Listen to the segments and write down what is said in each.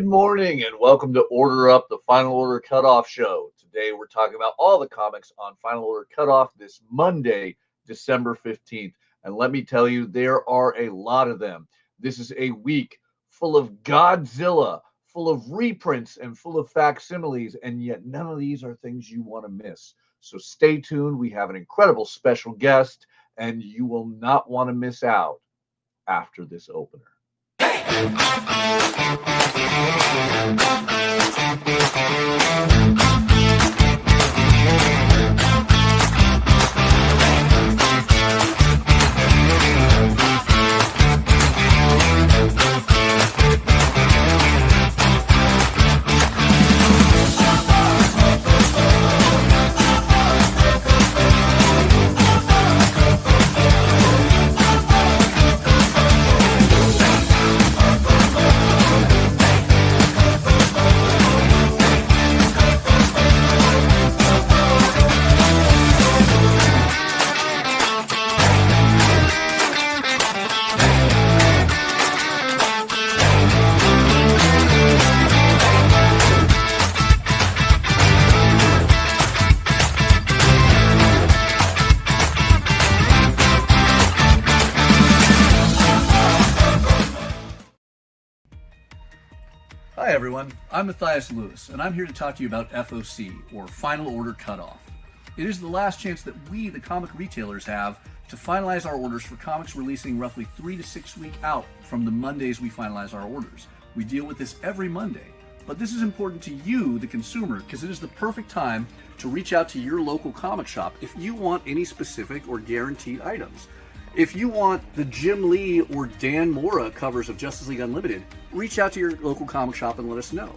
morning and welcome to Order Up, the Final Order Cutoff show. Today we're talking about all the comics on Final Order Cutoff this Monday, December 15th. And let me tell you, there are a lot of them. This is a week full of Godzilla, full of reprints, and full of facsimiles, and yet none of these are things you want to miss. So stay tuned. We have an incredible special guest, and you will not want to miss out after this opener. Hi everyone, I'm Mathias Lewis, and I'm here to talk to you about FOC, or Final Order Cutoff. It is the last chance that we, the comic retailers, have to finalize our orders for comics releasing roughly 3 to 6 weeks out from the Mondays we finalize our orders. We deal with this every Monday, but this is important to you, the consumer, because it is the perfect time to reach out to your local comic shop if you want any specific or guaranteed items. If you want the Jim Lee or Dan Mora covers of Justice League Unlimited, reach out to your local comic shop and let us know.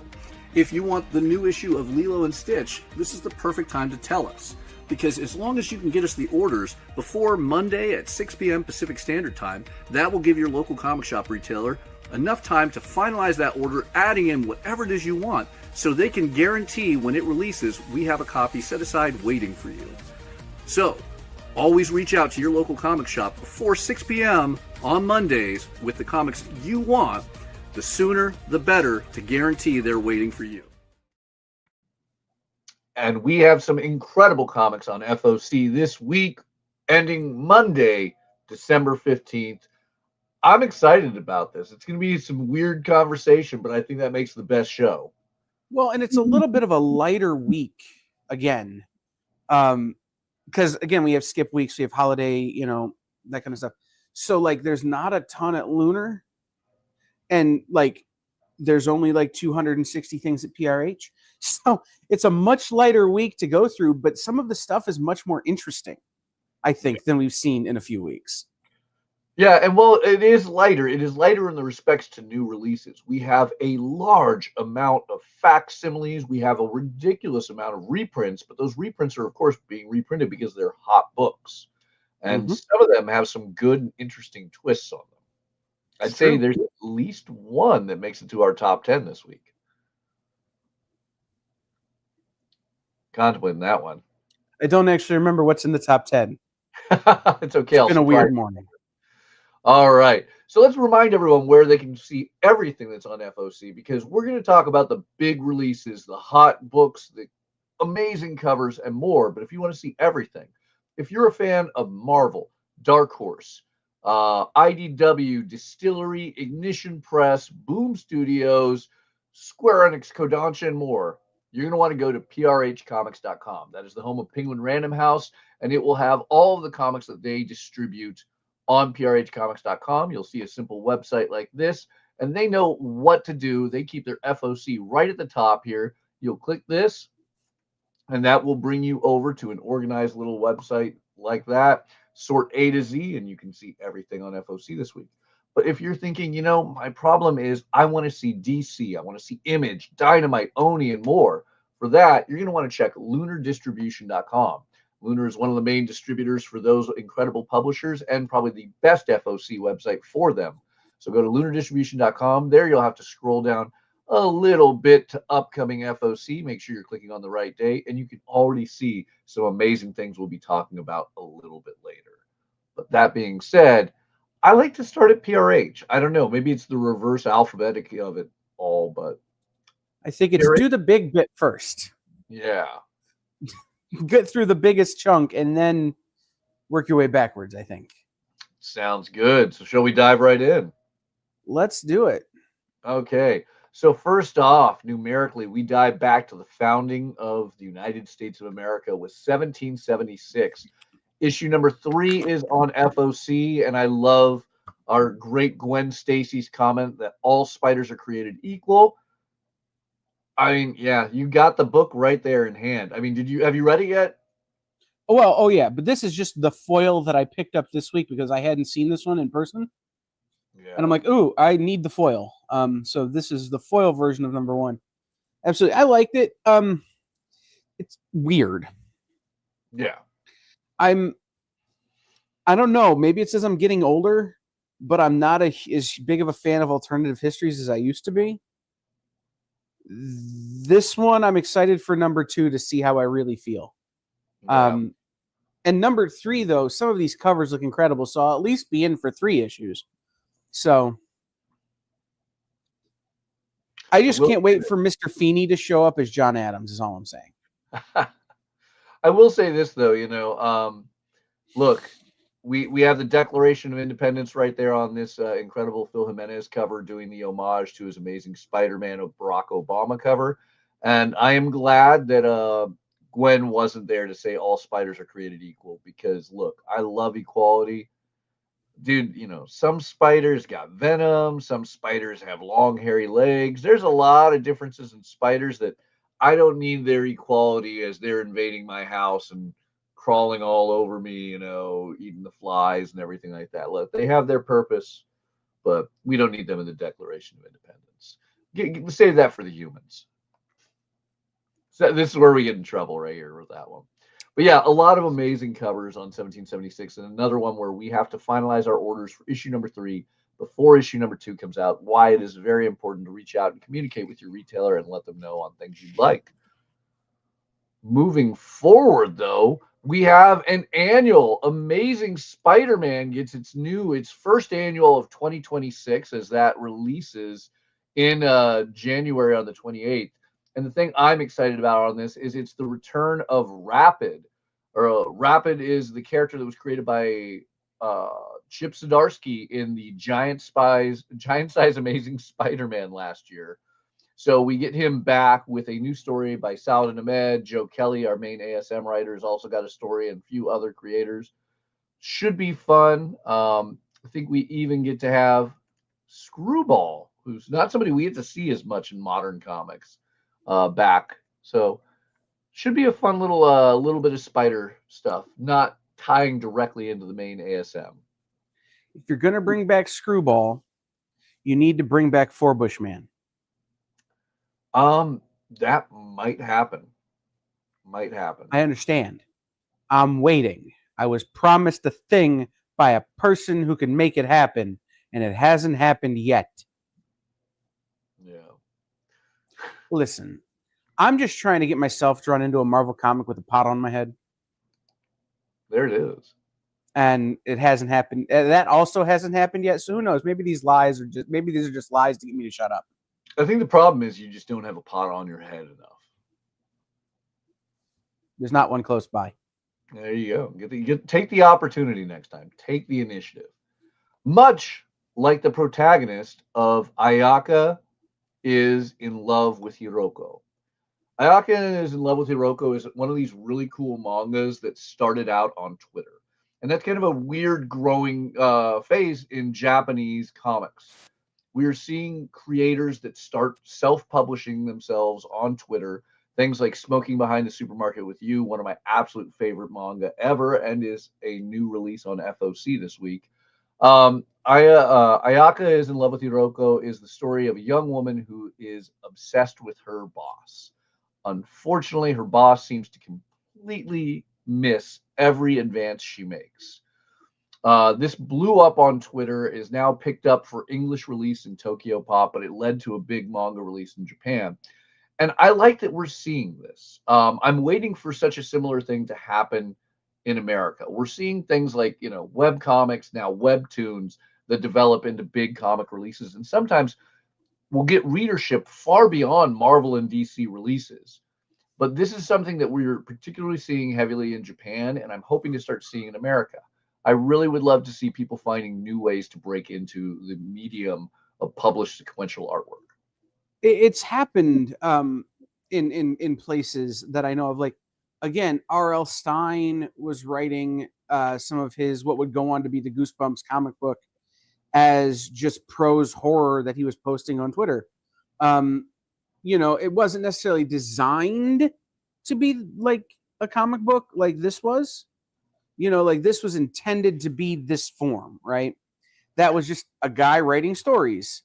If you want the new issue of Lilo and Stitch, this is the perfect time to tell us. Because as long as you can get us the orders before Monday at 6 p.m. Pacific Standard Time, that will give your local comic shop retailer enough time to finalize that order, adding in whatever it is you want, so they can guarantee when it releases, we have a copy set aside waiting for you. So, always reach out to your local comic shop before 6 p.m. on Mondays with the comics you want. The sooner, the better, to guarantee they're waiting for you. And we have some incredible comics on FOC this week, ending Monday, December 15th. I'm excited about this. It's going to be some weird conversation, but I think that makes the best show. Well, and it's a little bit of a lighter week again. Because again, we have skip weeks, we have holiday, that kind of stuff. So there's not a ton at Lunar, and there's only 260 things at PRH. So it's a much lighter week to go through, but some of the stuff is much more interesting, I think, than we've seen in a few weeks. Yeah, and it is lighter. It is lighter in the respects to new releases. We have a large amount of facsimiles. We have a ridiculous amount of reprints, but those reprints are, of course, being reprinted because they're hot books. And some of them have some good and interesting twists on them. I'd say there's at least one that makes it to our top 10 this week. Contemplating that one. I don't actually remember what's in the top 10. It's okay. It's been a weird morning. All right. So let's remind everyone where they can see everything that's on FOC, because we're going to talk about the big releases, the hot books, the amazing covers, and more. But if you want to see everything, if you're a fan of Marvel, Dark Horse, IDW, Distillery, Ignition Press, Boom Studios, Square Enix, Kodansha, and more, you're going to want to go to prhcomics.com. That is the home of Penguin Random House, and it will have all of the comics that they distribute on prhcomics.com. You'll see a simple website like this, and they know what to do. They keep their FOC right at the top here. You'll click this, and that will bring you over to an organized little website like that. Sort A to Z, and you can see everything on FOC this week. But if you're thinking, my problem is I want to see DC, I want to see Image, Dynamite, Oni, and more. For that, you're going to want to check lunardistribution.com. Lunar is one of the main distributors for those incredible publishers and probably the best FOC website for them. So go to lunardistribution.com. There you'll have to scroll down a little bit to upcoming FOC. Make sure you're clicking on the right day, and you can already see some amazing things we'll be talking about a little bit later. But that being said, I like to start at PRH. I don't know. Maybe it's the reverse alphabetic of it all, but I think it's do the big bit first. Yeah. Do the big bit first. Yeah. Get through the biggest chunk and then work your way backwards, I think. Sounds good. So shall we dive right in? Let's do it. Okay. So first off, numerically, we dive back to the founding of the United States of America with 1776. Issue number 3 is on FOC, and I love our great Gwen Stacy's comment that all spiders are created equal. I mean, yeah, you got the book right there in hand. I mean, have you read it yet? Oh yeah, but this is just the foil that I picked up this week because I hadn't seen this one in person. Yeah. And I'm like, ooh, I need the foil. So this is the foil version of number 1. Absolutely. I liked it. It's weird. Yeah. I don't know. Maybe it's as I'm getting older, but I'm not as big of a fan of alternative histories as I used to be. This one, I'm excited for number 2 to see how I really feel. Yeah. And number 3, though, some of these covers look incredible, so I'll at least be in for 3 issues. So I just can't wait for Mr. Feeney to show up as John Adams, is all I'm saying. I will say this, though, look, we have the Declaration of Independence right there on this incredible Phil Jimenez cover doing the homage to his Amazing Spider-Man of Barack Obama cover. And I am glad that Gwen wasn't there to say all spiders are created equal because, look, I love equality. Dude, some spiders got venom. Some spiders have long, hairy legs. There's a lot of differences in spiders that I don't need their equality as they're invading my house and crawling all over me, eating the flies and everything like that. Look, they have their purpose, but we don't need them in the Declaration of Independence. Save that for the humans. So this is where we get in trouble right here with that one. But yeah, a lot of amazing covers on 1776, and another one where we have to finalize our orders for issue number 3 before issue number 2 comes out. Why it is very important to reach out and communicate with your retailer and let them know on things you'd like. Moving forward, though, we have an annual. Amazing Spider-Man gets its first annual of 2026 as that releases in January on the 28th. And the thing I'm excited about on this is it's the return of Rapid. Rapid is the character that was created by Chip Zdarsky in the Giant Size Amazing Spider-Man last year. So we get him back with a new story by Saladin Ahmed. Joe Kelly, our main ASM writer, has also got a story, and a few other creators. Should be fun. I think we even get to have Screwball, who's not somebody we get to see as much in modern comics, back. So should be a fun little bit of spider stuff, not tying directly into the main ASM. If you're going to bring back Screwball, you need to bring back Four Bushman. That might happen. I understand. I'm waiting. I was promised a thing by a person who can make it happen, and it hasn't happened yet. Yeah. Listen, I'm just trying to get myself drawn into a Marvel comic with a pot on my head. There it is. And it hasn't happened. That also hasn't happened yet. So who knows? Maybe these are just lies to get me to shut up. I think the problem is you just don't have a pot on your head enough. There's not one close by. There you go. Take the opportunity next time. Take the initiative. Much like the protagonist of Ayaka is in love with Hiroko. Ayaka is in love with Hiroko is one of these really cool mangas that started out on Twitter. And that's kind of a weird growing phase in Japanese comics. We're seeing creators that start self-publishing themselves on Twitter. Things like Smoking Behind the Supermarket with You, one of my absolute favorite manga ever, and is a new release on FOC this week. Ayaka is in love with Hiroko is the story of a young woman who is obsessed with her boss. Unfortunately, her boss seems to completely miss every advance she makes. This blew up on Twitter, is now picked up for English release in Tokyo Pop, but it led to a big manga release in Japan. And I like that we're seeing this. I'm waiting for such a similar thing to happen in America. We're seeing things like, web comics, now webtoons that develop into big comic releases. And sometimes will get readership far beyond Marvel and DC releases. But this is something that we're particularly seeing heavily in Japan, and I'm hoping to start seeing in America. I really would love to see people finding new ways to break into the medium of published sequential artwork. It's happened in places that I know of. Like, again, R.L. Stine was writing some of his what would go on to be the Goosebumps comic book as just prose horror that he was posting on Twitter. It wasn't necessarily designed to be like a comic book like this was. Like this was intended to be this form, right? That was just a guy writing stories.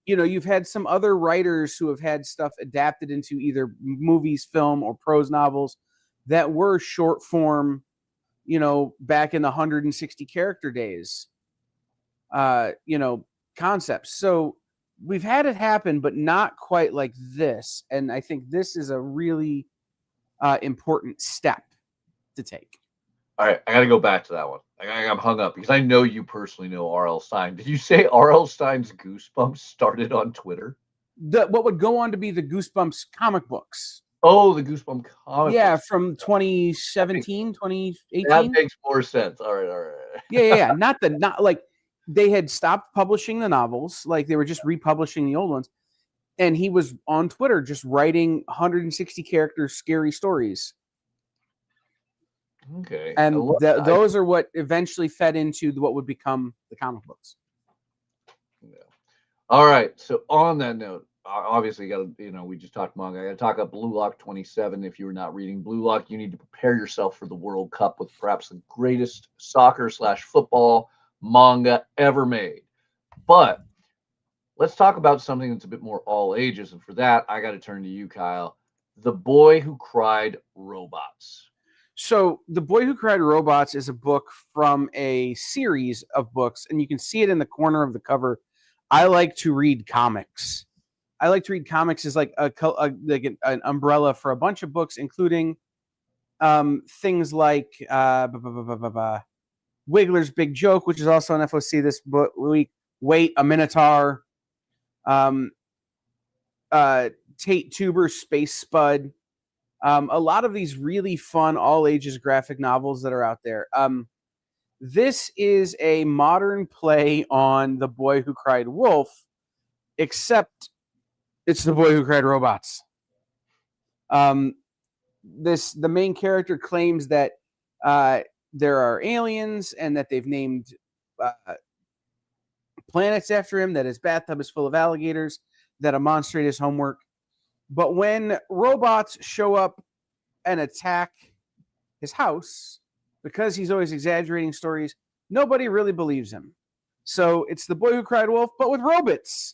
You've had some other writers who have had stuff adapted into either movies, film, or prose novels that were short form, back in the 160 character days, concepts. So we've had it happen, but not quite like this. And I think this is a really important step to take. All right, I got to go back to that one. I'm hung up because I know you personally know R.L. Stine. Did you say R.L. Stine's Goosebumps started on Twitter? What would go on to be the Goosebumps comic books. Oh, the Goosebumps comic books. From 2017, 2018. That makes more sense. All right. Yeah. Not like they had stopped publishing the novels, like they were just republishing the old ones. And he was on Twitter just writing 160 character scary stories. Okay. And those are what eventually fed into what would become the comic books. Yeah. All right. So on that note, obviously we just talked manga. I got to talk about Blue Lock 27. If you're not reading Blue Lock, you need to prepare yourself for the World Cup with perhaps the greatest soccer/football manga ever made. But let's talk about something that's a bit more all ages. And for that, I got to turn to you, Kyle. The Boy Who Cried Robots. So The Boy Who Cried Robots is a book from a series of books, and you can see it in the corner of the cover. I like to read comics. I like to read comics as like an umbrella for a bunch of books, including things like Wiggler's Big Joke, which is also on FOC this week. Wait, a Minotaur. Tate Tuber's Space Spud. A lot of these really fun all ages graphic novels that are out there. This is a modern play on The Boy Who Cried Wolf, except it's The Boy Who Cried Robots. The main character claims that there are aliens and that they've named planets after him, that his bathtub is full of alligators, that a monster ate his homework. But when robots show up and attack his house, because he's always exaggerating stories, nobody really believes him. So it's The Boy Who Cried Wolf, but with robots.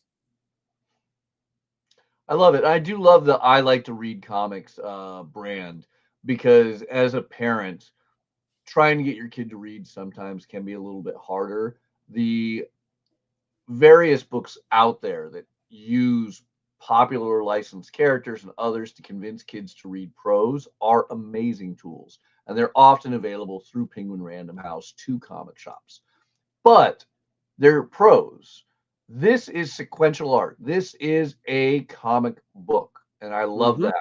I love it. I do love the I like to read comics brand, because as a parent, trying to get your kid to read sometimes can be a little bit harder. The various books out there that use popular licensed characters and others to convince kids to read prose are amazing tools, and they're often available through Penguin Random House to comic shops. But they're prose. This is sequential art. This is a comic book, and I love that.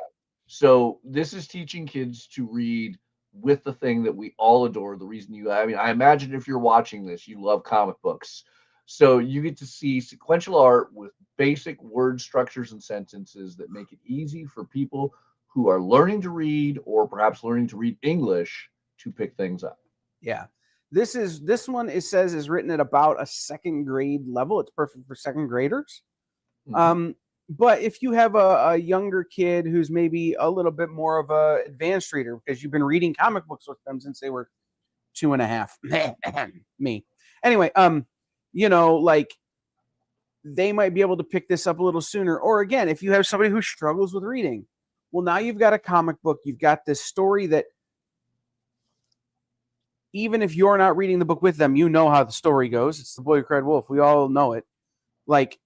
So this is teaching kids to read with the thing that we all adore. The reason I imagine if you're watching this, you love comic books. So you get to see sequential art with basic word structures and sentences that make it easy for people who are learning to read or perhaps learning to read English to pick things up. Yeah. This one, it says, is written at about a second grade level. It's perfect for second graders. But if you have a younger kid who's maybe a little bit more of a advanced reader, because you've been reading comic books with them since they were 2.5, me. Anyway, like they might be able to pick this up a little sooner. Or again, if you have somebody who struggles with reading, well, now you've got a comic book. You've got this story that even if you're not reading the book with them, you know how the story goes. It's The Boy Who Cried Wolf. We all know it. Like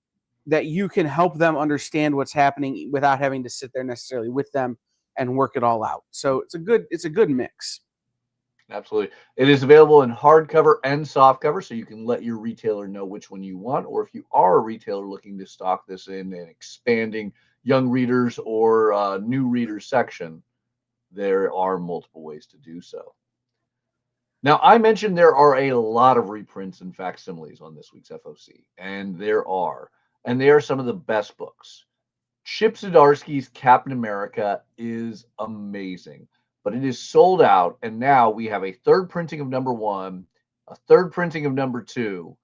that you can help them understand what's happening without having to sit there necessarily with them and work it all out. So it's a good mix. Absolutely. It is available in hardcover and softcover, so you can let your retailer know which one you want. Or if you are a retailer looking to stock this in an expanding young readers or new readers section, there are multiple ways to do so. Now, I mentioned there are a lot of reprints and facsimiles on this week's FOC, and they are some of the best books. Chip Zdarsky's Captain America is amazing, but it is sold out, and now we have a third printing of number one, a third printing of number two,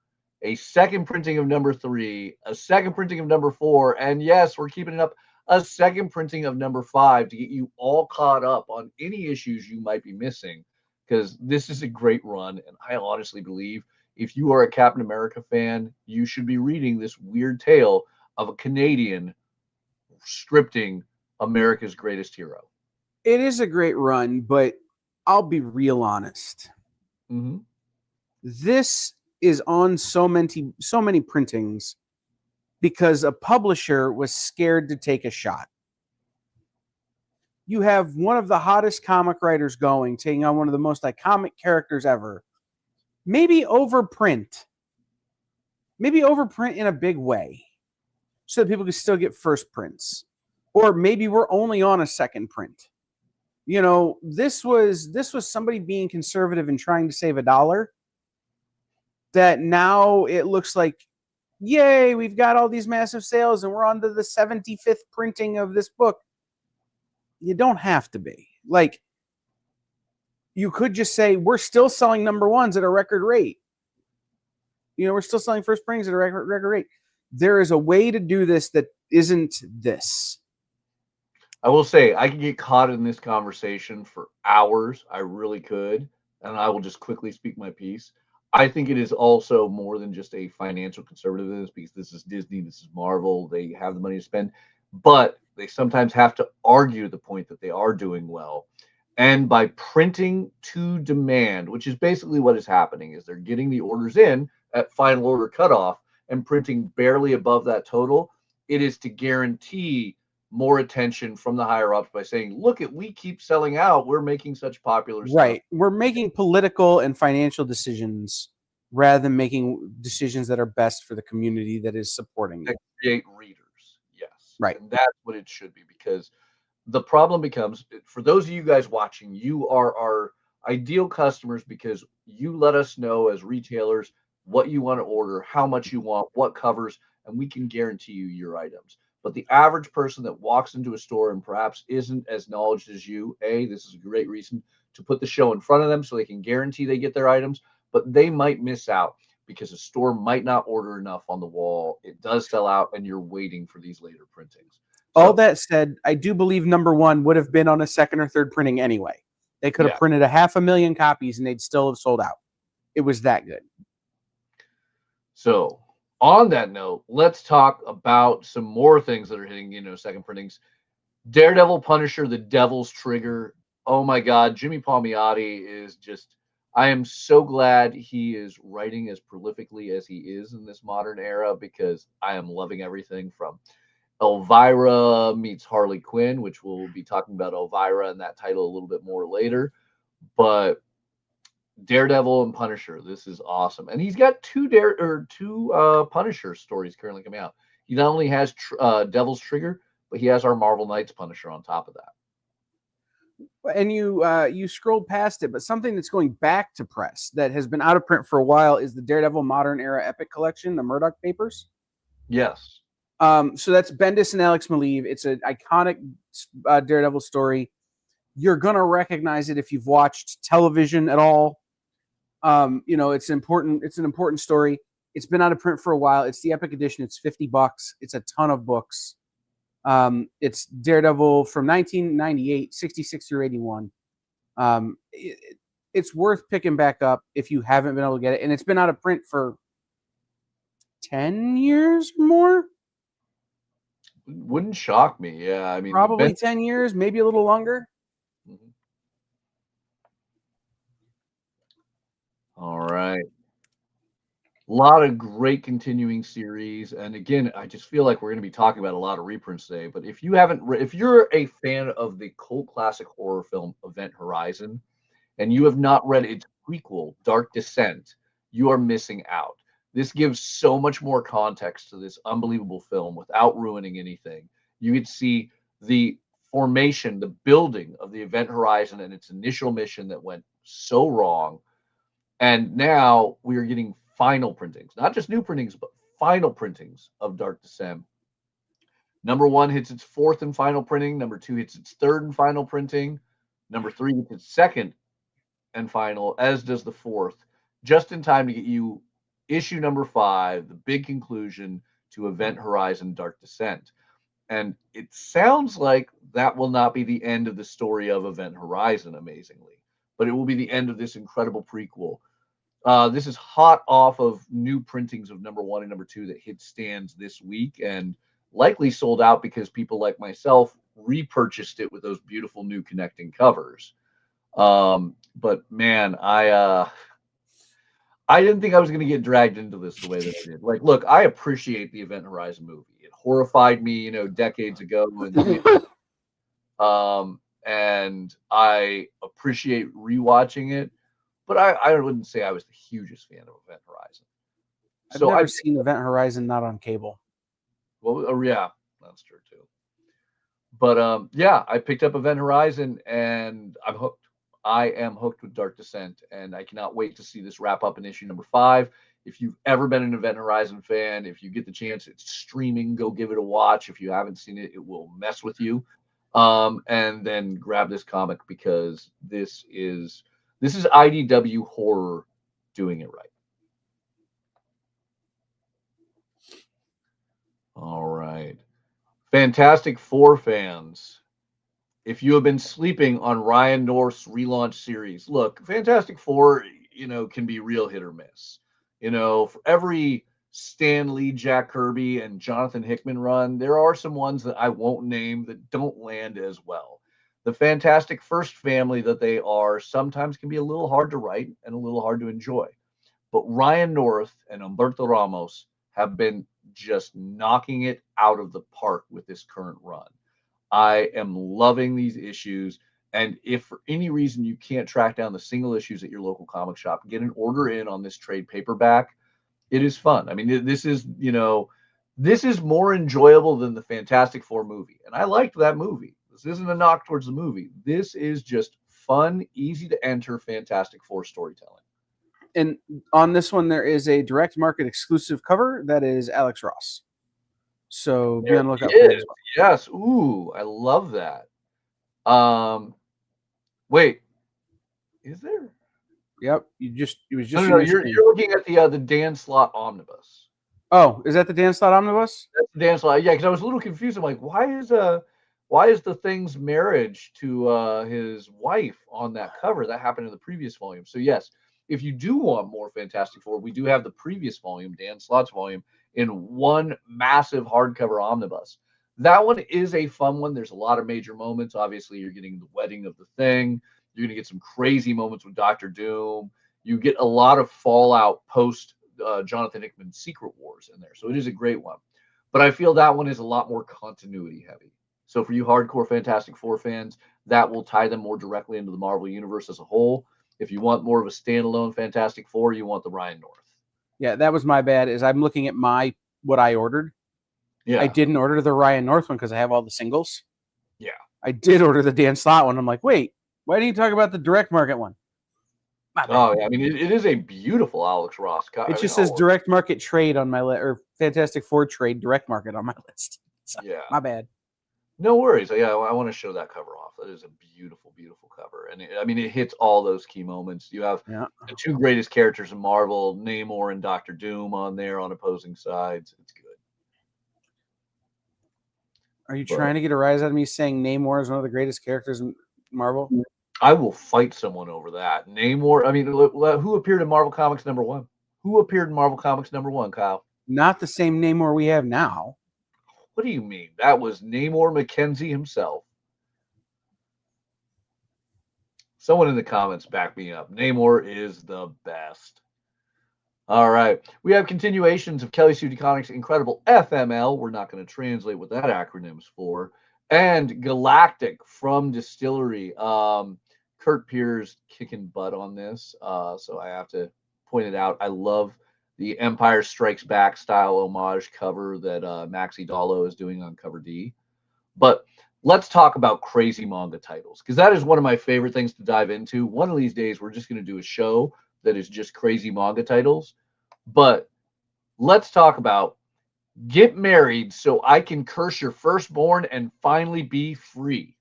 a second printing of number three, a second printing of number four, and yes, we're keeping it up, a second printing of number five to get you all caught up on any issues you might be missing, because this is a great run, and I honestly believe if you are a Captain America fan, you should be reading this weird tale of a Canadian scripting America's greatest hero. It is a great run, but I'll be real honest. Mm-hmm. This is on so many printings because a publisher was scared to take a shot. You have one of the hottest comic writers going, taking on one of the most iconic characters ever. Maybe overprint in a big way so that people can still get first prints. Or maybe we're only on a second print. You know, this was somebody being conservative and trying to save $1 that now it looks like, yay, we've got all these massive sales and we're on to the 75th printing of this book. You don't have to be. Like, you could just say, we're still selling number ones at a record rate. You know, we're still selling first printings at a record rate. There is a way to do this that isn't this. I will say I could get caught in this conversation for hours. I really could. And I will just quickly speak my piece. I think it is also more than just a financial conservatism because this is Disney, this is Marvel. They have the money to spend, but they sometimes have to argue the point that they are doing well. And by printing to demand, which is basically what is happening, is they're getting the orders in at final order cutoff and printing barely above that total. It is to guarantee more attention from the higher ups by saying, look, we keep selling out. We're making such popular stuff. Right. We're making political and financial decisions rather than making decisions that are best for the community that is supporting That it. create readers. Yes. Right. And that's what it should be, because the problem becomes, for those of you guys watching, you are our ideal customers because you let us know as retailers what you want to order, how much you want, what covers, and we can guarantee you your items. But the average person that walks into a store and perhaps isn't as knowledgeable as you, this is a great reason to put the show in front of them so they can guarantee they get their items, but they might miss out because a store might not order enough on the wall. It does sell out, and you're waiting for these later printings. All that said, I do believe number one would have been on a second or third printing anyway. They could have printed 500,000 copies and they'd still have sold out. It was that good. So on that note, let's talk about some more things that are hitting, second printings. Daredevil, Punisher, The Devil's Trigger. Oh my God, Jimmy Palmiotti is just, I am so glad he is writing as prolifically as he is in this modern era, because I am loving everything from Elvira meets Harley Quinn, which we'll be talking about Elvira and that title a little bit more later. But Daredevil and Punisher, this is awesome. And he's got two Punisher stories currently coming out. He not only has Devil's Trigger, but he has our Marvel Knights Punisher on top of that. And you scrolled past it, but something that's going back to press that has been out of print for a while is the Daredevil Modern Era Epic Collection, the Murdoch Papers. Yes. So that's Bendis and Alex Maleev. It's an iconic Daredevil story. You're going to recognize it if you've watched television at all. It's an important story. It's been out of print for a while. It's the Epic Edition. It's $50. It's a ton of books. It's Daredevil from 1998, 66 through 81. It's worth picking back up if you haven't been able to get it. And it's been out of print for 10 years or more. Wouldn't shock me. Yeah, I mean, probably 10 years, maybe a little longer. Mm-hmm. All right. A lot of great continuing series. And again, I just feel like we're going to be talking about a lot of reprints today. But if you're a fan of the cult classic horror film Event Horizon, and you have not read its prequel, Dark Descent, you are missing out. This gives so much more context to this unbelievable film without ruining anything. You could see the formation, the building of the Event Horizon and its initial mission that went so wrong. And now we are getting final printings, not just new printings, but final printings of Dark Descent. Number one hits its fourth and final printing. Number two hits its third and final printing. Number three hits its second and final, as does the fourth, just in time to get you issue number 5, the big conclusion to Event Horizon Dark Descent. And it sounds like that will not be the end of the story of Event Horizon, amazingly, but it will be the end of this incredible prequel. This is hot off of new printings of number 1 and number 2 that hit stands this week and likely sold out because people like myself repurchased it with those beautiful new connecting covers. But man, I didn't think I was going to get dragged into this the way that I did. Like, look, I appreciate the Event Horizon movie. It horrified me, decades ago, and I appreciate rewatching it. But I wouldn't say I was the hugest fan of Event Horizon. I've never seen Event Horizon not on cable. Well, oh, yeah, that's true too. But yeah, I picked up Event Horizon and I'm hooked. I am hooked with Dark Descent, and I cannot wait to see this wrap up in issue number 5. If you've ever been an Event Horizon fan, if you get the chance, it's streaming. Go give it a watch. If you haven't seen it, it will mess with you. And then grab this comic because this is IDW horror doing it right. All right. Fantastic Four fans, if you have been sleeping on Ryan North's relaunch series, look, Fantastic Four, can be real hit or miss. For every Stan Lee, Jack Kirby, and Jonathan Hickman run, there are some ones that I won't name that don't land as well. The Fantastic First family that they are sometimes can be a little hard to write and a little hard to enjoy. But Ryan North and Humberto Ramos have been just knocking it out of the park with this current run. I am loving these issues. And if for any reason you can't track down the single issues at your local comic shop, get an order in on this trade paperback. It is fun. I mean, this is more enjoyable than the Fantastic Four movie. And I liked that movie. This isn't a knock towards the movie. This is just fun, easy to enter Fantastic Four storytelling. And on this one, there is a direct market exclusive cover that is Alex Ross. So be on the lookout for that as well. Yes. Ooh, I love that. Wait, is there? Yep. It was just. No. You're looking at the Dan Slott omnibus. Oh, is that the Dan Slott omnibus? That's the Dan Slott. Yeah, because I was a little confused. I'm like, why is the Thing's marriage to his wife on that cover? That happened in the previous volume. So yes, if you do want more Fantastic Four, we do have the previous volume, Dan Slott's volume, in one massive hardcover omnibus. That one is a fun one. There's a lot of major moments. Obviously, you're getting the wedding of the Thing. You're going to get some crazy moments with Dr. Doom. You get a lot of fallout post Jonathan Hickman's Secret Wars in there. So it is a great one. But I feel that one is a lot more continuity heavy. So for you hardcore Fantastic Four fans, that will tie them more directly into the Marvel Universe as a whole. If you want more of a standalone Fantastic Four, you want the Ryan North. Yeah, that was my bad. Is I'm looking at what I ordered. Yeah, I didn't order the Ryan North one because I have all the singles. Yeah, I did order the Dan Slott one. I'm like, wait, why didn't you talk about the direct market one? Oh, yeah. I mean, it is a beautiful Alex Ross. It just says direct market trade on my list, or Fantastic Four trade direct market on my list. So, yeah, my bad. No worries. Yeah, I want to show that cover off. That is a beautiful, beautiful cover. And it hits all those key moments. You have the two greatest characters in Marvel, Namor and Dr. Doom, on there on opposing sides. It's good. Are you trying to get a rise out of me saying Namor is one of the greatest characters in Marvel? I will fight someone over that. Namor, who appeared in Marvel Comics #1? Who appeared in Marvel Comics #1, Kyle? Not the same Namor we have now. What do you mean? That was Namor McKenzie himself. Someone in the comments back me up. Namor is the best. All right. We have continuations of Kelly Sue DeConnick's incredible FML. We're not going to translate what that acronym's for. And Galactic from Distillery. Kurt Pierre's kicking butt on this, so I have to point it out. I love the Empire Strikes Back style homage cover that Maxi Dallo is doing on cover D. But let's talk about crazy manga titles, because that is one of my favorite things to dive into. One of these days, we're just going to do a show that is just crazy manga titles. But let's talk about Get Married So I Can Curse Your Firstborn and Finally Be Free.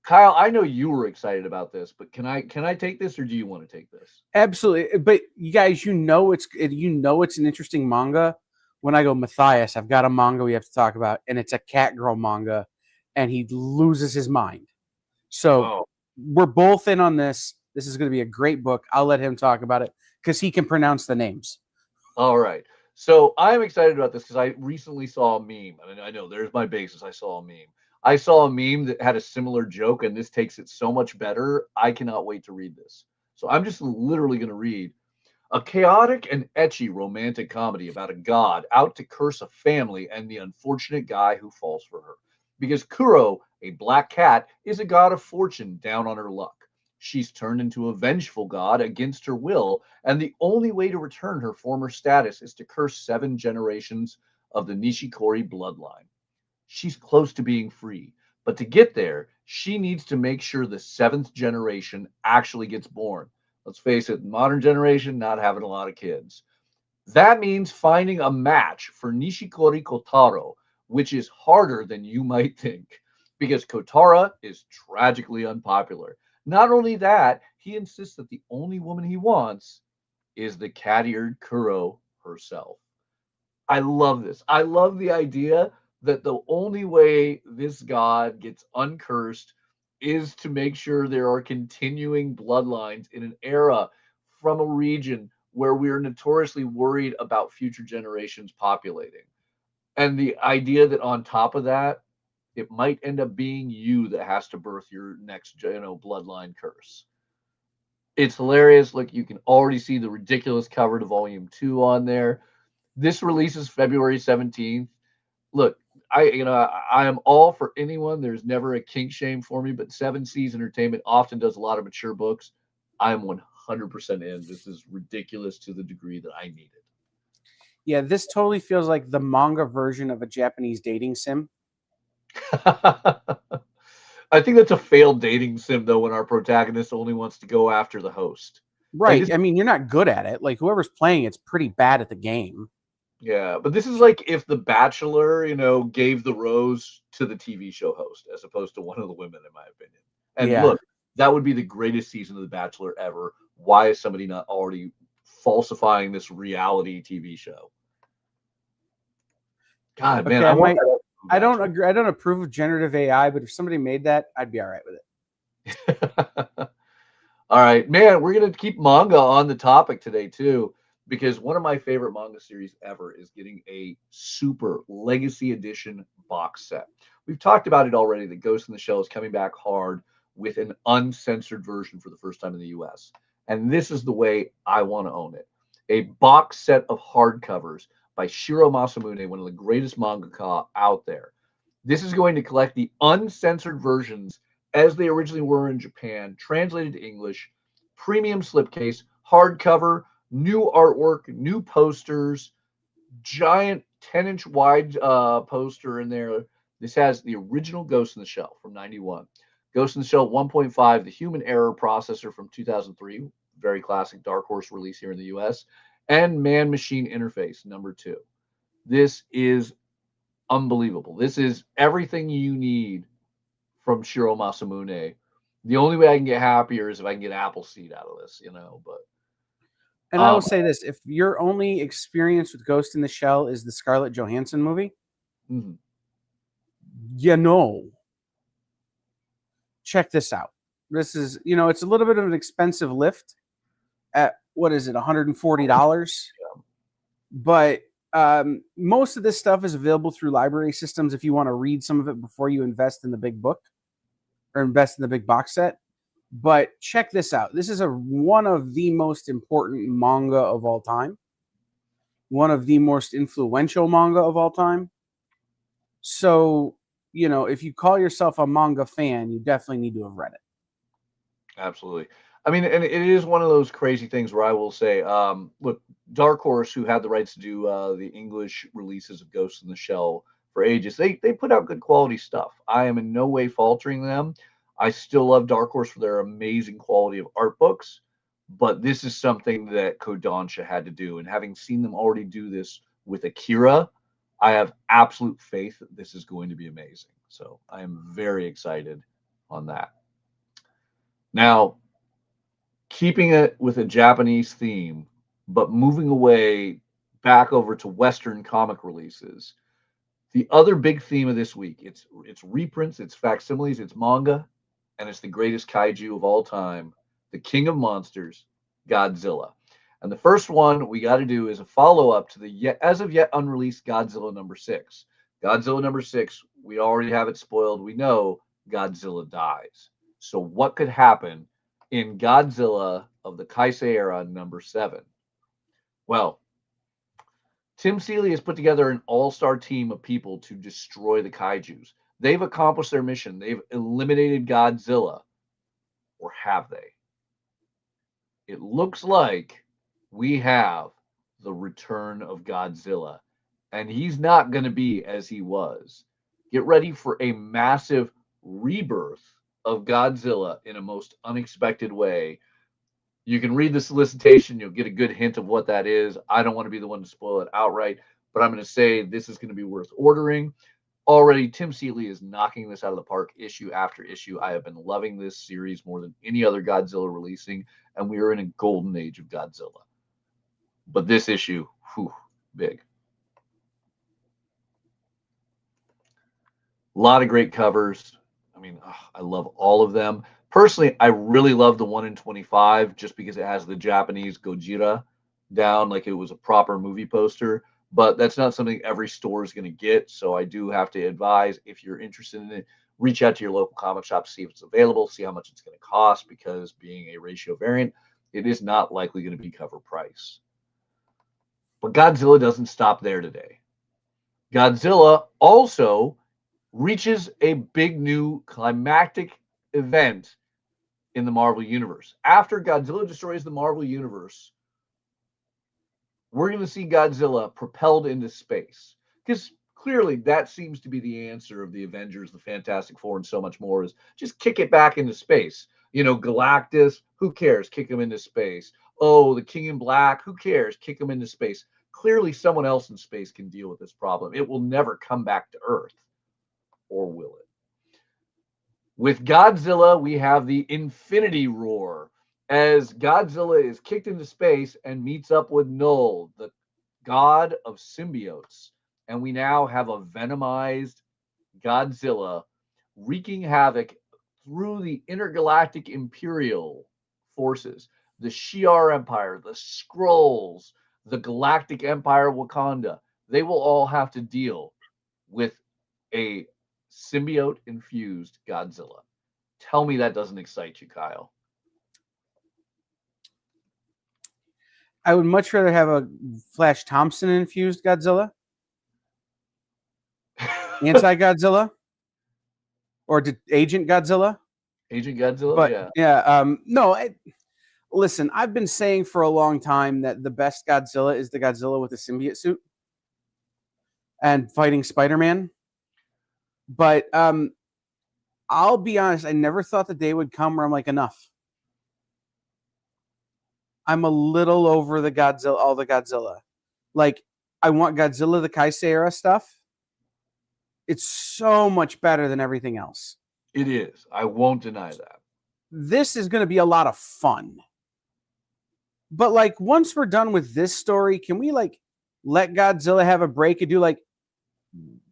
Kyle, I know you were excited about this, but can I take this, or do you want to take this? Absolutely. But you guys, it's an interesting manga. When I go, Mathias, I've got a manga we have to talk about, and it's a cat girl manga, and he loses his mind. So we're both in on this. This is going to be a great book. I'll let him talk about it because he can pronounce the names. All right. So I'm excited about this because I recently saw a meme. I mean, I know there's my basis. I saw a meme. I saw a meme that had a similar joke, and this takes it so much better. I cannot wait to read this. So I'm just literally going to read a chaotic and ecchi romantic comedy about a god out to curse a family and the unfortunate guy who falls for her. Because Kuro, a black cat, is a god of fortune down on her luck. She's turned into a vengeful god against her will, and the only way to return her former status is to curse 7 generations of the Nishikori bloodline. She's close to being free, but to get there, she needs to make sure the 7th generation actually gets born. Let's face it, modern generation not having a lot of kids. That means finding a match for Nishikori Kotaro, which is harder than you might think, because Kotara is tragically unpopular. Not only that, he insists that the only woman he wants is the cat-eared Kuro herself. I love this. I love the idea that the only way this god gets uncursed is to make sure there are continuing bloodlines in an era from a region where we are notoriously worried about future generations populating. And the idea that on top of that, it might end up being you that has to birth your next, bloodline curse. It's hilarious. Look, you can already see the ridiculous cover to Volume 2 on there. This releases February 17th. Look, I am all for anyone. There's never a kink shame for me, but 7 Seas Entertainment often does a lot of mature books. I'm 100% in. This is ridiculous to the degree that I need it. Yeah, this totally feels like the manga version of a Japanese dating sim. I think that's a failed dating sim, though, when our protagonist only wants to go after the host. Right. Like, I mean, you're not good at it. Like, whoever's playing it's pretty bad at the game. Yeah, but this is like if The Bachelor, gave the rose to the TV show host as opposed to one of the women, in my opinion. And Yeah. look, that would be the greatest season of The Bachelor ever. Why is somebody not already falsifying this reality TV show? God, man, Okay, I I don't agree. I don't approve of generative AI, but if somebody made that, I'd be all right with it. All right, man, we're going to keep manga on the topic today, too, because one of my favorite manga series ever is getting a super legacy edition box set. We've talked about it already that Ghost in the Shell is coming back hard with an uncensored version for the first time in the US. And this is the way I want to own it. A box set of hardcovers by Shiro Masamune, one of the greatest mangaka out there. This is going to collect the uncensored versions as they originally were in Japan, translated to English, premium slipcase, hardcover, new artwork, new posters, giant 10-inch wide poster in there. This has the original Ghost in the Shell from 91. Ghost in the Shell 1.5, the human error processor from 2003, very classic Dark Horse release here in the US, and man-machine interface number 2. This is unbelievable. This is everything you need from Shiro Masamune. The only way I can get happier is if I can get Appleseed out of this, but. And I will say this: if your only experience with Ghost in the Shell is the Scarlett Johansson movie, check this out. This is, it's a little bit of an expensive lift at, what is it, $140? Yeah. But most of this stuff is available through library systems if you want to read some of it before you invest in the big book or invest in the big box set. But check this out. This is one of the most important manga of all time. One of the most influential manga of all time. So, if you call yourself a manga fan, you definitely need to have read it. Absolutely. I mean, and it is one of those crazy things where I will say, look, Dark Horse, who had the rights to do the English releases of Ghost in the Shell for ages, they put out good quality stuff. I am in no way faltering them. I still love Dark Horse for their amazing quality of art books, but this is something that Kodansha had to do. And having seen them already do this with Akira, I have absolute faith that this is going to be amazing. So I am very excited on that. Now, keeping it with a Japanese theme, but moving away back over to Western comic releases. The other big theme of this week, it's reprints, it's facsimiles, it's manga, and it's the greatest kaiju of all time, the King of Monsters, Godzilla. And the first one we got to do is a follow up to the yet as of yet unreleased Godzilla number 6. Godzilla number 6, we already have it spoiled. We know Godzilla dies. So what could happen in Godzilla of the Kaisei era number 7? Well, Tim Seeley has put together an all-star team of people to destroy the kaijus. They've accomplished their mission. They've eliminated Godzilla, or have they? It looks like we have the return of Godzilla, and he's not going to be as he was. Get ready for a massive rebirth of Godzilla in a most unexpected way. You can read the solicitation, you'll get a good hint of what that is. I don't want to be the one to spoil it outright, but I'm going to say this is going to be worth ordering. Already, Tim Seeley is knocking this out of the park issue after issue. I have been loving this series more than any other Godzilla releasing, and we are in a golden age of Godzilla. But this issue, whew, big. A lot of great covers. I mean, I love all of them. Personally, I really love the 1 in 25 just because it has the Japanese Gojira down like it was a proper movie poster. But that's not something every store is going to get. So I do have to advise, if you're interested in it, reach out to your local comic shop, see if it's available, see how much it's going to cost, because being a ratio variant, it is not likely going to be cover price. But Godzilla doesn't stop there today. Godzilla also reaches a big new climactic event in the Marvel Universe. After Godzilla destroys the Marvel Universe, we're going to see Godzilla propelled into space. Because clearly that seems to be the answer of the Avengers, the Fantastic Four, and so much more, is just kick it back into space. You know, Galactus, who cares? Kick him into space. Oh, the King in Black, who cares? Kick him into space. Clearly someone else in space can deal with this problem. It will never come back to Earth. Or will it? With Godzilla, we have the Infinity Roar, as Godzilla is kicked into space and meets up with Null, the god of symbiotes. And we now have a venomized Godzilla wreaking havoc through the intergalactic Imperial forces, the Shi'ar Empire, the Skrulls, the Galactic Empire of Wakanda. They will all have to deal with a symbiote infused Godzilla. Tell me that doesn't excite you, Kyle. I would much rather have a Flash Thompson infused Godzilla, anti-Godzilla, or Agent Godzilla. Agent Godzilla, but no. Listen, I've been saying for a long time that the best Godzilla is the Godzilla with the symbiote suit and fighting Spider-Man. But I'll be honest, I never thought the day would come where I'm like, enough. I'm a little over the Godzilla, all the Godzilla. Like, I want Godzilla, the Kaisei era stuff. It's so much better than everything else. It is. I won't deny that. This is going to be a lot of fun. But, like, once we're done with this story, can we, like, let Godzilla have a break and do, like,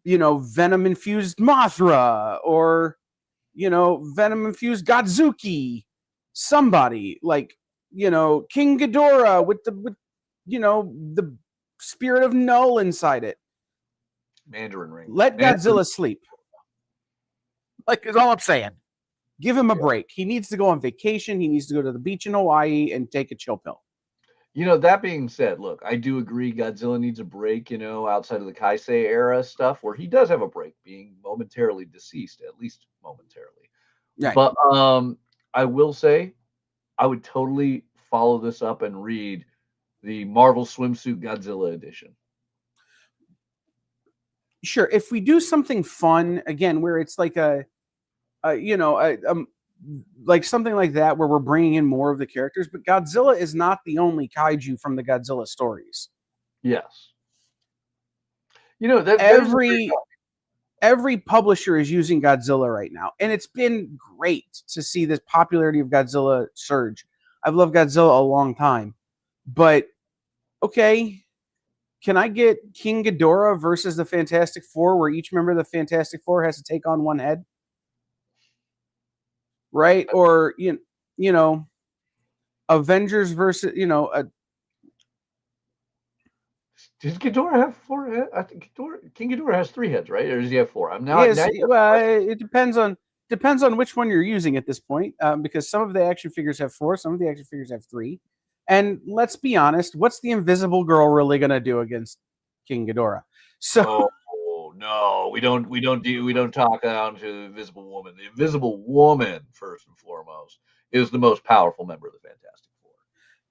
you know, Venom-infused Mothra or, you know, Venom-infused Godzuki? Somebody, like, you know, King Ghidorah with you know, the spirit of Null inside it. Mandarin ring. Let Godzilla sleep. Like, is all I'm saying. Give him a break. He needs to go on vacation. He needs to go to the beach in Hawaii and take a chill pill. You know, that being said, look, I do agree Godzilla needs a break, you know, outside of the Kaisei era stuff, where he does have a break, being momentarily deceased, at least momentarily. Right. But I will say, I would totally follow this up and read the Marvel Swimsuit Godzilla edition. Sure, if we do something fun again, where it's like like something like that, where we're bringing in more of the characters, but Godzilla is not the only kaiju from the Godzilla stories. Yes. That is a great every publisher is using Godzilla right now, and it's been great to see this popularity of Godzilla surge. I've loved Godzilla a long time, but okay, can I get King Ghidorah versus the Fantastic Four, where each member of the Fantastic Four has to take on one head, right? Or Avengers versus Does Ghidorah have 4 heads? I think King Ghidorah has 3 heads, right? Or does he have 4? I'm not. yes. Well, it depends on which one you're using at this point, because some of the action figures have 4, some of the action figures have 3. And let's be honest, what's the Invisible Girl really going to do against King Ghidorah? So, no, we don't talk down to the Invisible Woman. The Invisible Woman, first and foremost, is the most powerful member of the Fantastic Four.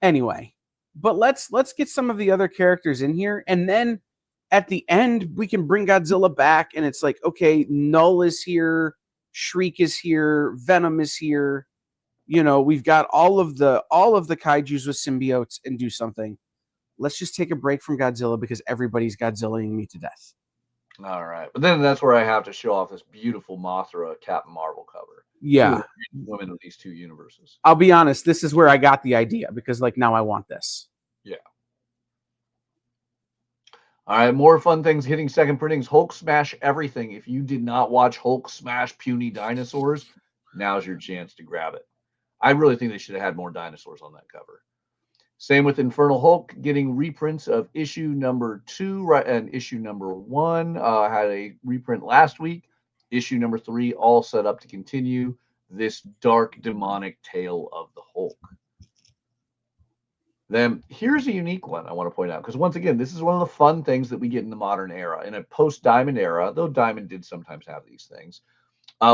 Anyway, but let's get some of the other characters in here, and then at the end we can bring Godzilla back, and it's like, okay, Null is here, Shriek is here, Venom is here. We've got all of the kaijus with symbiotes, and do something. Let's just take a break from Godzilla, because everybody's Godzillaing me to death. All right, but then that's where I have to show off this beautiful Mothra Captain Marvel cover. Yeah, women of these 2 universes. I'll be honest, this is where I got the idea, because now I want this. Yeah. All right, more fun things hitting second printings. Hulk Smash Everything. If you did not watch Hulk Smash Puny Dinosaurs, now's your chance to grab it. I really think they should have had more dinosaurs on that cover. Same with Infernal Hulk, getting reprints of issue number 2 and issue number 1. Had a reprint last week. Issue number 3 all set up to continue this dark demonic tale of the Hulk. Then here's a unique one I want to point out, because once again, this is one of the fun things that we get in the modern era. In a post-Diamond era, though Diamond did sometimes have these things,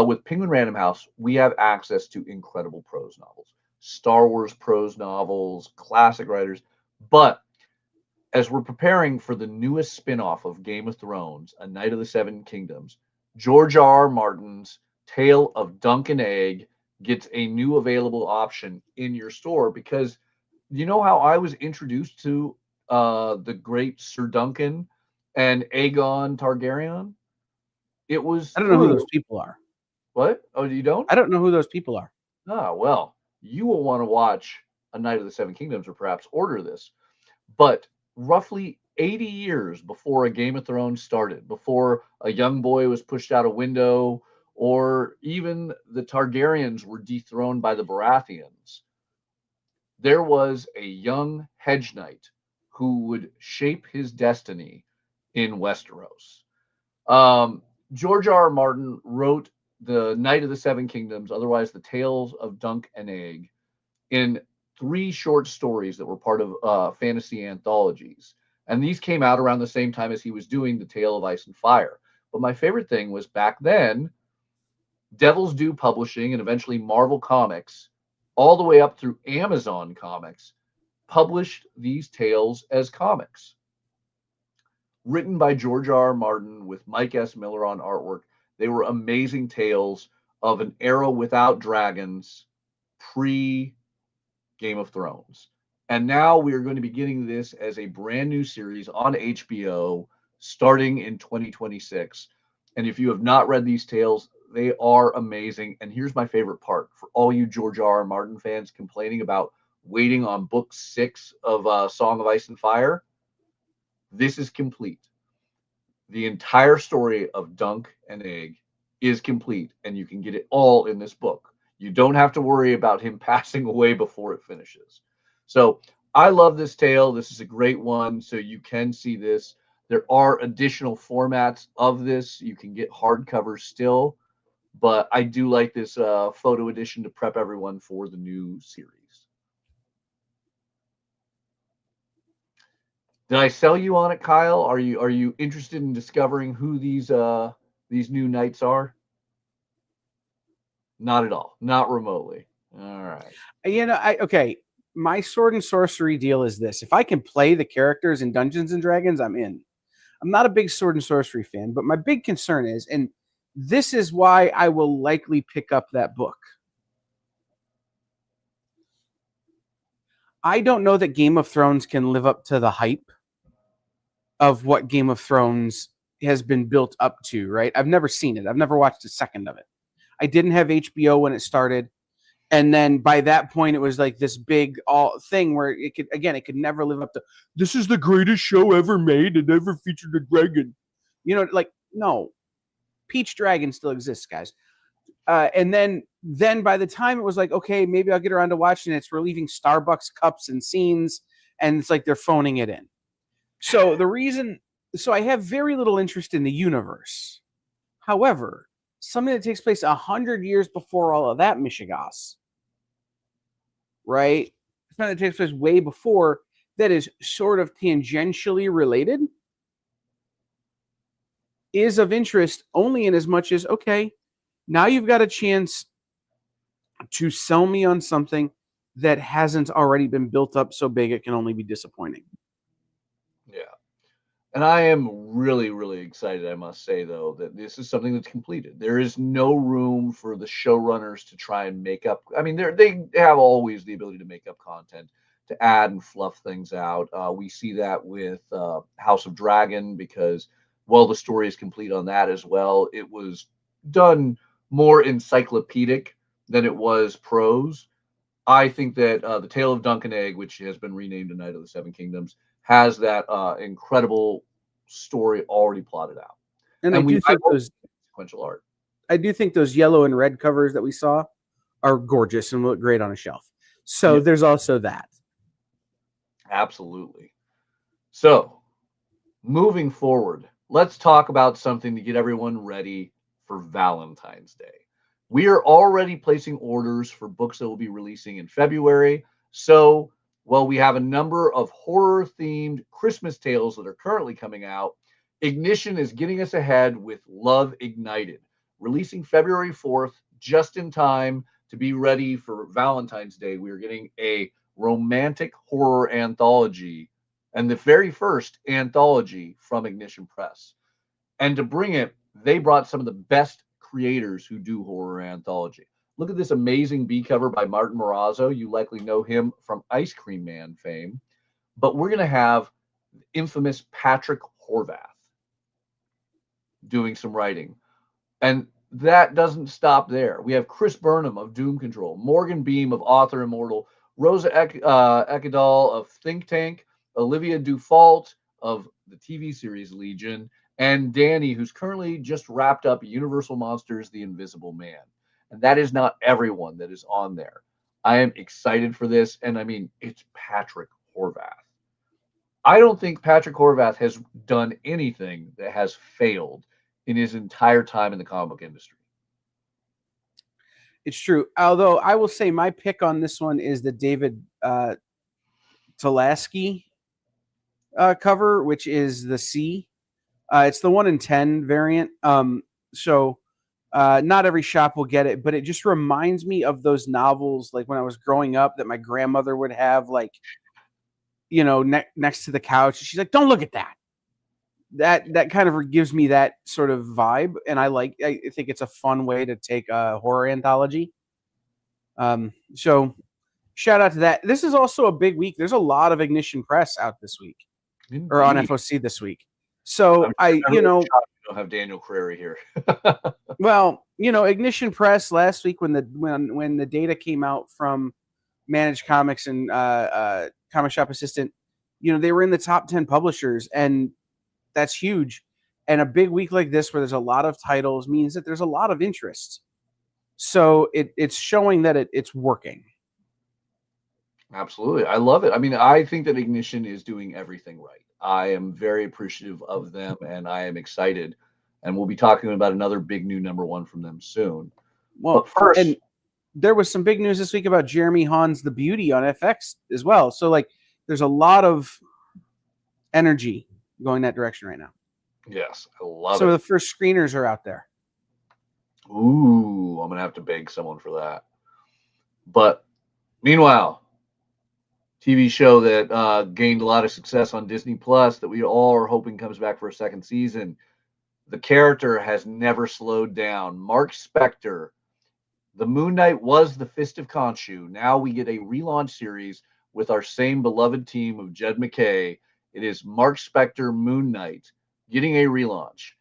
with Penguin Random House, we have access to incredible prose novels, Star Wars prose novels, classic writers. But as we're preparing for the newest spin-off of Game of Thrones, A Knight of the Seven Kingdoms, George R.R. Martin's Tale of Dunk and Egg gets a new available option in your store, because you know how I was introduced to the great Sir Duncan and Aegon Targaryen? It was I don't know who those people are. What? Oh, you don't? I don't know who those people are. Ah, well, you will want to watch A Knight of the Seven Kingdoms, or perhaps order this. But roughly 80 years before a Game of Thrones started, before a young boy was pushed out a window, or even the Targaryens were dethroned by the Baratheons, there was a young hedge knight who would shape his destiny in Westeros. George R. R. Martin wrote The Knight of the Seven Kingdoms, otherwise The Tales of Dunk and Egg, in 3 short stories that were part of fantasy anthologies. And these came out around the same time as he was doing The Tale of Ice and Fire. But my favorite thing was, back then, Devil's Due Publishing and eventually Marvel Comics, all the way up through Amazon Comics, published these tales as comics. Written by George R. R. Martin with Mike S. Miller on artwork. They were amazing tales of an era without dragons, pre-Game of Thrones. And now we are going to be getting this as a brand new series on HBO starting in 2026. And if you have not read these tales, they are amazing. And here's my favorite part for all you George R. R. Martin fans complaining about waiting on book 6 of Song of Ice and Fire. This is complete. The entire story of Dunk and Egg is complete, and you can get it all in this book. You don't have to worry about him passing away before it finishes. So I love this tale. This is a great one. So you can see this. There are additional formats of this. You can get hardcovers still. But I do like this photo edition to prep everyone for the new series. Did I sell you on it, Kyle? Are you interested in discovering who these new knights are? Not at all. Not remotely. All right. Okay. My sword and sorcery deal is this: if I can play the characters in Dungeons and Dragons, I'm in. I'm not a big sword and sorcery fan, but my big concern is, and this is why I will likely pick up that book. I don't know that Game of Thrones can live up to the hype of what Game of Thrones has been built up to, right? I've never seen it. I've never watched a second of it. I didn't have HBO when it started. And then by that point, it was like this big thing where it could never live up to, this is the greatest show ever made and ever featured a dragon. No, Peach Dragon still exists, guys. And then by the time it was like, okay, maybe I'll get around to watching it, it's relieving Starbucks cups and scenes, and it's like they're phoning it in. So I have very little interest in the universe. However, something that takes place 100 years before all of that Michigas, right? Something that takes place way before that is sort of tangentially related is of interest only in as much as, okay, now you've got a chance to sell me on something that hasn't already been built up so big it can only be disappointing. Yeah. And I am really, really excited, I must say, though, that this is something that's completed. There is no room for the showrunners to try and make up. I mean, they have always the ability to make up content, to add and fluff things out. We see that with House of Dragon because, well, the story is complete on that as well. It was done more encyclopedic than it was prose. I think that the Tale of Dunk and Egg, which has been renamed to Night of the Seven Kingdoms, has that incredible story already plotted out. And I do think those sequential art. I do think those yellow and red covers that we saw are gorgeous and look great on a shelf. So there's also that. Absolutely. So, moving forward, let's talk about something to get everyone ready for Valentine's Day. We are already placing orders for books that will be releasing in February. So, well, we have a number of horror-themed Christmas tales that are currently coming out. Ignition is getting us ahead with Love Ignited, releasing February 4th, just in time to be ready for Valentine's Day. We are getting a romantic horror anthology, and the very first anthology from Ignition Press. And to bring it, they brought some of the best creators who do horror anthology. Look at this amazing B cover by Martin Morazzo. You likely know him from Ice Cream Man fame. But we're going to have infamous Patrick Horvath doing some writing. And that doesn't stop there. We have Chris Burnham of Doom Control, Morgan Beam of Author Immortal, Rosa Ekdahl of Think Tank, Olivia Dufault of the TV series Legion, and Danny, who's currently just wrapped up Universal Monsters: The Invisible Man. And that is not everyone that is on there. I am excited for this. And I mean, it's Patrick Horvath. I don't think Patrick Horvath has done anything that has failed in his entire time in the comic book industry. It's true. Although I will say my pick on this one is the David Talaski cover, which is the C. It's the 1 in 10 variant. So not every shop will get it, but it just reminds me of those novels like when I was growing up that my grandmother would have, like, you know, next to the couch. She's like, don't look at that. That kind of gives me that sort of vibe, and I think it's a fun way to take a horror anthology. So shout out to that. This is also a big week. There's a lot of Ignition Press out this week. Indeed. Or on FOC this week. So I don't have Daniel Crary here. Well, you know, Ignition Press last week when the data came out from Managed Comics and Comic Shop Assistant, you know, they were in the top 10 publishers, and that's huge. And a big week like this where there's a lot of titles means that there's a lot of interest. So it's showing that it's working. Absolutely. I love it. I mean, I think that Ignition is doing everything right. I am very appreciative of them, and I am excited. And we'll be talking about another big new #1 from them soon. Well, but first, and there was some big news this week about Jeremy Hahn's The Beauty on FX as well. So, like, there's a lot of energy going that direction right now. Yes, I love it. So the first screeners are out there. Ooh, I'm going to have to beg someone for that. But meanwhile, TV show that gained a lot of success on Disney Plus that we all are hoping comes back for a second season. The character has never slowed down. Mark Spector. The Moon Knight was the Fist of Khonshu. Now we get a relaunch series with our same beloved team of Jed McKay. It is Mark Spector Moon Knight getting a relaunch.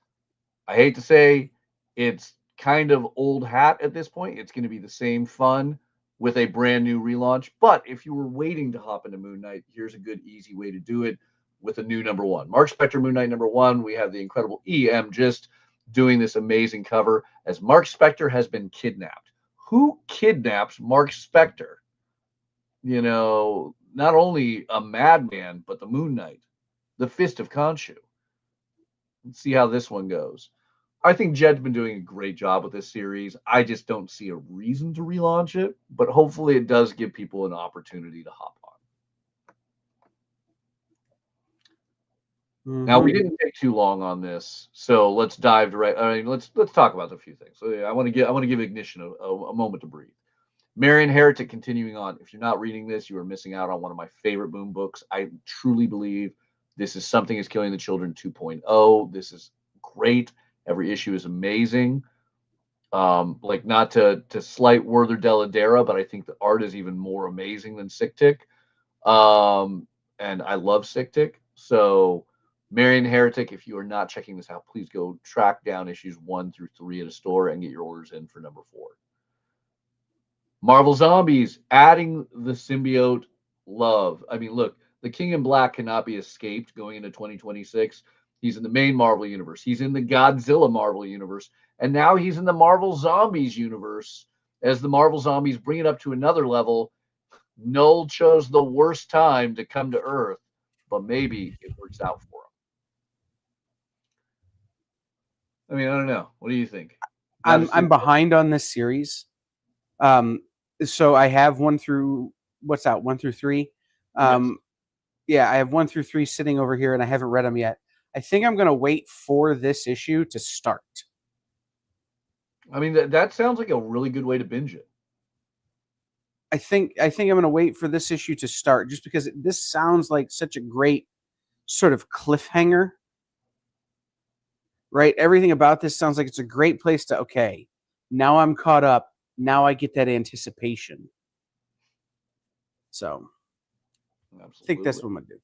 I hate to say it's kind of old hat at this point. It's going to be the same fun with a brand new relaunch. But if you were waiting to hop into Moon Knight, here's a good, easy way to do it with a new number one. Mark Spector Moon Knight number one. We have the incredible EM just doing this amazing cover as Mark Spector has been kidnapped. Who kidnaps Mark Spector? You know, not only a madman, but the Moon Knight, the Fist of Khonshu. Let's see how this one goes. I think Jed's been doing a great job with this series. I just don't see a reason to relaunch it, but hopefully it does give people an opportunity to hop on. Now we didn't take too long on this, so let's dive direct. I mean, let's talk about a few things. So yeah, I want to give Ignition a moment to breathe. Marion Heretic continuing on. If you're not reading this, you are missing out on one of my favorite Boom books. I truly believe this is Something is Killing the Children 2.0. This is great. Every issue is amazing. Like not to slight Werther Dell'Edera, but I think the art is even more amazing than Sick Tick. And I love Sick Tick. So Marion Heretic, if you are not checking this out, please go track down issues 1 through 3 at a store and get your orders in for number 4. Marvel Zombies, adding the symbiote love. I mean, look, the King in Black cannot be escaped going into 2026. He's in the main Marvel universe. He's in the Godzilla Marvel universe. And now he's in the Marvel Zombies universe. As the Marvel Zombies bring it up to another level, Null chose the worst time to come to Earth, but maybe it works out for him. I mean, I don't know. What do you think? I'm behind on this series. So I have 1 through 3. Yes. Yeah, I have 1 through 3 sitting over here, and I haven't read them yet. I think I'm going to wait for this issue to start. I mean, that sounds like a really good way to binge it. I think I'm going to wait for this issue to start just because this sounds like such a great sort of cliffhanger. Right? Everything about this sounds like it's a great place to, okay, now I'm caught up. Now I get that anticipation. So Absolutely. I think that's what I'm going to do.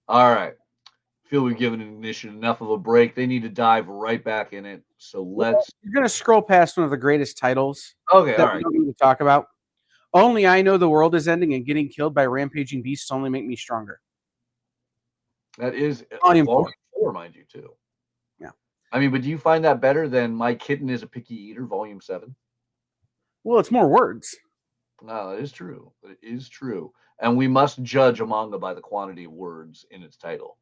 All right. I feel we've given Ignition enough of a break. They need to dive right back in it. So let's. You're going to scroll past one of the greatest titles. Okay, that all right. we don't need to talk about. Only I Know the World is Ending and Getting Killed by Rampaging Beasts Only Make Me Stronger. That is Volume 4, mind you, too. Yeah. I mean, but do you find that better than My Kitten is a Picky Eater, Volume 7? Well, it's more words. No, it is true. It is true. And we must judge a manga by the quantity of words in its title.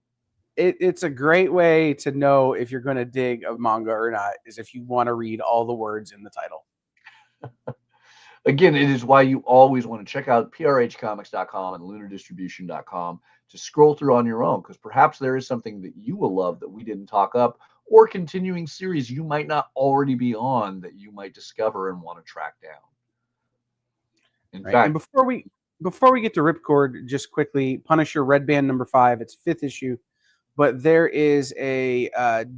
It's a great way to know if you're going to dig a manga or not, is if you want to read all the words in the title. Again, it is why you always want to check out prhcomics.com and lunardistribution.com to scroll through on your own, because perhaps there is something that you will love that we didn't talk up, or continuing series you might not already be on that you might discover and want to track down. In fact, and before we get to Ripcord, just quickly, Punisher Red Band number 5, it's 5th issue, but there is a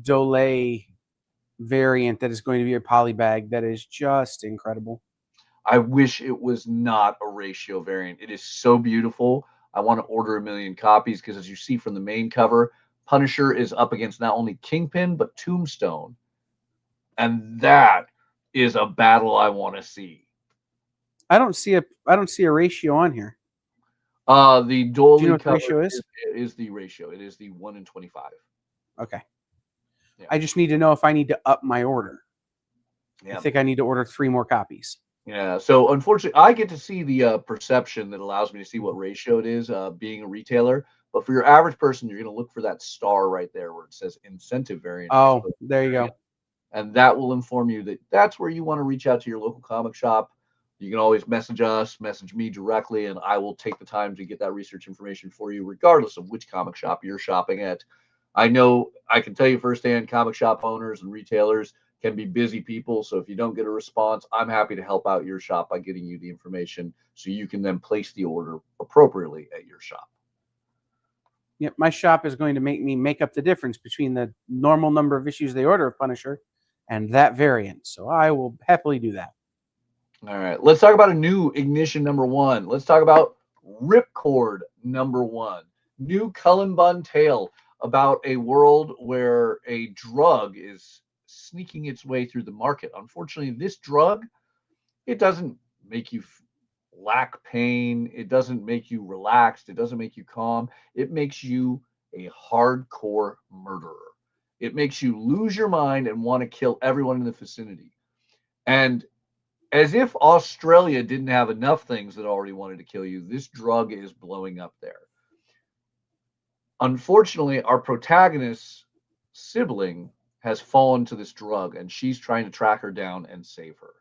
Dole variant that is going to be a polybag that is just incredible. I wish it was not a ratio variant. It is so beautiful. I want to order 1 million copies because, as you see from the main cover, Punisher is up against not only Kingpin but Tombstone, and that is a battle I want to see. I don't see a ratio on here. The Dolly Do you know what the cover ratio is? is the ratio. It is the 1 in 25. Okay. Yeah. I just need to know if I need to up my order. Yeah. I think I need to order 3 more copies. Yeah. So unfortunately, I get to see the perception that allows me to see what ratio it is, being a retailer. But for your average person, you're going to look for that star right there where it says incentive variant. Oh, there you go. And that will inform you that that's where you want to reach out to your local comic shop. You can always message us, message me directly, and I will take the time to get that research information for you, regardless of which comic shop you're shopping at. I know I can tell you firsthand, comic shop owners and retailers, can be busy people. So if you don't get a response, I'm happy to help out your shop by getting you the information so you can then place the order appropriately at your shop. Yep, my shop is going to make me make up the difference between the normal number of issues they order of Punisher and that variant. So I will happily do that. All right, let's talk about a new Ignition #1. Let's talk about Ripcord #1. New Cullen Bunn tale about a world where a drug is sneaking its way through the market. Unfortunately, this drug, it doesn't make you lack pain. It doesn't make you relaxed. It doesn't make you calm. It makes you a hardcore murderer. It makes you lose your mind and want to kill everyone in the vicinity. And as if Australia didn't have enough things that already wanted to kill you, this drug is blowing up there. Unfortunately, our protagonist's sibling has fallen to this drug, and she's trying to track her down and save her.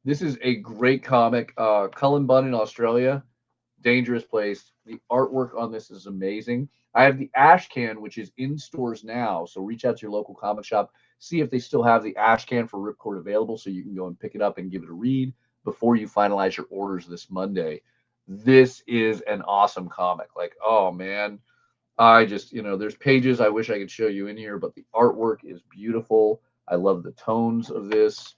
This is a great comic. Cullen Bunn in Australia, dangerous place. The artwork on this is amazing. I have the Ash Can, which is in stores now. So reach out to your local comic shop, see if they still have the Ash Can for Ripcord available so you can go and pick it up and give it a read before you finalize your orders this Monday. This is an awesome comic. Like, oh man, I just, there's pages I wish I could show you in here, but the artwork is beautiful. I love the tones of this.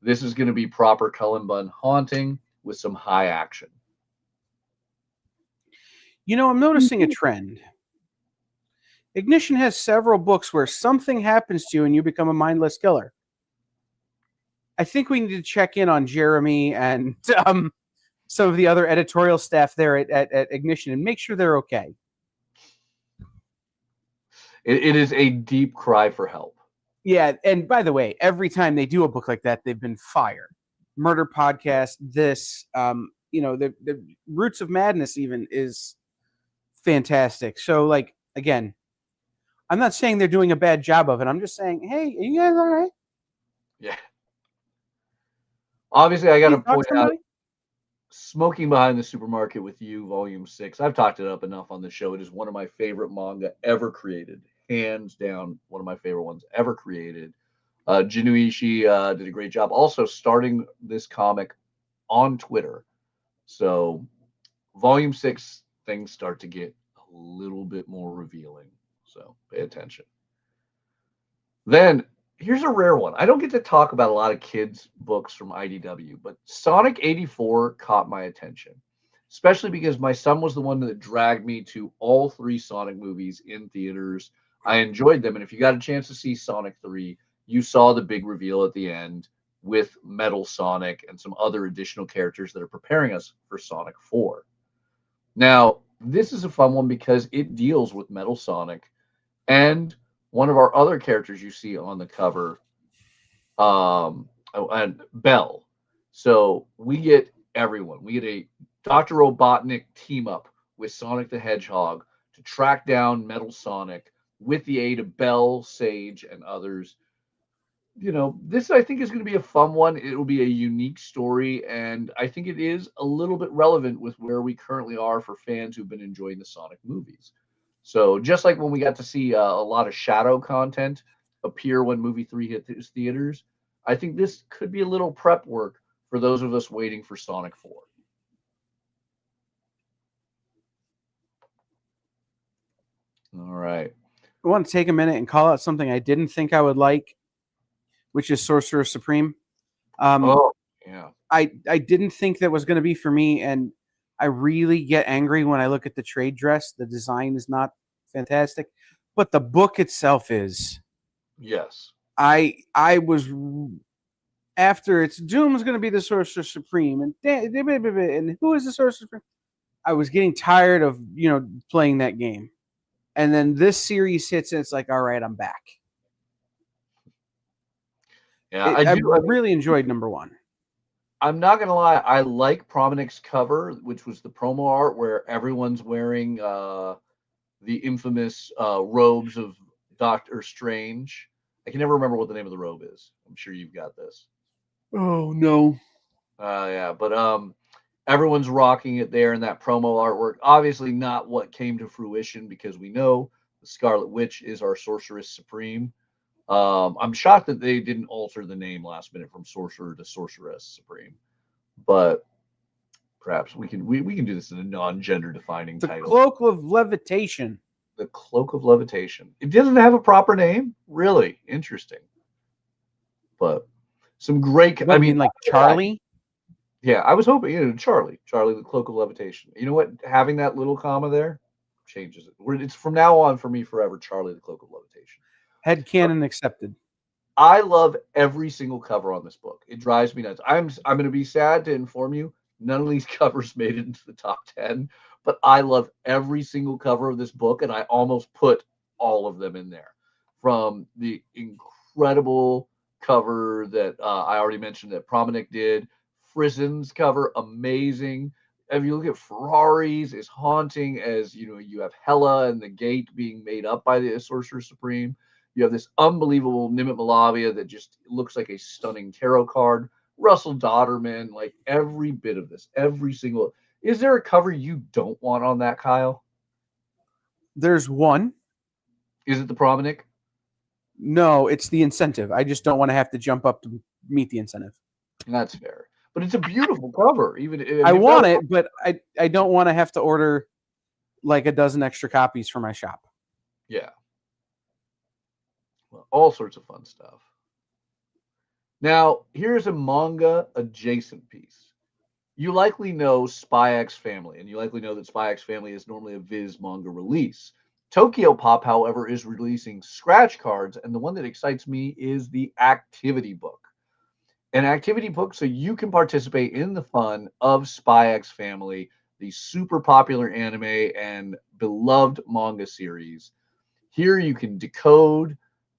This is going to be proper Cullen Bunn haunting with some high action. I'm noticing a trend. Ignition has several books where something happens to you and you become a mindless killer. I think we need to check in on Jeremy and some of the other editorial staff there at Ignition and make sure they're okay. It is a deep cry for help. Yeah, and by the way, every time they do a book like that, they've been fired. Murder Podcast, this, the Roots of Madness even is fantastic. So, like, again, I'm not saying they're doing a bad job of it. I'm just saying, hey, are you guys all right? Yeah. Obviously, I got to point out, Somebody? Smoking Behind the Supermarket with You, Volume 6. I've talked it up enough on the show. It is one of my favorite manga ever created. Hands down, one of my favorite ones ever created. Jinuishi did a great job. Also, starting this comic on Twitter. So, Volume 6, things start to get a little bit more revealing. So, pay attention. Then, here's a rare one. I don't get to talk about a lot of kids' books from IDW, but Sonic 84 caught my attention, especially because my son was the one that dragged me to all 3 Sonic movies in theaters. I enjoyed them, and if you got a chance to see Sonic 3, you saw the big reveal at the end with Metal Sonic and some other additional characters that are preparing us for Sonic 4. Now, this is a fun one because it deals with Metal Sonic and one of our other characters you see on the cover, and Bell. So we get everyone. We get a Dr. Robotnik team up with Sonic the Hedgehog to track down Metal Sonic with the aid of Bell, Sage, and others. This I think is going to be a fun one. It will be a unique story, and I think it is a little bit relevant with where we currently are for fans who've been enjoying the Sonic movies. So just like when we got to see a lot of shadow content appear when movie 3 hit theaters, I think this could be a little prep work for those of us waiting for Sonic 4. All right. I want to take a minute and call out something I didn't think I would like, which is Sorcerer Supreme. Yeah. I didn't think that was going to be for me, and I really get angry when I look at the trade dress. The design is not fantastic, but the book itself is. Yes. I was after it's Doom is going to be the Sorcerer Supreme, and who is the Sorcerer Supreme? I was getting tired of playing that game, and then this series hits, and it's like, all right, I'm back. Yeah, I really enjoyed #1. I'm not gonna lie, I like Prominix's cover, which was the promo art where everyone's wearing the infamous robes of Doctor Strange. I can never remember what the name of the robe is. I'm sure you've got this. Oh no. Yeah, but everyone's rocking it there in that promo artwork. Obviously not what came to fruition because we know the Scarlet Witch is our Sorceress Supreme. I'm shocked that they didn't alter the name last minute from Sorcerer to Sorceress Supreme, but perhaps we can do this in a non-gender defining The title. Cloak of Levitation. The Cloak of Levitation. It doesn't have a proper name, really interesting, but some great. What, I mean, like Charlie? Yeah, I was hoping, Charlie, the Cloak of Levitation. You know what? Having that little comma there changes it. It's from now on for me forever, Charlie, the Cloak of Levitation. Headcanon accepted. I love every single cover on this book. It drives me nuts. I'm going to be sad to inform you, none of these covers made it into the top 10, but I love every single cover of this book, and I almost put all of them in there. From the incredible cover that I already mentioned that Promenade did, Frizen's cover, amazing. If you look at Ferrari's, is haunting as you have Hela and the gate being made up by the Sorcerer Supreme. You have this unbelievable Nimit Malavia that just looks like a stunning tarot card. Russell Dodderman, like every bit of this, every single. Is there a cover you don't want on that, Kyle? There's one. Is it the Promenade? No, it's the incentive. I just don't want to have to jump up to meet the incentive. That's fair. But it's a beautiful cover. Even I want it, but I don't want to have to order like a dozen extra copies for my shop. Yeah. Well, all sorts of fun stuff. Now, here's a manga adjacent piece. You likely know Spy X Family, and you likely know that Spy X Family is normally a Viz manga release. Tokyo Pop, however, is releasing scratch cards, and the one that excites me is the activity book. An activity book so you can participate in the fun of Spy X Family, the super popular anime and beloved manga series. Here you can decode,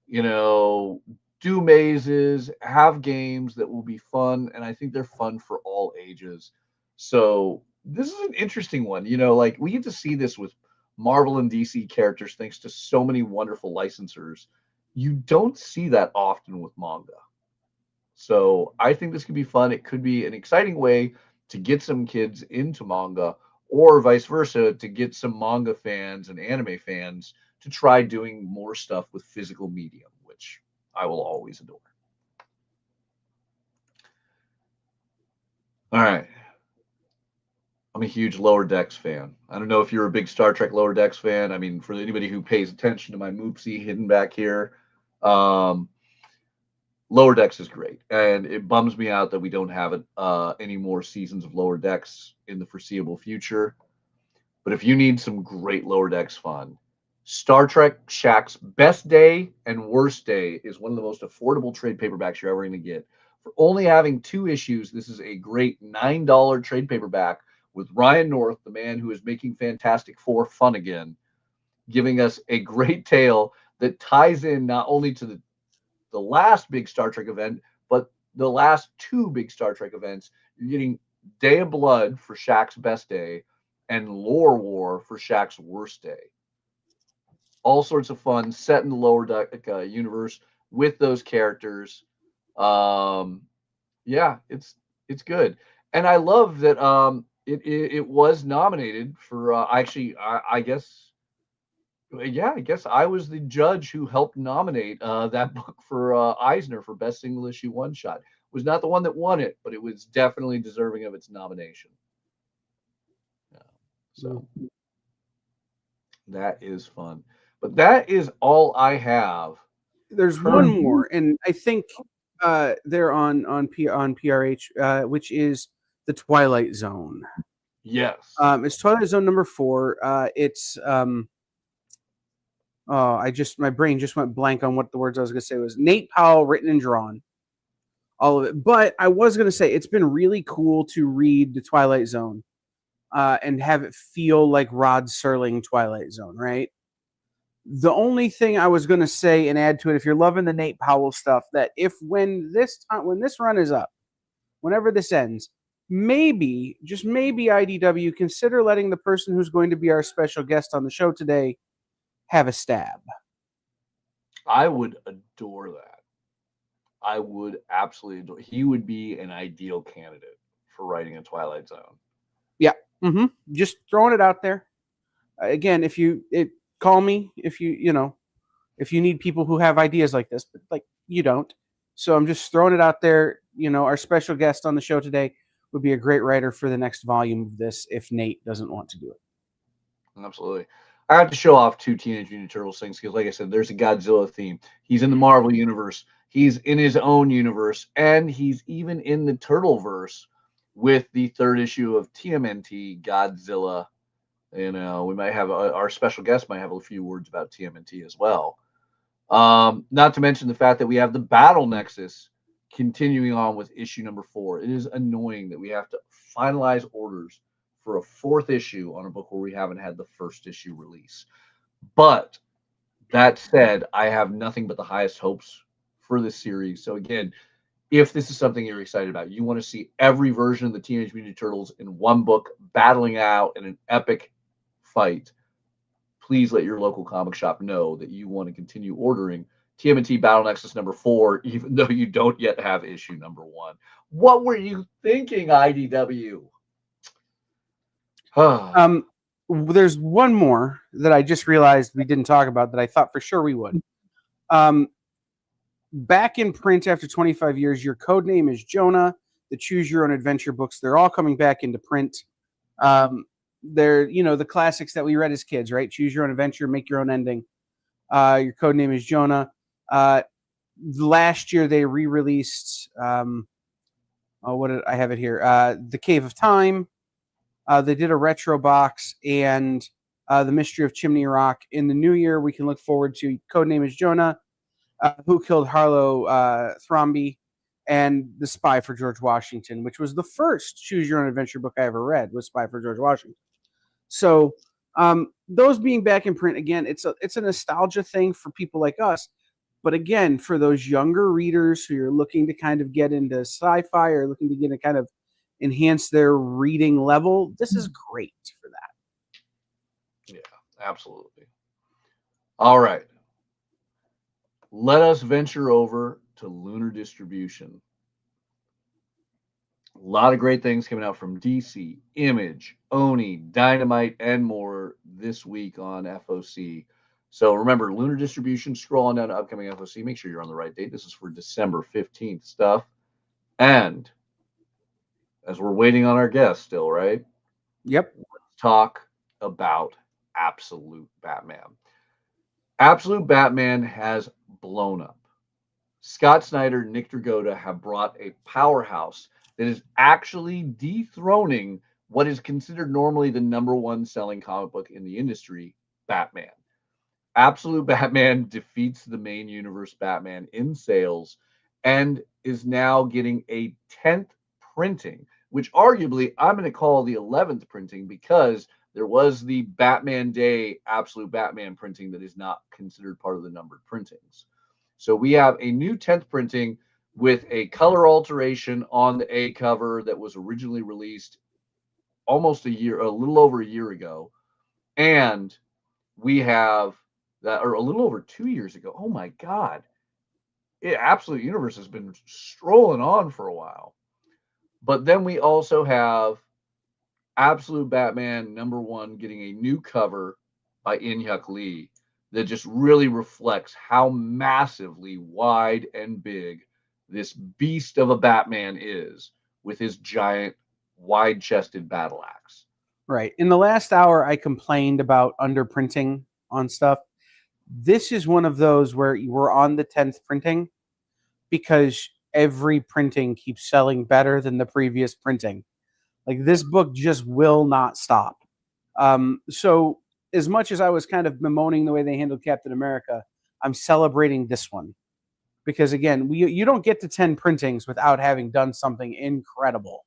do mazes, have games that will be fun, and I think they're fun for all ages. So this is an interesting one. Like we get to see this with Marvel and DC characters thanks to so many wonderful licensors. You don't see that often with manga. So I think this could be fun. It could be an exciting way to get some kids into manga, or vice versa, to get some manga fans and anime fans to try doing more stuff with physical medium, which I will always adore. All right. I'm a huge Lower Decks fan. I don't know if you're a big Star Trek Lower Decks fan. I mean, for anybody who pays attention to my Moopsie hidden back here, Lower Decks is great, and it bums me out that we don't have any more seasons of Lower Decks in the foreseeable future. But if you need some great Lower Decks fun, Star Trek Shaq's Best Day and Worst Day is one of the most affordable trade paperbacks you're ever going to get. For only having 2 issues, this is a great $9 trade paperback with Ryan North, the man who is making Fantastic Four fun again, giving us a great tale that ties in not only to the last big Star Trek event, but the last 2 big Star Trek events. You're getting Day of Blood for Shaq's Best Day and Lore War for Shaq's Worst Day. All sorts of fun set in the Lower Deck universe with those characters. Yeah, it's good, and I love that it was nominated for I guess. Yeah, I guess I was the judge who helped nominate that book for Eisner for Best Single Issue One Shot. It was not the one that won it, but it was definitely deserving of its nomination. Yeah, so that is fun. But that is all I have. There's one more, and I think they're on PRH, which is the Twilight Zone. Yes. It's Twilight Zone number 4. It's my brain just went blank on what the words I was going to say was. Nate Powell, written and drawn, all of it. But I was going to say it's been really cool to read the Twilight Zone and have it feel like Rod Serling Twilight Zone, right? The only thing I was going to say and add to it, if you're loving the Nate Powell stuff, that when this run is up, whenever this ends, maybe, just maybe, IDW, consider letting the person who's going to be our special guest on the show today have a stab. I would adore that. I would absolutely adore. He would be an ideal candidate for writing a Twilight Zone. Yeah. Mm-hmm. Just throwing it out there. Again, call me if if you need people who have ideas like this, but like you don't. So I'm just throwing it out there. Our special guest on the show today would be a great writer for the next volume of this if Nate doesn't want to do it. Absolutely. I have to show off 2 Teenage Mutant Turtles things because, like I said, there's a Godzilla theme. He's in the Marvel universe. He's in his own universe, and he's even in the Turtleverse with the 3rd issue of TMNT Godzilla. We might have our special guest might have a few words about TMNT as well. Not to mention the fact that we have the Battle Nexus continuing on with issue number 4. It is annoying that we have to finalize orders for a 4th issue on a book where we haven't had the 1st issue release. But that said, I have nothing but the highest hopes for this series. So again, if this is something you're excited about, you want to see every version of the Teenage Mutant Turtles in one book battling out in an epic fight, please let your local comic shop know that you want to continue ordering TMNT Battle Nexus number 4, even though you don't yet have issue number 1. What were you thinking, IDW? There's one more that I just realized we didn't talk about that I thought for sure we would. Back in print after 25 years, your code name is Jonah. The Choose Your Own Adventure books, they're all coming back into print. They're, the classics that we read as kids, right? Choose Your Own Adventure, make your own ending. Your code name is Jonah. Last year they re-released, what did I have it here? The Cave of Time. They did a retro box and The Mystery of Chimney Rock. In the new year, we can look forward to Codename is Jonah, Who Killed Harlow Thrombey, and The Spy for George Washington, which was the first Choose Your Own Adventure book I ever read, was Spy for George Washington. So those being back in print, again, it's a nostalgia thing for people like us. But again, for those younger readers who are looking to kind of get into sci-fi or looking to get a kind of enhance their reading level, this is great for that. Yeah, absolutely. All right. Let us venture over to Lunar Distribution. A lot of great things coming out from DC, Image, Oni, Dynamite, and more this week on FOC. So remember, Lunar Distribution, scrolling down to upcoming FOC. Make sure you're on the right date. This is for December 15th stuff. And as we're waiting on our guest still, right? Yep. Let's talk about Absolute Batman. Absolute Batman has blown up. Scott Snyder and Nick Dragotta have brought a powerhouse that is actually dethroning what is considered normally the #1 selling comic book in the industry, Batman. Absolute Batman defeats the main universe Batman in sales and is now getting a 10th printing, which arguably I'm going to call the 11th printing because there was the Batman Day Absolute Batman printing that is not considered part of the numbered printings. So we have a new 10th printing with a color alteration on the A cover that was originally released a little over a year ago. And we have that, or a little over 2 years ago. Oh my God. Absolute Universe has been strolling on for a while. But then we also have Absolute Batman #1 getting a new cover by In-Hyuk Lee that just really reflects how massively wide and big this beast of a Batman is with his giant, wide-chested battle axe. Right. In the last hour, I complained about underprinting on stuff. This is one of those where you were on the 10th printing because every printing keeps selling better than the previous printing. Like, this book just will not stop. So as much as I was kind of bemoaning the way they handled Captain America, I'm celebrating this one. Because, again, you don't get to 10 printings without having done something incredible.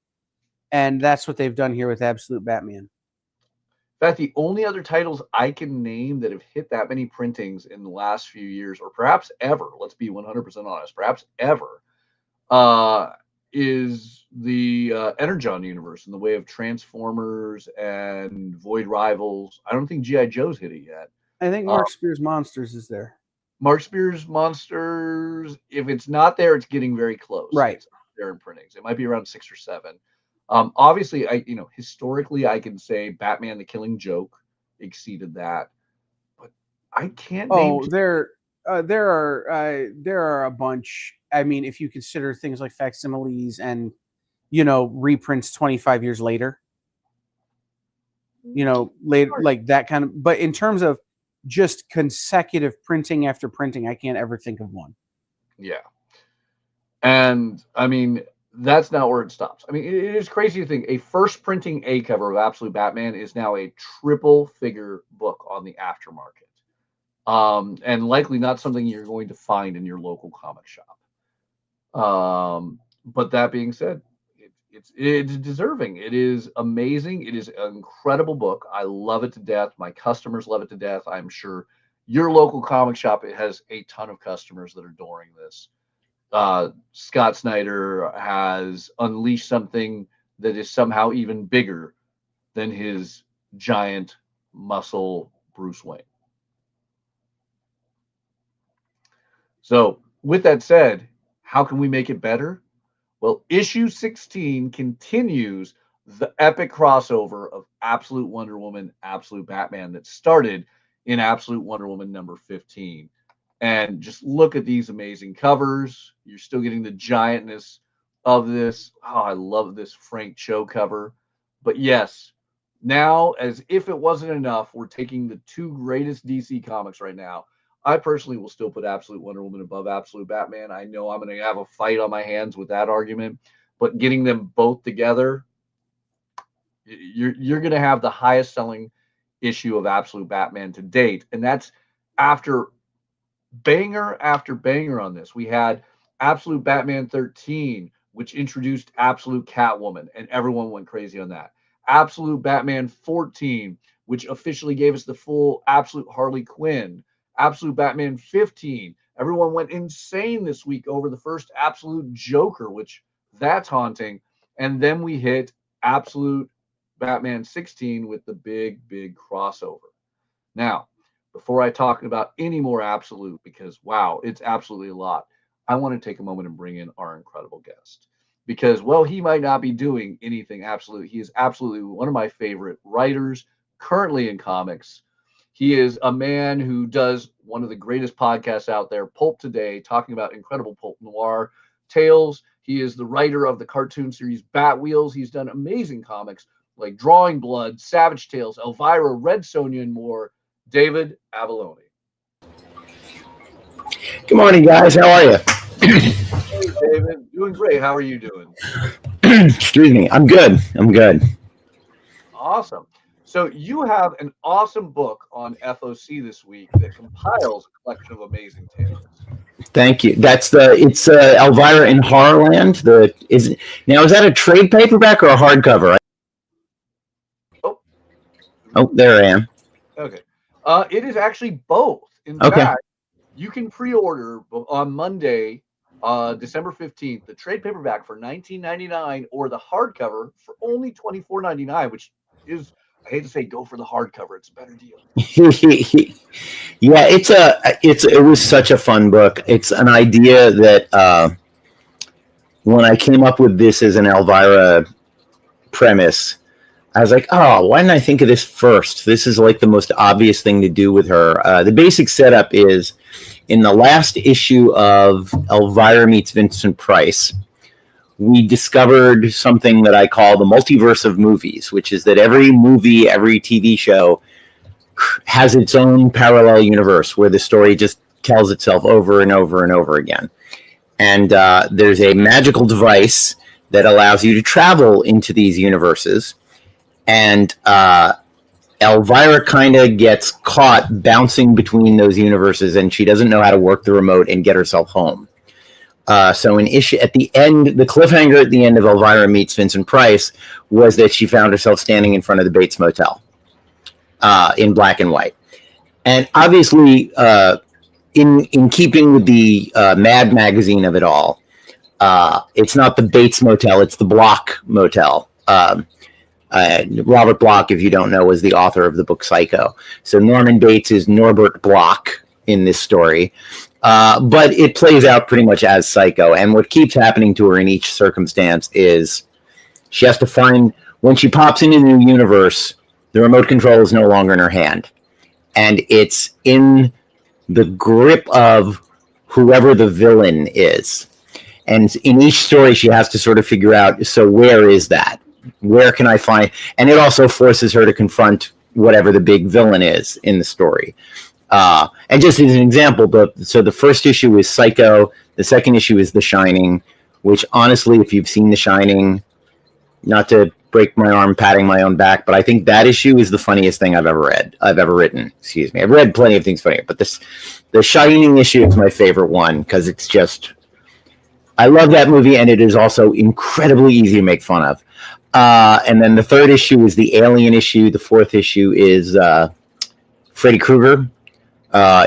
And that's what they've done here with Absolute Batman. In fact, the only other titles I can name that have hit that many printings in the last few years, or perhaps ever, let's be 100% honest, perhaps ever, is the Energon universe in the way of Transformers and Void Rivals. I don't think G.I. Joe's hit it yet. I think Mark Spears Monsters is there. Mark Spears Monsters, if it's not there, it's getting very close. Right. It's there in printings. It might be around 6 or 7. Obviously, historically, I can say Batman: The Killing Joke exceeded that, but I can't name. there are a bunch. I mean, if you consider things like facsimiles and reprints 25 years later, later, like that kind of. But in terms of just consecutive printing after printing, I can't ever think of one. Yeah. And I mean, that's not where it stops. I mean, it is crazy to think a first printing A cover of Absolute Batman is now a triple figure book on the aftermarket. And likely not something you're going to find in your local comic shop. But that being said, it's deserving. It is amazing. It is an incredible book. I love it to death. My customers love it to death. I'm sure your local comic shop, it has a ton of customers that are adoring this. Scott Snyder has unleashed something that is somehow even bigger than his giant muscle Bruce Wayne. So with that said, how can we make it better? Well, issue 16 continues the epic crossover of Absolute Wonder Woman, Absolute Batman that started in Absolute Wonder Woman number 15. And just look at these amazing covers. You're still getting the giantness of this. Oh, I love this Frank Cho cover. But yes, now, as if it wasn't enough, we're taking the two greatest DC comics right now. I personally will still put Absolute Wonder Woman above Absolute Batman. I know I'm going to have a fight on my hands with that argument, but getting them both together, you're going to have the highest selling issue of Absolute Batman to date. And that's after banger after banger on this. We had Absolute Batman 13, which introduced Absolute Catwoman, and everyone went crazy on that. Absolute Batman 14, which officially gave us the full Absolute Harley Quinn. Absolute Batman 15. Everyone went insane this week over the first Absolute Joker, which that's haunting. And then we hit Absolute Batman 16 with the big crossover. Now, before I talk about any more Absolute, because wow, it's absolutely a lot, I want to take a moment and bring in our incredible guest. Because, well, he might not be doing anything Absolute. He is absolutely one of my favorite writers currently in comics. He is a man who does one of the greatest podcasts out there, Pulp Today, talking about incredible pulp noir tales. He is the writer of the cartoon series Bat Wheels. He's done amazing comics like Drawing Blood, Savage Tales, Elvira, Red Sonja, and more. David Avallone. Good morning, guys. How are you? Hey, David. Doing great. How are you doing? Excuse me. I'm good. Awesome. So you have an awesome book on FOC this week that compiles a collection of amazing tales. Thank you. It's Elvira in Horrorland. Is that a trade paperback or a hardcover? Oh, there I am. Okay. It is actually both. In fact, you can pre-order on Monday, December 15th, the trade paperback for $19.99 or the hardcover for only $24.99, which is, I hate to say, go for the hardcover. It's a better deal. Yeah, it was such a fun book. It's an idea that when I came up with this as an Elvira premise, I was like, oh, why didn't I think of this first? This is like the most obvious thing to do with her. The basic setup is in the last issue of Elvira Meets Vincent Price, we discovered something that I call the multiverse of movies, which is that every movie, every TV show has its own parallel universe where the story just tells itself over and over and over again. And there's a magical device that allows you to travel into these universes. And Elvira kind of gets caught bouncing between those universes, and she doesn't know how to work the remote and get herself home. So an issue at the end, the cliffhanger at the end of Elvira Meets Vincent Price was that she found herself standing in front of the Bates Motel in black and white. And obviously, in keeping with the Mad magazine of it all, it's not the Bates Motel, it's the Block Motel. Robert Bloch, if you don't know, was the author of the book Psycho. So Norman Bates is Norbert Bloch in this story. But it plays out pretty much as Psycho. And what keeps happening to her in each circumstance is she has to find, when she pops into the new universe, the remote control is no longer in her hand. And it's in the grip of whoever the villain is. And in each story, she has to sort of figure out, so where is that? Where can I find? And it also forces her to confront whatever the big villain is in the story. And just as an example, so the first issue is Psycho. The second issue is The Shining, which honestly, if you've seen The Shining, not to break my arm patting my own back, but I think that issue is the funniest thing I've ever written. Excuse me. I've read plenty of things funny, but The Shining issue is my favorite one because it's just, I love that movie, and it is also incredibly easy to make fun of. And then the third issue is the Alien issue. The fourth issue is Freddy Krueger,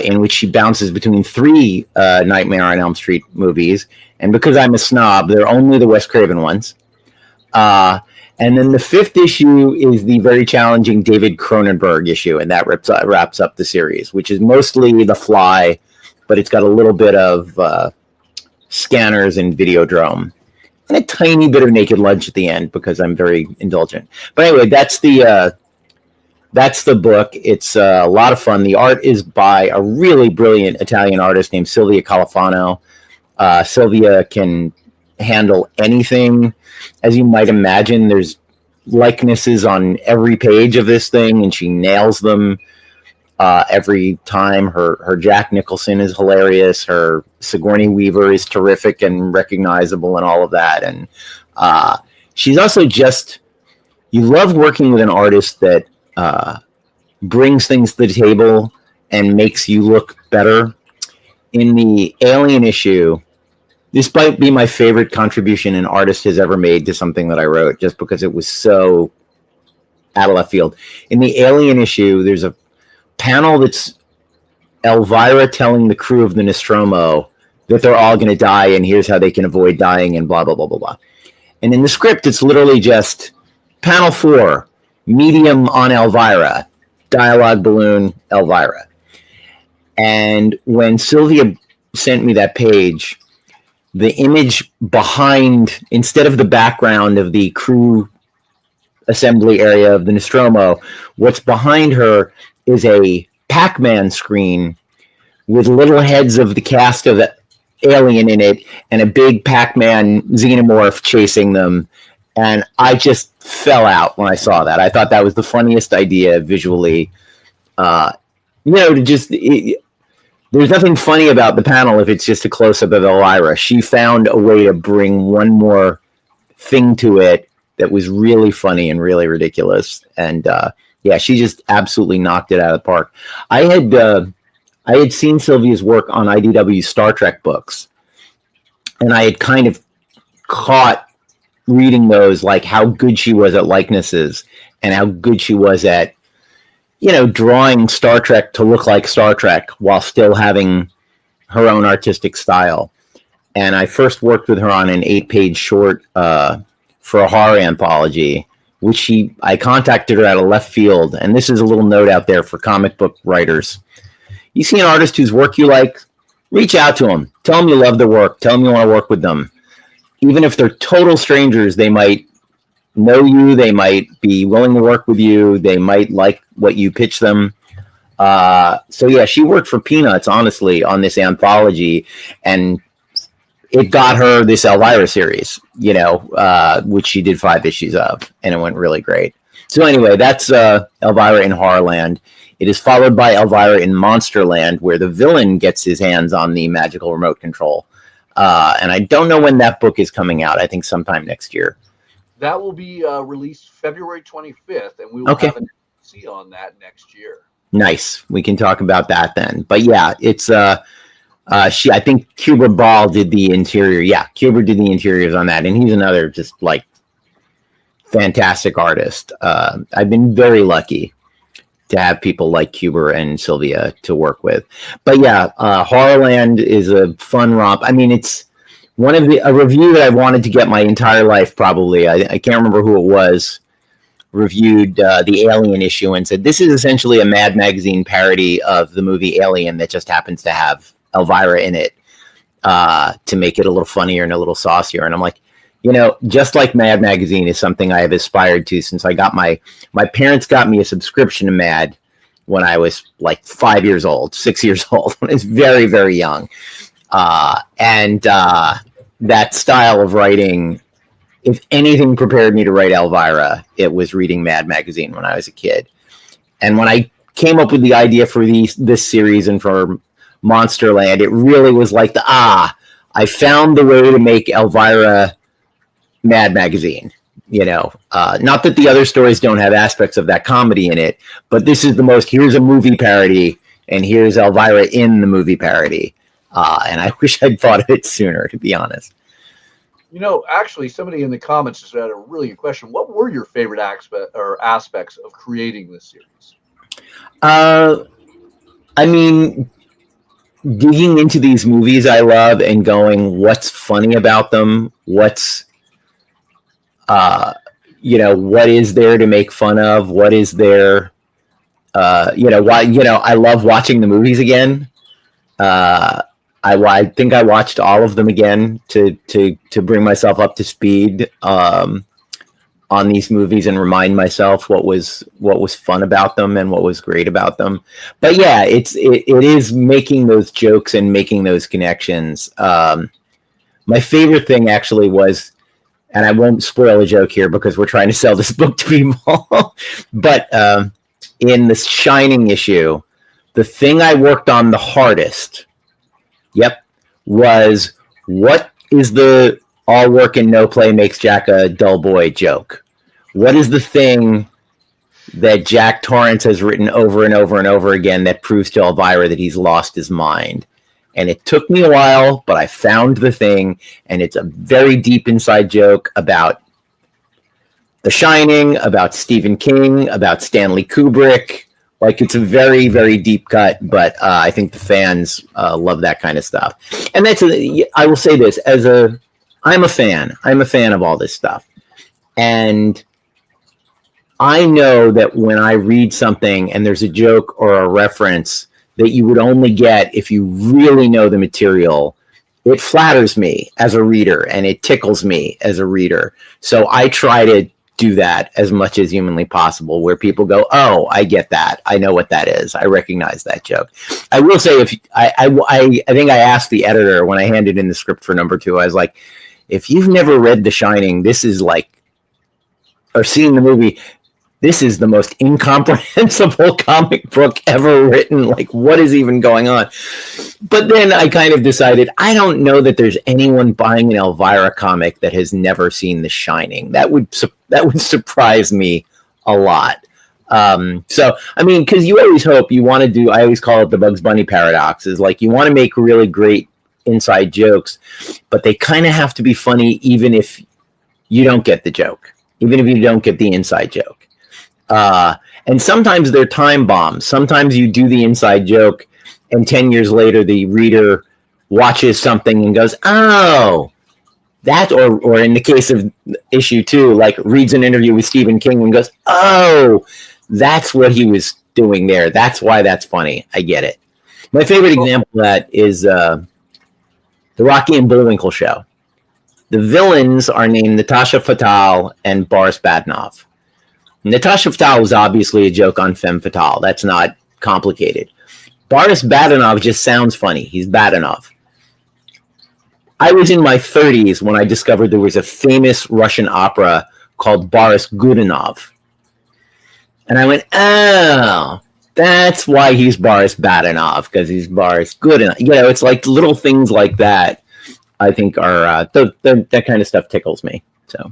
in which she bounces between 3 Nightmare on Elm Street movies. And because I'm a snob, they're only the Wes Craven ones. And then the fifth issue is the very challenging David Cronenberg issue, and that wraps up the series, which is mostly The Fly, but it's got a little bit of Scanners and Videodrome, and a tiny bit of Naked Lunch at the end because I'm very indulgent. But anyway, that's the book. It's a lot of fun. The art is by a really brilliant Italian artist named Silvia Califano. Silvia can handle anything. As you might imagine, there's likenesses on every page of this thing, and she nails them every time. Her Jack Nicholson is hilarious. Her Sigourney Weaver is terrific and recognizable and all of that. And she's also just, you love working with an artist that brings things to the table and makes you look better. In the Alien issue, this might be my favorite contribution an artist has ever made to something that I wrote, just because it was so out of left field. In the Alien issue, there's a panel that's Elvira telling the crew of the Nostromo that they're all going to die, and here's how they can avoid dying, and blah, blah, blah, blah, blah. And in the script, it's literally just panel 4, medium on Elvira, dialogue balloon, Elvira. And when Sylvia sent me that page, the image behind, instead of the background of the crew assembly area of the Nostromo, what's behind her is a Pac-Man screen with little heads of the cast of Alien in it and a big Pac-Man xenomorph chasing them. And I just fell out when I saw that. I thought that was the funniest idea visually. There's nothing funny about the panel if it's just a close-up of Elvira. She found a way to bring one more thing to it that was really funny and really ridiculous. And she just absolutely knocked it out of the park. I had seen Sylvia's work on IDW's Star Trek books, and I had kind of caught reading those, like how good she was at likenesses and how good she was at, drawing Star Trek to look like Star Trek while still having her own artistic style. And I first worked with her on an 8-page short for a horror anthology, which I contacted her out of left field. And this is a little note out there for comic book writers. You see an artist whose work you like, reach out to them. Tell them you love their work. Tell them you want to work with them. Even if they're total strangers, they might know you, they might be willing to work with you, they might like what you pitch them. She worked for peanuts, honestly, on this anthology, and it got her this Elvira series, which she did 5 issues of, and it went really great. So anyway, that's Elvira in Horrorland. It is followed by Elvira in Monsterland, where the villain gets his hands on the magical remote control. And I don't know when that book is coming out. I think sometime next year. That will be released February 25th, and we will have an see on that next year. Nice. We can talk about that then. But yeah, it's I think Cuba Ball did the interior. Yeah, Cuba did the interiors on that, and he's another just like fantastic artist. I've been very lucky to have people like Cuba and Sylvia to work with. But yeah, Horrorland is a fun romp. I mean, it's one of a review that I wanted to get my entire life, probably. I can't remember who it was, reviewed the Alien issue and said, this is essentially a Mad Magazine parody of the movie Alien that just happens to have Elvira in it to make it a little funnier and a little saucier. And I'm like, just like Mad Magazine is something I have aspired to since I got my parents got me a subscription to Mad, when I was like 5 years old, 6 years old, when I was very, very young. And that style of writing, if anything prepared me to write Elvira, it was reading Mad Magazine when I was a kid. And when I came up with the idea for this series and for Monsterland, it really was like I found the way to make Elvira Mad Magazine. Not that the other stories don't have aspects of that comedy in it, but this is here's a movie parody, and here's Elvira in the movie parody. And I wish I'd thought of it sooner, to be honest. Actually, somebody in the comments just had a really good question. What were your favorite aspects of creating this series? I mean, digging into these movies I love and going, what's funny about them? What's what is there to make fun of? What is there? I love watching the movies again. I think I watched all of them again to bring myself up to speed on these movies and remind myself what was fun about them and what was great about them. But yeah, it is making those jokes and making those connections. My favorite thing actually was, and I won't spoil a joke here because we're trying to sell this book to people, but in the Shining issue, the thing I worked on the hardest, was what is the all work and no play makes Jack a dull boy joke? What is the thing that Jack Torrance has written over and over and over again that proves to Elvira that he's lost his mind? And it took me a while, but I found the thing, and it's a very deep inside joke about The Shining, about Stephen King, about Stanley Kubrick. Like, it's a very, very deep cut, but I think the fans love that kind of stuff. And I will say this, I'm a fan. I'm a fan of all this stuff. And I know that when I read something and there's a joke or a reference that you would only get if you really know the material, it flatters me as a reader and it tickles me as a reader. So I try to do that as much as humanly possible, where people go, oh, I get that. I know what that is. I recognize that joke. I will say, if I think I asked the editor when I handed in the script for number 2, I was like, if you've never read The Shining, this is like, or seen the movie, this is the most incomprehensible comic book ever written. Like, what is even going on? But then I kind of decided, I don't know that there's anyone buying an Elvira comic that has never seen The Shining. That would surprise me a lot. So, I mean, because you always hope, you want to do, I always call it the Bugs Bunny paradox, is like, you want to make really great inside jokes, but they kind of have to be funny even if you don't get the joke, even if you don't get the inside joke. And sometimes they're time bombs. Sometimes you do the inside joke and 10 years later the reader watches something and goes, oh, that, or in the case of issue 2, like reads an interview with Stephen King and goes, oh, that's what he was doing there. That's why that's funny. I get it. My favorite example of that is the Rocky and Bullwinkle show. The villains are named Natasha Fatale and Boris Badenov. Natasha Fatale was obviously a joke on Femme Fatale. That's not complicated. Boris Badenov just sounds funny. He's Badenov. I was in my 30s when I discovered there was a famous Russian opera called Boris Godunov. And I went, oh, that's why he's Boris Badenov, because he's Boris Godunov. It's like little things like that, I think, are that kind of stuff tickles me. So.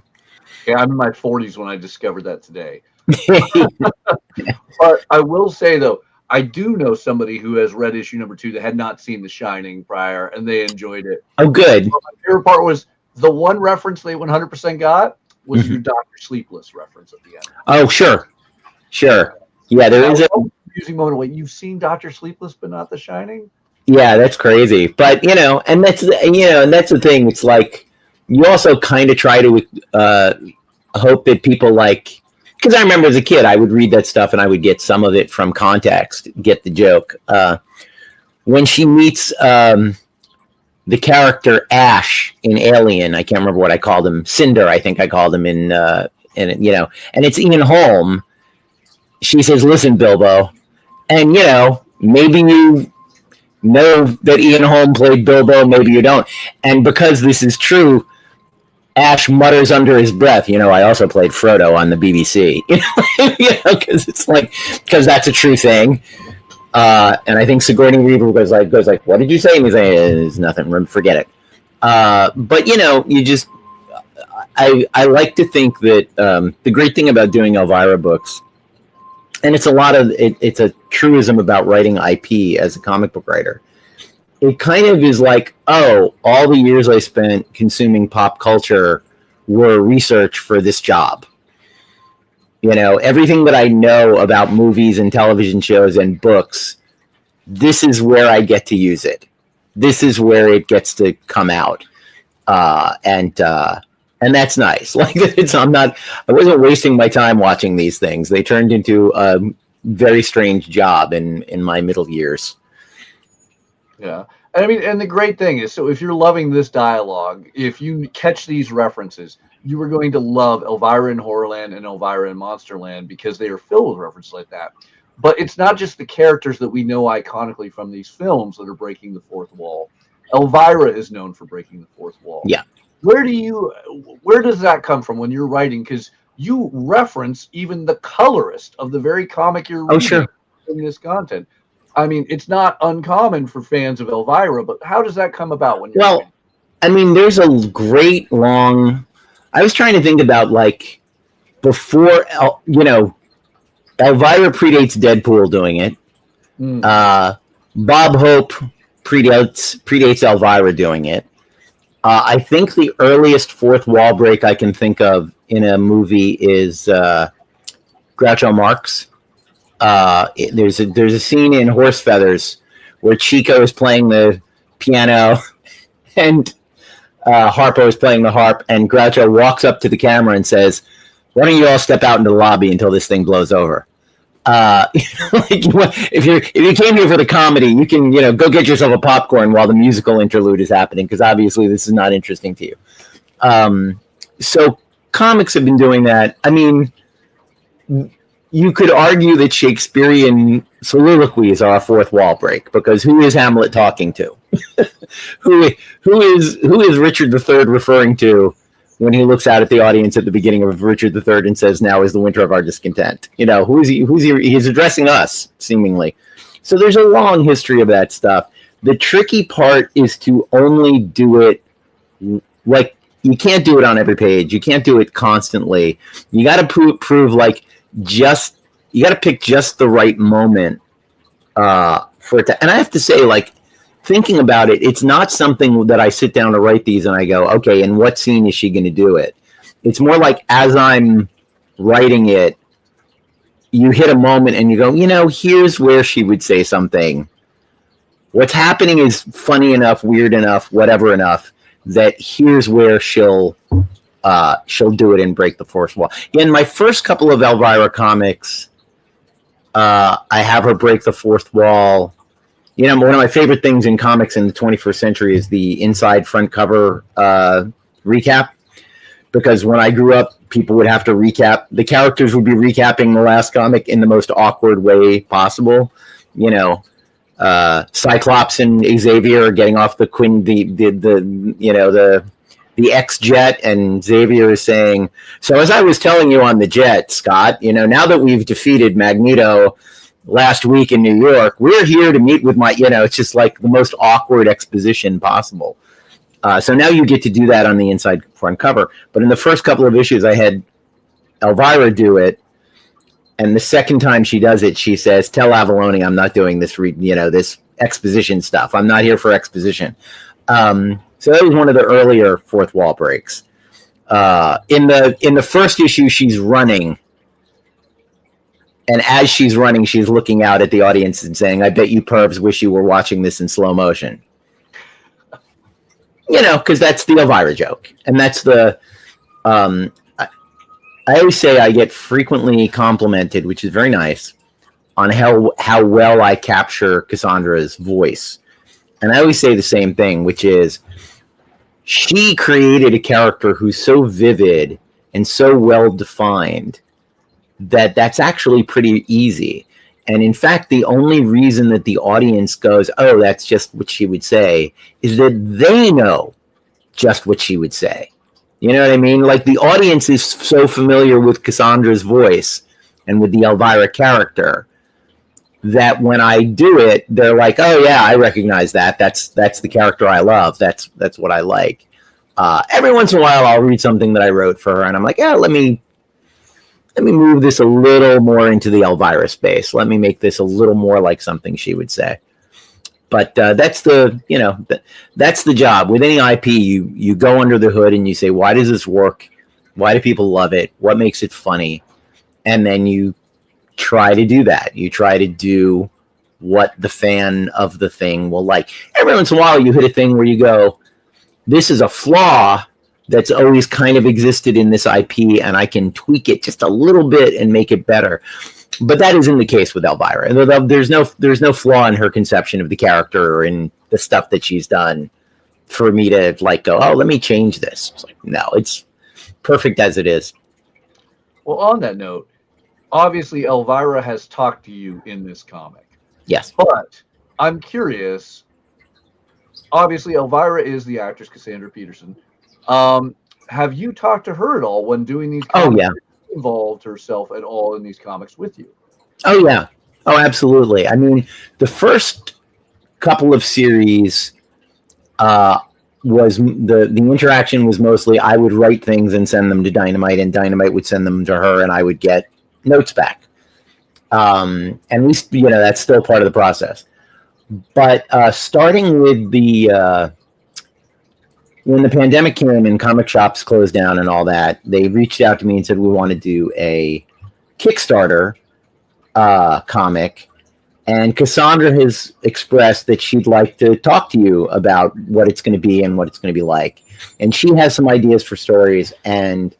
Yeah, I'm in my 40s when I discovered that today. But I will say, though, I do know somebody who has read issue number 2 that had not seen The Shining prior, and they enjoyed it. Oh, good. So my favorite part was the one reference they 100% got was your Dr. Sleepless reference at the end. Oh, sure. Yeah, there is a confusing moment. Wait, you've seen Dr. Sleepless, but not The Shining? Yeah, that's crazy. But and that's the thing. It's like you also kind of try to hope that people like, because I remember as a kid, I would read that stuff and I would get some of it from context, get the joke. When she meets the character Ash in Alien, I can't remember what I called him, Cinder, I think I called him and it's Ian Holm. She says, listen, Bilbo, And, maybe you know that Ian Holm played Bilbo, maybe you don't. And because this is true, Ash mutters under his breath, I also played Frodo on the BBC. Because that's a true thing. And I think Sigourney Weaver goes like, what did you say? And he's like, it's nothing, forget it. But, I like to think that the great thing about doing Elvira books, and it's it's a truism about writing IP as a comic book writer. It kind of is like, all the years I spent consuming pop culture were research for this job. Everything that I know about movies and television shows and books, this is where I get to use it. This is where it gets to come out. And that's nice. I wasn't wasting my time watching these things. They turned into a very strange job in my middle years. Yeah. And the great thing is, so if you're loving this dialogue, if you catch these references, you are going to love Elvira in Horrorland and Elvira in Monsterland because they are filled with references like that. But it's not just the characters that we know iconically from these films that are breaking the fourth wall. Elvira is known for breaking the fourth wall. Yeah. Where does that come from when you're writing? Because you reference even the colorist of the very comic you're reading in this content. I mean, it's not uncommon for fans of Elvira, but how does that come about when you're writing? There's a great long... I was trying to think about, before, Elvira predates Deadpool doing it. Bob Hope predates Elvira doing it. I think the earliest fourth wall break I can think of in a movie is Groucho Marx. There's a scene in Horse Feathers where Chico is playing the piano and Harpo is playing the harp, and Groucho walks up to the camera and says, "Why don't you all step out into the lobby until this thing blows over?" If you came here for the comedy, you can go get yourself a popcorn while the musical interlude is happening, because obviously this is not interesting to you. So comics have been doing that. I mean, you could argue that Shakespearean soliloquies are a fourth wall break, because who is Hamlet talking to? who is Richard III referring to when he looks out at the audience at the beginning of Richard III and says, "Now is the winter of our discontent"? Who is he? He's addressing us, seemingly. So there's a long history of that stuff. The tricky part is to only do it you can't do it on every page. You can't do it constantly. You got to prove you got to pick just the right moment for it to. And I have to say, thinking about it, it's not something that I sit down to write these and I go, okay, in what scene is she going to do it? It's more like as I'm writing it, you hit a moment and you go, here's where she would say something. What's happening is funny enough, weird enough, whatever enough, that here's where she'll do it and break the fourth wall. In my first couple of Elvira comics, I have her break the fourth wall. One of my favorite things in comics in the 21st century is the inside front cover recap. Because when I grew up, people would have to recap. The characters would be recapping the last comic in the most awkward way possible. Cyclops and Xavier are getting off the X jet, and Xavier is saying, "So as I was telling you on the jet, Scott, now that we've defeated Magneto last week in New York, we're here to meet with my," it's just like the most awkward exposition possible. So now you get to do that on the inside front cover. But in the first couple of issues, I had Elvira do it. And the second time she does it, she says, "Tell Avallone I'm not doing this, this exposition stuff. I'm not here for exposition." So that was one of the earlier fourth wall breaks. In the first issue, she's running. And as she's running, she's looking out at the audience and saying, "I bet you pervs wish you were watching this in slow motion." Because that's the Elvira joke. And that's the... I always say I get frequently complimented, which is very nice, on how well I capture Cassandra's voice. And I always say the same thing, which is she created a character who's so vivid and so well defined that that's actually pretty easy. And in fact, the only reason that the audience goes, oh, that's just what she would say, is that they know just what she would say. You know what I mean? Like, the audience is so familiar with Cassandra's voice and with the Elvira character that when I do it, they're like, oh yeah, I recognize that. That's the character I love. That's what I like. Every once in a while, I'll read something that I wrote for her, and I'm like, yeah, let me move this a little more into the Elvira space. Let me make this a little more like something she would say. But that's the job with any IP. You go under the hood and you say, why does this work? Why do people love it? What makes it funny? And then you try to do that. You try to do what the fan of the thing will like. Every once in a while, you hit a thing where you go, this is a flaw that's always kind of existed in this IP, and I can tweak it just a little bit and make it better. But that isn't the case with Elvira. There's no flaw in her conception of the character or in the stuff that she's done for me to like go, oh, let me change this. It's like, no, it's perfect as it is. Well, on that note, obviously Elvira has talked to you in this comic. Yes. But I'm curious. Obviously, Elvira is the actress Cassandra Peterson. Have you talked to her at all when doing these comics? Oh, yeah. Involved herself at all in these comics with you? Oh, yeah. Oh, absolutely. I mean, the first couple of series was the interaction was mostly I would write things and send them to Dynamite, and Dynamite would send them to her, and I would get notes back. And we, that's still part of the process. But starting with when the pandemic came and comic shops closed down and all that, they reached out to me and said, we want to do a Kickstarter comic. And Cassandra has expressed that she'd like to talk to you about what it's going to be and what it's going to be like. And she has some ideas for stories. And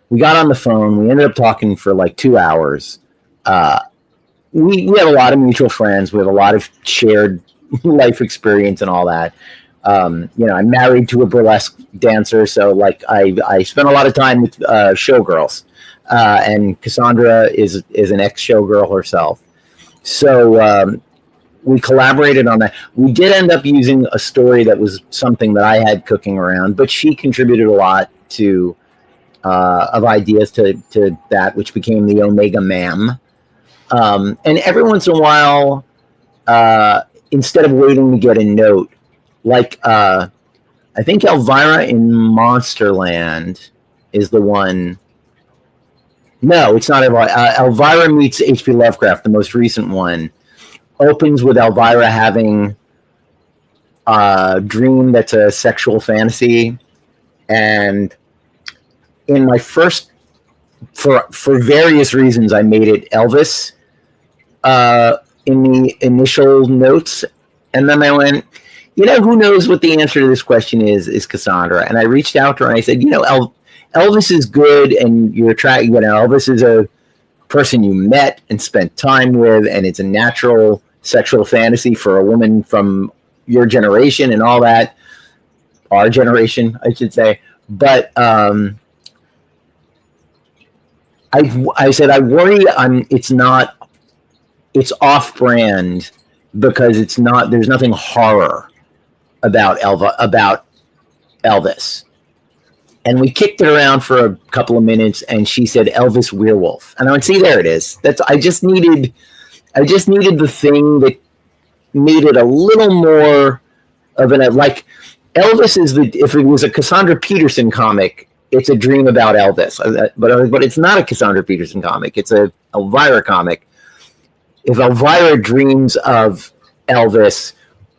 we got on the phone. We ended up talking for like 2 hours. We have a lot of mutual friends. We have a lot of shared life experience and all that. I'm married to a burlesque dancer, so like I spent a lot of time with showgirls, and Cassandra is an ex-showgirl herself. So we collaborated on that. We did end up using a story that was something that I had cooking around, but she contributed a lot to of ideas to that, which became the Omega Ma'am. And every once in a while, instead of waiting to get a note, like I think Elvira in Monsterland is the one. No, it's not Elvira. Elvira meets H.P. Lovecraft, the most recent one, opens with Elvira having a dream that's a sexual fantasy. And in my first, for various reasons, I made it Elvis in the initial notes. And then I went, who knows what the answer to this question is Cassandra. And I reached out to her and I said, Elvis is good, and you're Elvis is a person you met and spent time with, and it's a natural sexual fantasy for a woman from your generation and all that. Our generation, I should say. But I said, I worry it's off-brand because there's nothing horror about Elvis. And we kicked it around for a couple of minutes, and she said Elvis Werewolf. And I went, see, there it is. I just needed the thing that made it a little more of like Elvis is if it was a Cassandra Peterson comic, it's a dream about Elvis. But it's not a Cassandra Peterson comic. It's a Elvira comic. If Elvira dreams of Elvis,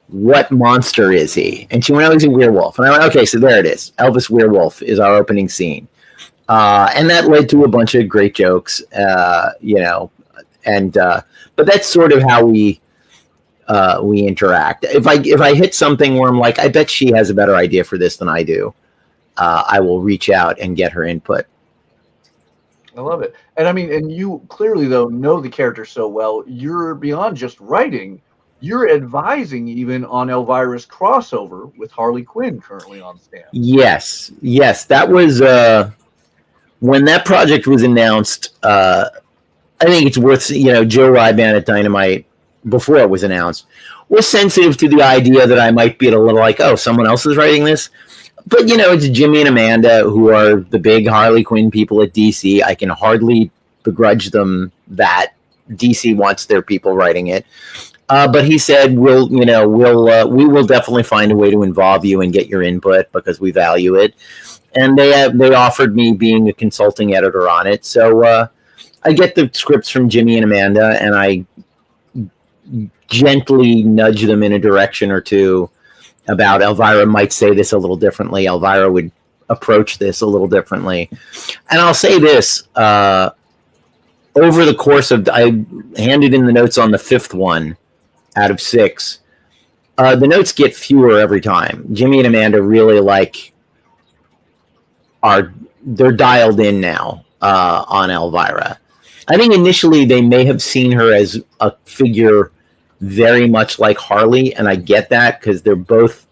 what monster is he? And she went, oh, he's a werewolf. And I went, okay, so there it is. Elvis Werewolf is our opening scene. And that led to a bunch of great jokes, but that's sort of how we interact. If I hit something where I'm like, I bet she has a better idea for this than I do, I will reach out and get her input. I love it. And I mean, and you clearly, though, know the character so well, you're beyond just writing. You're advising even on Elvira's crossover with Harley Quinn currently on stamp. Yes. That was when that project was announced. I think it's worth, Joe Ryban at Dynamite, before it was announced, was sensitive to the idea that I might be a little like, oh, someone else is writing this. But, it's Jimmy and Amanda who are the big Harley Quinn people at DC. I can hardly begrudge them that DC wants their people writing it. But he said, we will definitely find a way to involve you and get your input because we value it. And they offered me being a consulting editor on it. So I get the scripts from Jimmy and Amanda, and I gently nudge them in a direction or two about Elvira might say this a little differently. Elvira would approach this a little differently. And I'll say this, over the course of, I handed in the notes on the 5th one out of 6. The notes get fewer every time. Jimmy and Amanda really they're dialed in now on Elvira. I think initially they may have seen her as a figure very much like Harley, and I get that because they're both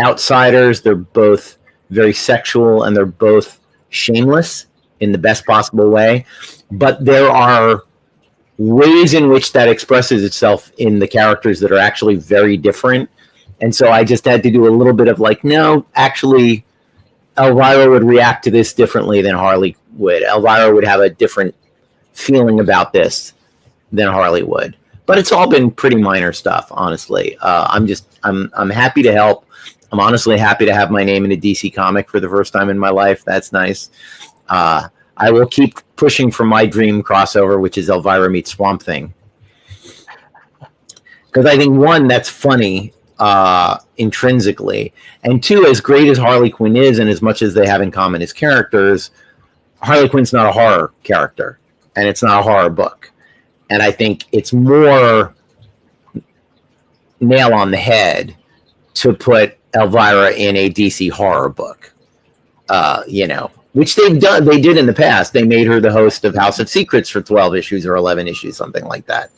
outsiders, they're both very sexual, and they're both shameless in the best possible way. But there are ways in which that expresses itself in the characters that are actually very different. And so I just had to do a little bit of no, actually, Elvira would react to this differently than Harley would. Elvira would have a different feeling about this than Harley would. But it's all been pretty minor stuff, honestly. I'm happy to help. I'm honestly happy to have my name in a DC comic for the first time in my life. That's nice. I will keep pushing for my dream crossover, which is Elvira meets Swamp Thing. Because I think, one, that's funny intrinsically. And two, as great as Harley Quinn is, and as much as they have in common as characters, Harley Quinn's not a horror character. And it's not a horror book. And I think it's more nail on the head to put Elvira in a DC horror book, which they've done. They did in the past. They made her the host of House of Secrets for 12 issues or 11 issues, something like that.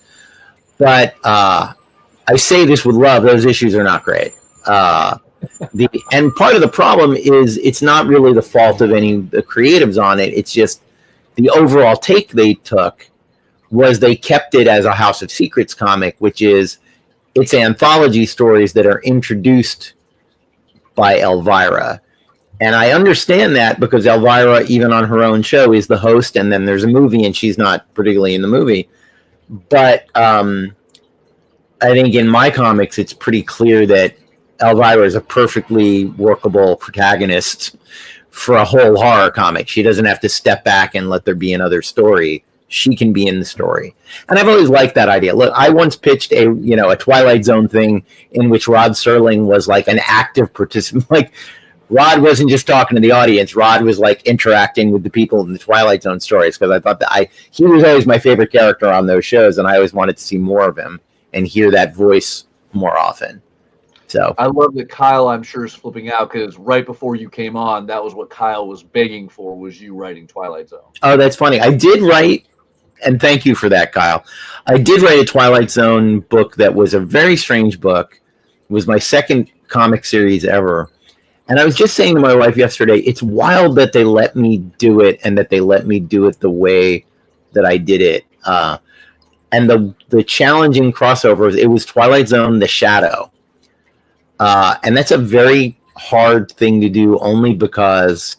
But I say this with love. Those issues are not great. And part of the problem is it's not really the fault of any of the creatives on it. It's just the overall take they took was they kept it as a House of Secrets comic, which is it's anthology stories that are introduced by Elvira. And I understand that because Elvira, even on her own show, is the host, and then there's a movie, and she's not particularly in the movie. But I think in my comics, it's pretty clear that Elvira is a perfectly workable protagonist for a whole horror comic. She doesn't have to step back and let there be another story. She can be in the story. And I've always liked that idea. Look, I once pitched a Twilight Zone thing in which Rod Serling was like an active participant. Like, Rod wasn't just talking to the audience. Rod was like interacting with the people in the Twilight Zone stories, because I thought that he was always my favorite character on those shows, and I always wanted to see more of him and hear that voice more often. So I love that Kyle, I'm sure, is flipping out because right before you came on, that was what Kyle was begging for, was you writing Twilight Zone. Oh, that's funny. I did write, and thank you for that, Kyle. I did write a Twilight Zone book that was a very strange book. It was my second comic series ever. And I was just saying to my wife yesterday, it's wild that they let me do it and that they let me do it the way that I did it. And the challenging crossovers, it was Twilight Zone, The Shadow. And that's a very hard thing to do only because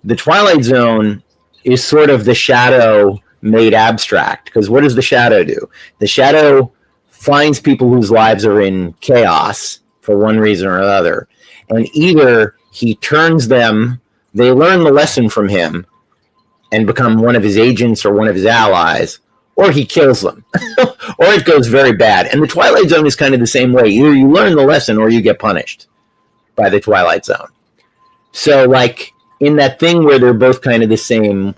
the Twilight Zone is sort of The Shadow made abstract. Because what does The Shadow do? The Shadow finds people whose lives are in chaos for one reason or another. And either he turns them, they learn the lesson from him and become one of his agents or one of his allies, or he kills them, or it goes very bad. And the Twilight Zone is kind of the same way. Either you learn the lesson or you get punished by the Twilight Zone. So, like, in that thing where they're both kind of the same,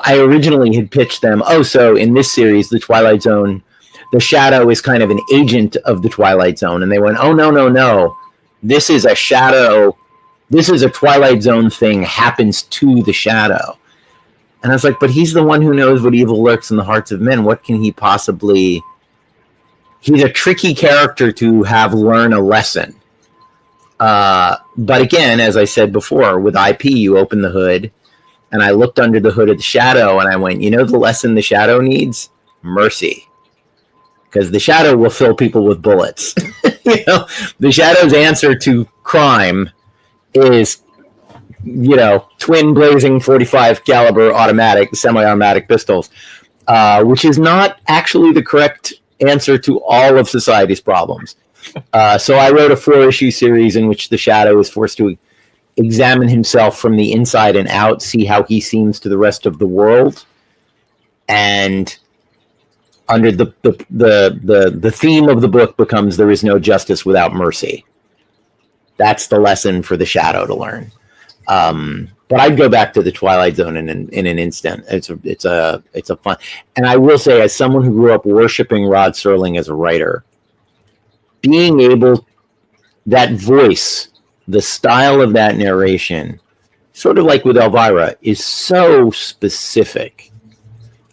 I originally had pitched them, so in this series, the Twilight Zone, the Shadow is kind of an agent of the Twilight Zone. And they went, oh, no. This is a Shadow. This is a Twilight Zone thing happens to the Shadow. And I was like, but he's the one who knows what evil lurks in the hearts of men. What can he possibly... He's a tricky character to have learn a lesson. But again, as I said before, with IP, you open the hood And I looked under the hood of the Shadow and I went, you know, the lesson the Shadow needs? Mercy. Because the Shadow will fill people with bullets. You know, the Shadow's answer to crime is, you know, twin blazing 45 caliber automatic, semi-automatic pistols, which is not actually the correct answer to all of society's problems. So I wrote a 4-issue series in which the Shadow is forced to examine himself from the inside and out, see how he seems to the rest of the world, and under the theme of the book becomes there is no justice without mercy. That's the lesson for the Shadow to learn. But I'd go back to the Twilight Zone in an instant. It's a fun, and I will say, as someone who grew up worshiping Rod Serling as a writer, being able, that voice, the style of that narration, sort of like with Elvira, is so specific.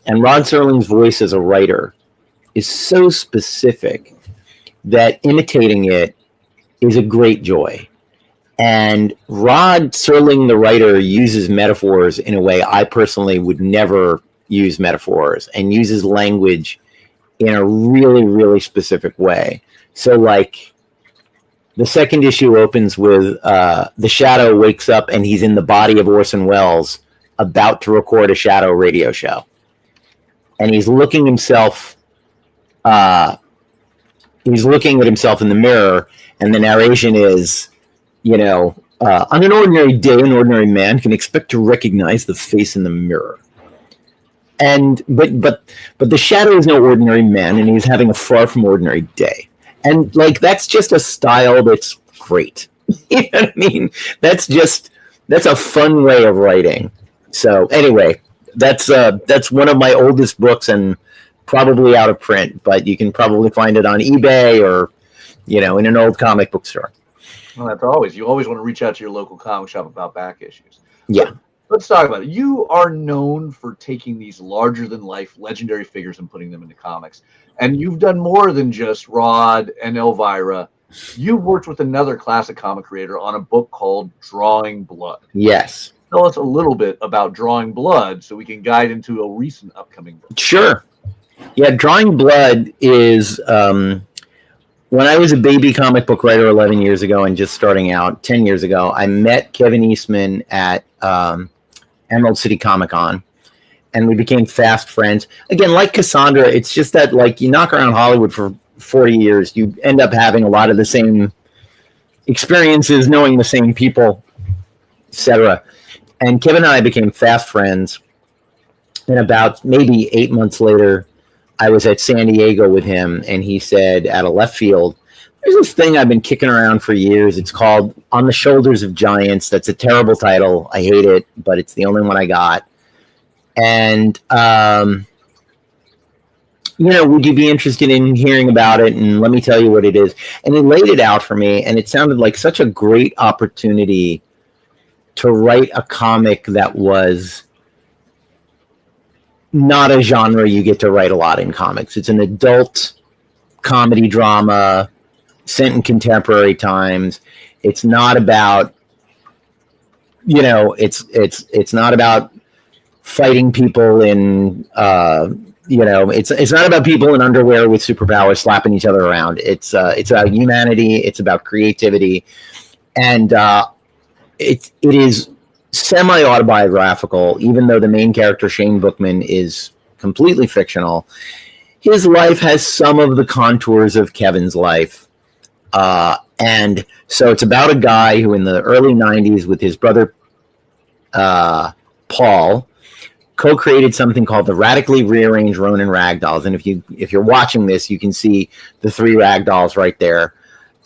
And Rod Serling's voice as a writer is so specific that imitating it is a great joy. And Rod Serling, the writer, uses metaphors in a way I personally would never use metaphors, and uses language in a really, really specific way. So, like, the second issue opens with the Shadow wakes up and he's in the body of Orson Welles about to record a Shadow radio show. And he's looking himself, he's looking at himself in the mirror, and the narration is, you know, on an ordinary day, an ordinary man can expect to recognize the face in the mirror. And but the Shadow is no ordinary man, and he's having a far from ordinary day. And like, that's just a style that's great. You know what I mean? That's a fun way of writing. So anyway, that's one of my oldest books and probably out of print, but you can probably find it on eBay or, you know, in an old comic book store. Well, that's always, you always want to reach out to your local comic shop about back issues. Yeah. Let's talk about it. You are known for taking these larger than life legendary figures and putting them into comics. And you've done more than just Rod and Elvira. You've worked with another classic comic creator on a book called Drawing Blood. Yes. Tell us a little bit about Drawing Blood so we can guide into a recent upcoming book. Sure. Yeah, Drawing Blood is, when I was a baby comic book writer 11 years ago and just starting out 10 years ago, I met Kevin Eastman at Emerald City Comic Con, and we became fast friends. Again, like Cassandra, it's just that, like, you knock around Hollywood for 40 years, you end up having a lot of the same experiences, knowing the same people, etc. And Kevin and I became fast friends. And about maybe 8 months later, I was at San Diego with him, and he said, out of left field, there's this thing I've been kicking around for years. It's called On the Shoulders of Giants. That's a terrible title. I hate it, but it's the only one I got. And, you know, would you be interested in hearing about it? And let me tell you what it is. And he laid it out for me, and it sounded like such a great opportunity to write a comic that was not a genre you get to write a lot in comics. It's an adult comedy drama set in contemporary times. It's not about, you know, it's not about fighting people in, you know, it's not about people in underwear with superpowers slapping each other around. It's about humanity. It's about creativity. And it is semi-autobiographical, even though the main character, Shane Bookman, is completely fictional. His life has some of the contours of Kevin's life. And so it's about a guy who in the early 90s with his brother, Paul, co-created something called the Radically Rearranged Ronin Ragdolls. And if you're watching this, you can see the 3 ragdolls right there.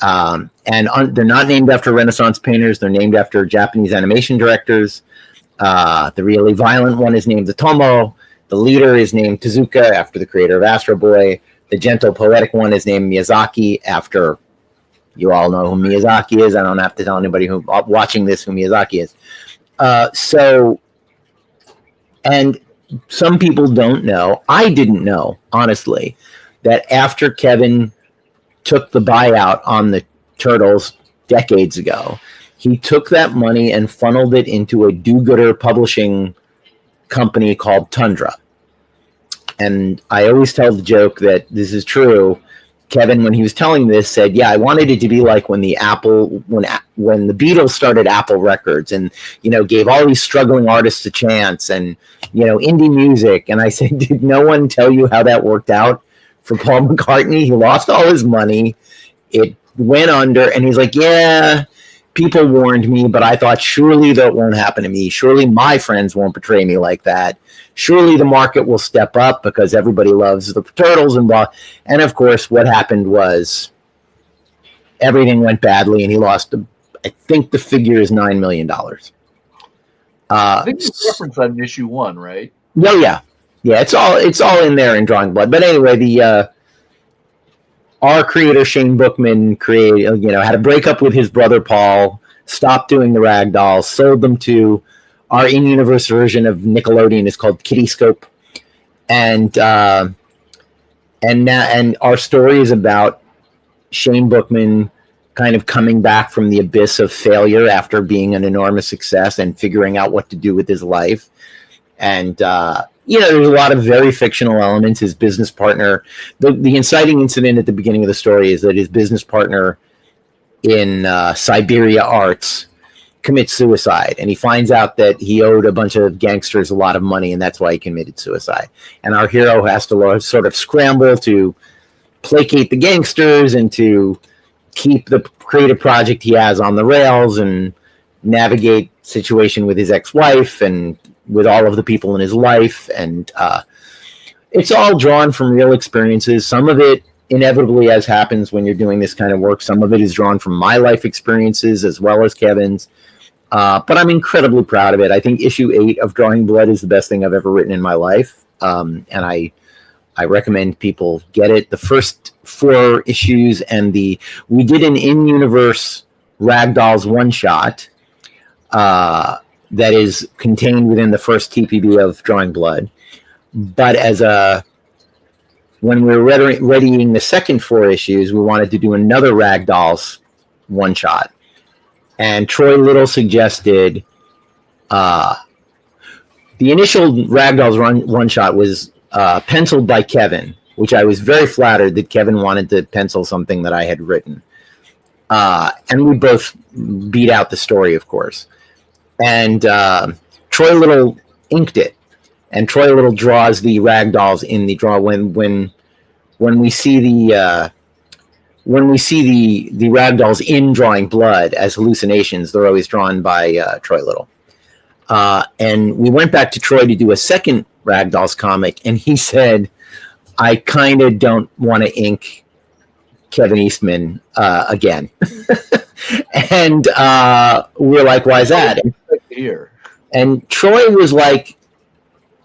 They're not named after Renaissance painters. They're named after Japanese animation directors. The really violent one is named Otomo. The leader is named Tezuka, after the creator of Astro Boy. The gentle, poetic one is named Miyazaki, after, you all know who Miyazaki is. I don't have to tell anybody who watching this who Miyazaki is. And some people don't know. I didn't know, honestly, that after Kevin took the buyout on the Turtles decades ago, he took that money and funneled it into a do-gooder publishing company called Tundra. And I always tell the joke that this is true. Kevin, when he was telling this, said, "Yeah, I wanted it to be like when the Beatles started Apple Records, and gave all these struggling artists a chance, and indie music." And I said, "Did no one tell you how that worked out for Paul McCartney? He lost all his money. It went under." And he's like, "Yeah, people warned me, but I thought surely that won't happen to me. Surely my friends won't betray me like that. Surely the market will step up because everybody loves the Turtles and blah." And of course, what happened was everything went badly, and he lost. I think the figure is $9 million. I think it's reference on issue 1, right? No, yeah. It's all in there in Drawing Blood. But anyway, our creator Shane Bookman had a breakup with his brother Paul, stopped doing the rag dolls, sold them to our in-universe version of Nickelodeon is called Kiddyscope, and our story is about Shane Bookman kind of coming back from the abyss of failure after being an enormous success and figuring out what to do with his life. And there's a lot of very fictional elements. His business partner, the inciting incident at the beginning of the story is that his business partner in Siberia Arts commits suicide, and he finds out that he owed a bunch of gangsters a lot of money, and that's why he committed suicide. And our hero has to sort of scramble to placate the gangsters and to keep the creative project he has on the rails and navigate situation with his ex-wife and with all of the people in his life. And it's all drawn from real experiences. Some of it, inevitably, as happens when you're doing this kind of work, some of it is drawn from my life experiences as well as Kevin's. But I'm incredibly proud of it. I think issue 8 of Drawing Blood is the best thing I've ever written in my life. And I recommend people get it. The first 4 issues and we did an in-universe Ragdolls one-shot that is contained within the first TPB of Drawing Blood. But when we were readying the second 4 issues, we wanted to do another Ragdolls one-shot. And Troy Little suggested the initial Ragdolls one-shot was penciled by Kevin, which I was very flattered that Kevin wanted to pencil something that I had written. And we both beat out the story, of course. And Troy Little inked it. And Troy Little draws the Ragdolls in the draw. When we see the Ragdolls in Drawing Blood as hallucinations, they're always drawn by Troy Little. And we went back to Troy to do a second Ragdolls comic, and he said, "I kind of don't want to ink Kevin Eastman again." And we're like, "Why is that?" Here. And Troy was like,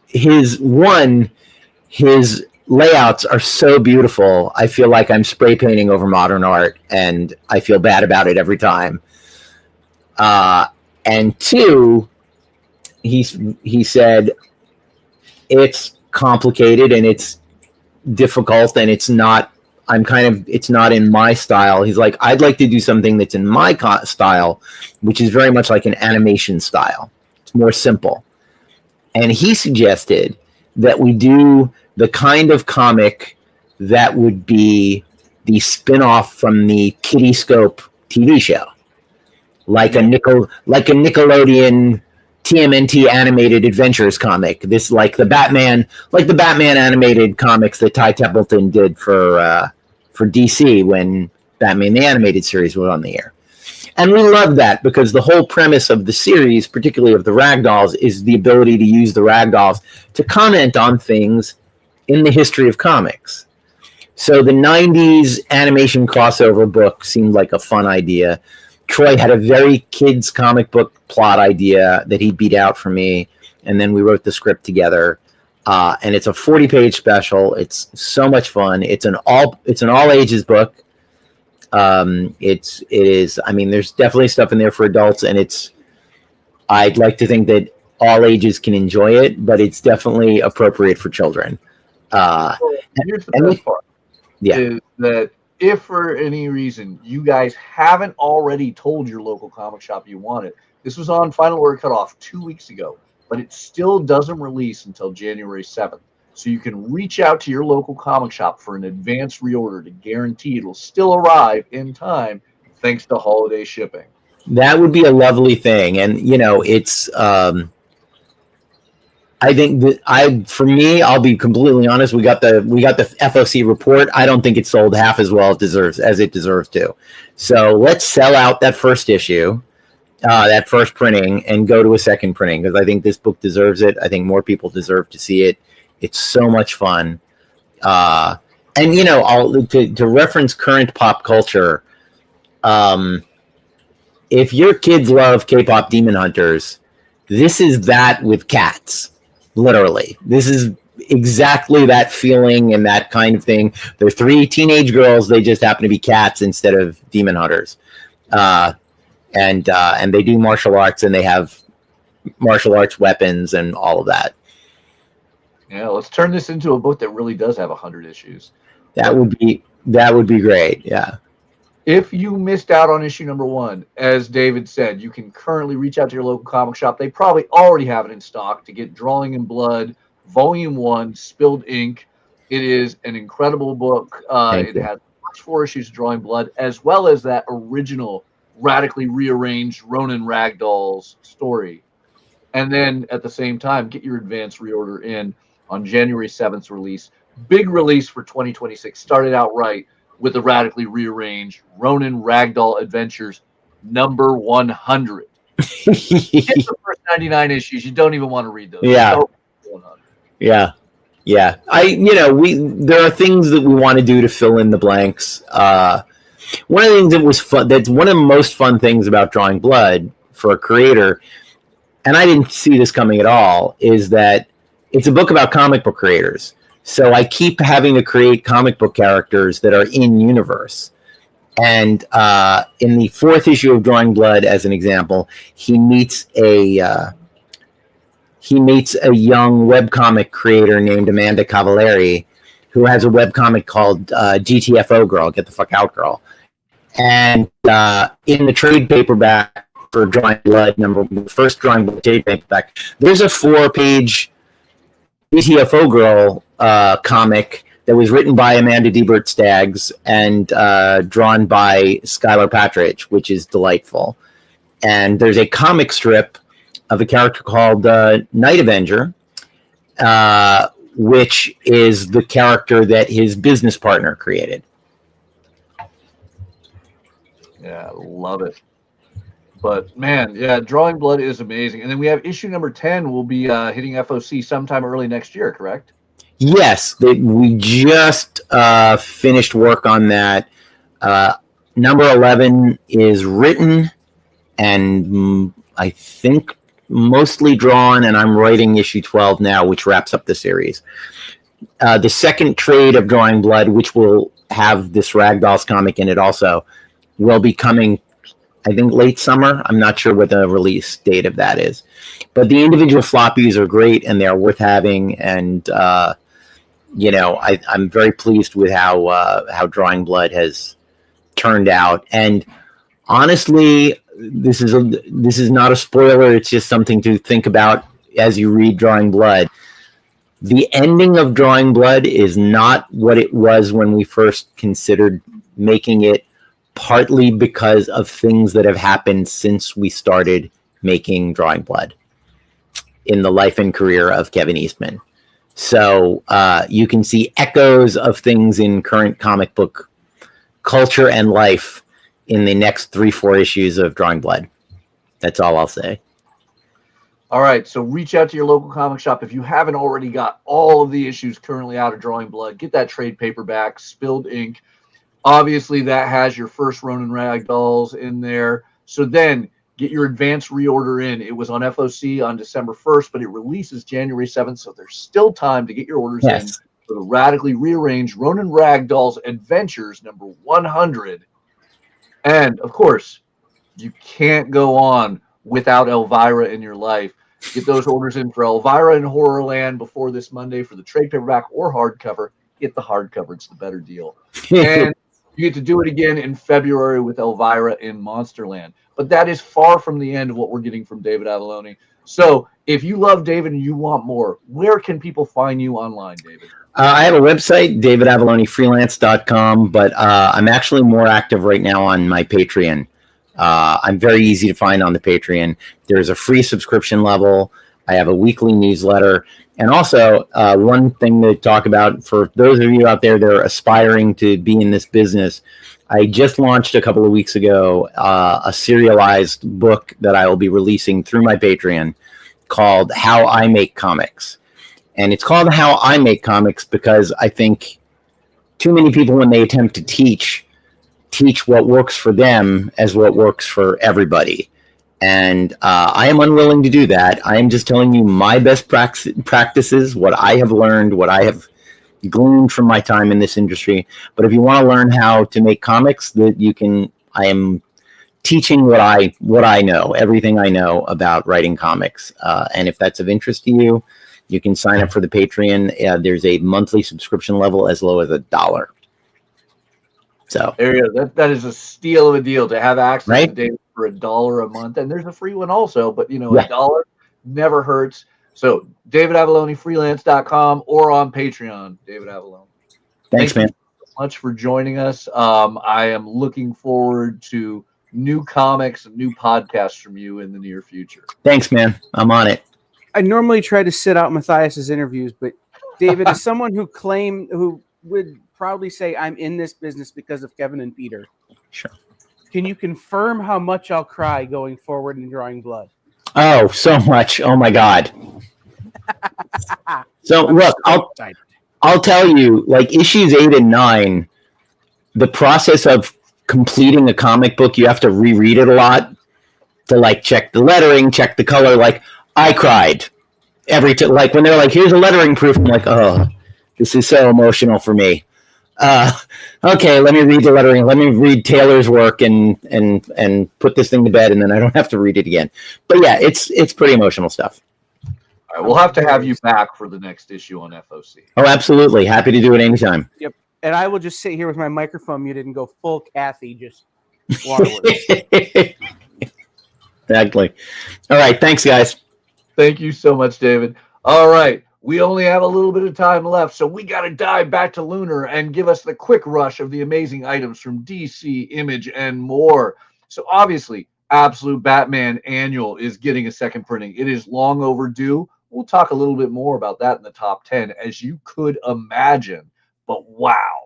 his layouts are so beautiful. I feel like I'm spray painting over modern art, and I feel bad about it every time. And 2, he said, it's complicated and it's difficult and it's not in my style. He's like, I'd like to do something that's in my style, which is very much like an animation style. It's more simple. And he suggested that we do the kind of comic that would be the spin-off from the Kiddyscope TV show, like a Nickelodeon TMNT animated adventures comic. This like the Batman animated comics that Ty Templeton did for DC when Batman the Animated Series was on the air. And we love that because the whole premise of the series, particularly of the Ragdolls, is the ability to use the Ragdolls to comment on things in the history of comics. So the 90s animation crossover book seemed like a fun idea. Troy had a very kids comic book plot idea that he beat out for me, and then we wrote the script together. And it's a 40-page special. It's so much fun. It's an all ages book. It is. I mean, there's definitely stuff in there for adults, and I'd like to think that all ages can enjoy it, but it's definitely appropriate for children. Here's the best part. Yeah. Is that if for any reason you guys haven't already told your local comic shop you want it, this was on Final Order Cutoff 2 weeks ago. but it still doesn't release until January 7th. So you can reach out to your local comic shop for an advanced reorder to guarantee it'll still arrive in time thanks to holiday shipping. That would be a lovely thing. And, it's, I think that for me, I'll be completely honest. We got the FOC report. I don't think it sold half as well as it deserves to. So let's sell out that first issue, that first printing, and go to a second printing, because I think this book deserves it. I think more people deserve to see it. It's so much fun. And to reference current pop culture, if your kids love K-pop Demon Hunters, this is that with cats. Literally, this is exactly that feeling and that kind of thing. They're 3 teenage girls. They just happen to be cats instead of demon hunters, and they do martial arts, and they have martial arts weapons and all of that. Yeah, let's turn this into a book that really does have 100 issues. That would be great. Yeah. If you missed out on issue number 1, as David said, you can currently reach out to your local comic shop. They probably already have it in stock to get Drawing in Blood, Volume 1, Spilled Ink. It is an incredible book. It has 4 issues of Drawing Blood, as well as that original radically rearranged Ronin Ragdoll's story. And then at the same time, get your advance reorder in on January 7th release. Big release for 2026. Started out right with the radically rearranged Ronin Ragdoll Adventures number 100. Get the first 99 issues. You don't even want to read those. Yeah. Yeah. Yeah. There are things that we want to do to fill in the blanks. One of the things that was fun, that's one of the most fun things about Drawing Blood for a creator, and I didn't see this coming at all, is that it's a book about comic book creators. So I keep having to create comic book characters that are in universe. And in the 4th issue of Drawing Blood, as an example, he meets a young webcomic creator named Amanda Cavallari, who has a webcomic called GTFO Girl, Get the Fuck Out Girl. And in the trade paperback for Drawing Blood, first Drawing Blood trade paperback, there's a 4-page GTFO Girl comic that was written by Amanda Debert Staggs and drawn by Skylar Patridge, which is delightful. And there's a comic strip of a character called Night Avenger, which is the character that his business partner created. Yeah, love it. But man, yeah, Drawing Blood is amazing. And then we have issue number 10 will be hitting FOC sometime early next year, correct? Yes, we just finished work on that. Number 11 is written and I think mostly drawn, and I'm writing issue 12 now, which wraps up the series. The second trade of Drawing Blood, which will have this Ragdolls comic in it also, will be coming, I think, late summer. I'm not sure what the release date of that is. But the individual floppies are great, and they're worth having. And, I'm very pleased with how Drawing Blood has turned out. And honestly, this is not a spoiler. It's just something to think about as you read Drawing Blood. The ending of Drawing Blood is not what it was when we first considered making it, partly because of things that have happened since we started making Drawing Blood in the life and career of Kevin Eastman. So you can see echoes of things in current comic book culture and life in the next 3-4 issues of Drawing Blood. That's all I'll say. All right, so reach out to your local comic shop. If you haven't already got all of the issues currently out of Drawing Blood, get that trade paperback, Spilled Ink. Obviously, that has your first Ronin Ragdolls in there. So then get your advance reorder in. It was on FOC on December 1st, but it releases January 7th, so there's still time to get your orders in for the radically rearranged Ronin Ragdolls Adventures number 100. And, of course, you can't go on without Elvira in your life. Get those orders in for Elvira in Horrorland before this Monday for the trade paperback or hardcover. Get the hardcover. It's the better deal. And you get to do it again in February with Elvira in Monsterland. But that is far from the end of what we're getting from David Avallone. So if you love David and you want more, where can people find you online, David? I have a website, davidavallonefreelance.com, but I'm actually more active right now on my Patreon. I'm very easy to find on the Patreon. There's a free subscription level. I have a weekly newsletter. And also, one thing to talk about for those of you out there that are aspiring to be in this business, I just launched a couple of weeks ago a serialized book that I will be releasing through my Patreon called How I Make Comics. And it's called How I Make Comics because I think too many people, when they attempt to teach what works for them as what works for everybody. And I am unwilling to do that. I am just telling you my best practices, what I have learned, what I have gleaned from my time in this industry. But if you want to learn how to make comics, that you can, I am teaching what I know, everything I know about writing comics. And if that's of interest to you, you can sign up for the Patreon. There's a monthly subscription level as low as $1. So there you go. That is a steal of a deal to have access right? to David for $1 a month. And there's a free one also, but Yeah. $1 never hurts. So davidavallonefreelance.com or on Patreon, David Avallone. Thanks, Thank man. you so much for joining us. I am looking forward to new comics and new podcasts from you in the near future. Thanks, man. I'm on it. I normally try to sit out Mathias's interviews, but David is someone who would proudly say I'm in this business because of Kevin and Peter. Sure. Can you confirm how much I'll cry going forward in Drawing Blood? Oh, so much. Oh my God. So look, I'll tell you, like issues 8 and 9, the process of completing a comic book, you have to reread it a lot to like check the lettering, check the color. Like I cried every time. Like when they're like, "Here's a lettering proof," I'm like, "Oh, this is so emotional for me." Okay, let me read the lettering. Let me read Taylor's work and put this thing to bed, and then I don't have to read it again. But yeah, it's pretty emotional stuff. All right, we'll have to have you back for the next issue on FOC. Oh, absolutely. Happy to do it anytime. Yep. And I will just sit here with my microphone muted and go full Kathy, just waterworks. Exactly. All right. Thanks, guys. Thank you so much, David. All right. We only have a little bit of time left, so we got to dive back to Lunar and give us the quick rush of the amazing items from DC, Image, and more. So obviously, Absolute Batman Annual is getting a second printing. It is long overdue. We'll talk a little bit more about that in the top 10, as you could imagine. But wow.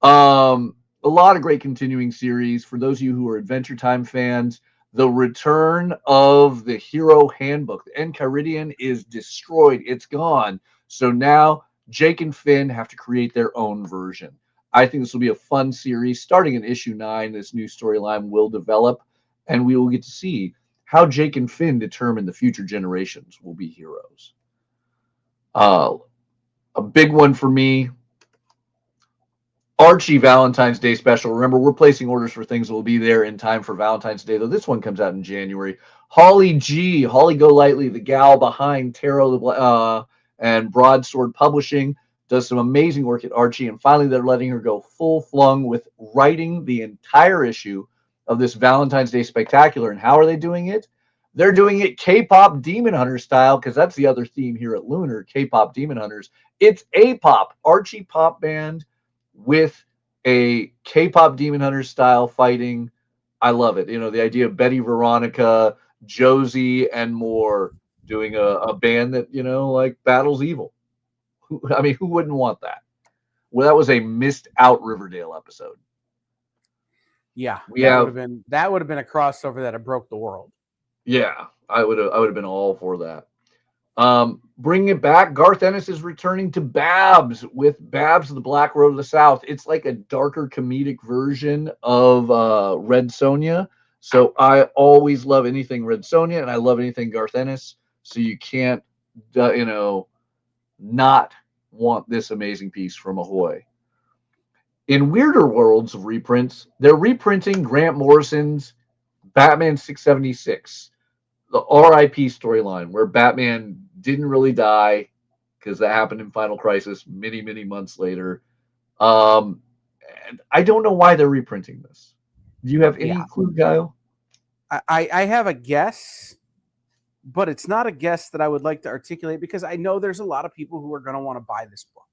A lot of great continuing series. For those of you who are Adventure Time fans, the return of the Hero Handbook. The Enchiridion is destroyed. It's gone. So now Jake and Finn have to create their own version. I think this will be a fun series. Starting in issue 9, this new storyline will develop, and we will get to see how Jake and Finn determine the future generations will be heroes. A big one for me, Archie Valentine's Day special. Remember, we're placing orders for things that will be there in time for Valentine's Day, though this one comes out in January. Holly Golightly, the gal behind Tarot and Broadsword Publishing, does some amazing work at Archie, and finally they're letting her go full-flung with writing the entire issue of this Valentine's Day spectacular. And how are they doing it? They're doing it K-pop Demon Hunter style, because that's the other theme here at Lunar, K-pop Demon Hunters. It's A-pop, Archie pop band, with a K-pop Demon Hunter style fighting. I love it. The idea of Betty Veronica, Josie, and more doing a band that, like battles evil. Who wouldn't want that? Well, that was a missed out Riverdale episode. Yeah, that would have been a crossover that broke the world. Yeah, I would have been all for that. Bringing it back, Garth Ennis is returning to Babs with Babs of the Black Road of the South. It's like a darker comedic version of Red Sonja. So I always love anything Red Sonja, and I love anything Garth Ennis. So you can't, not want this amazing piece from Ahoy. In weirder worlds of reprints, they're reprinting Grant Morrison's Batman 676. The RIP storyline where Batman didn't really die because that happened in Final Crisis many, many months later. And I don't know why they're reprinting this. Do you have any clue, Kyle? I have a guess. but it's not a guess that I would like to articulate because I know there's a lot of people who are going to want to buy this book.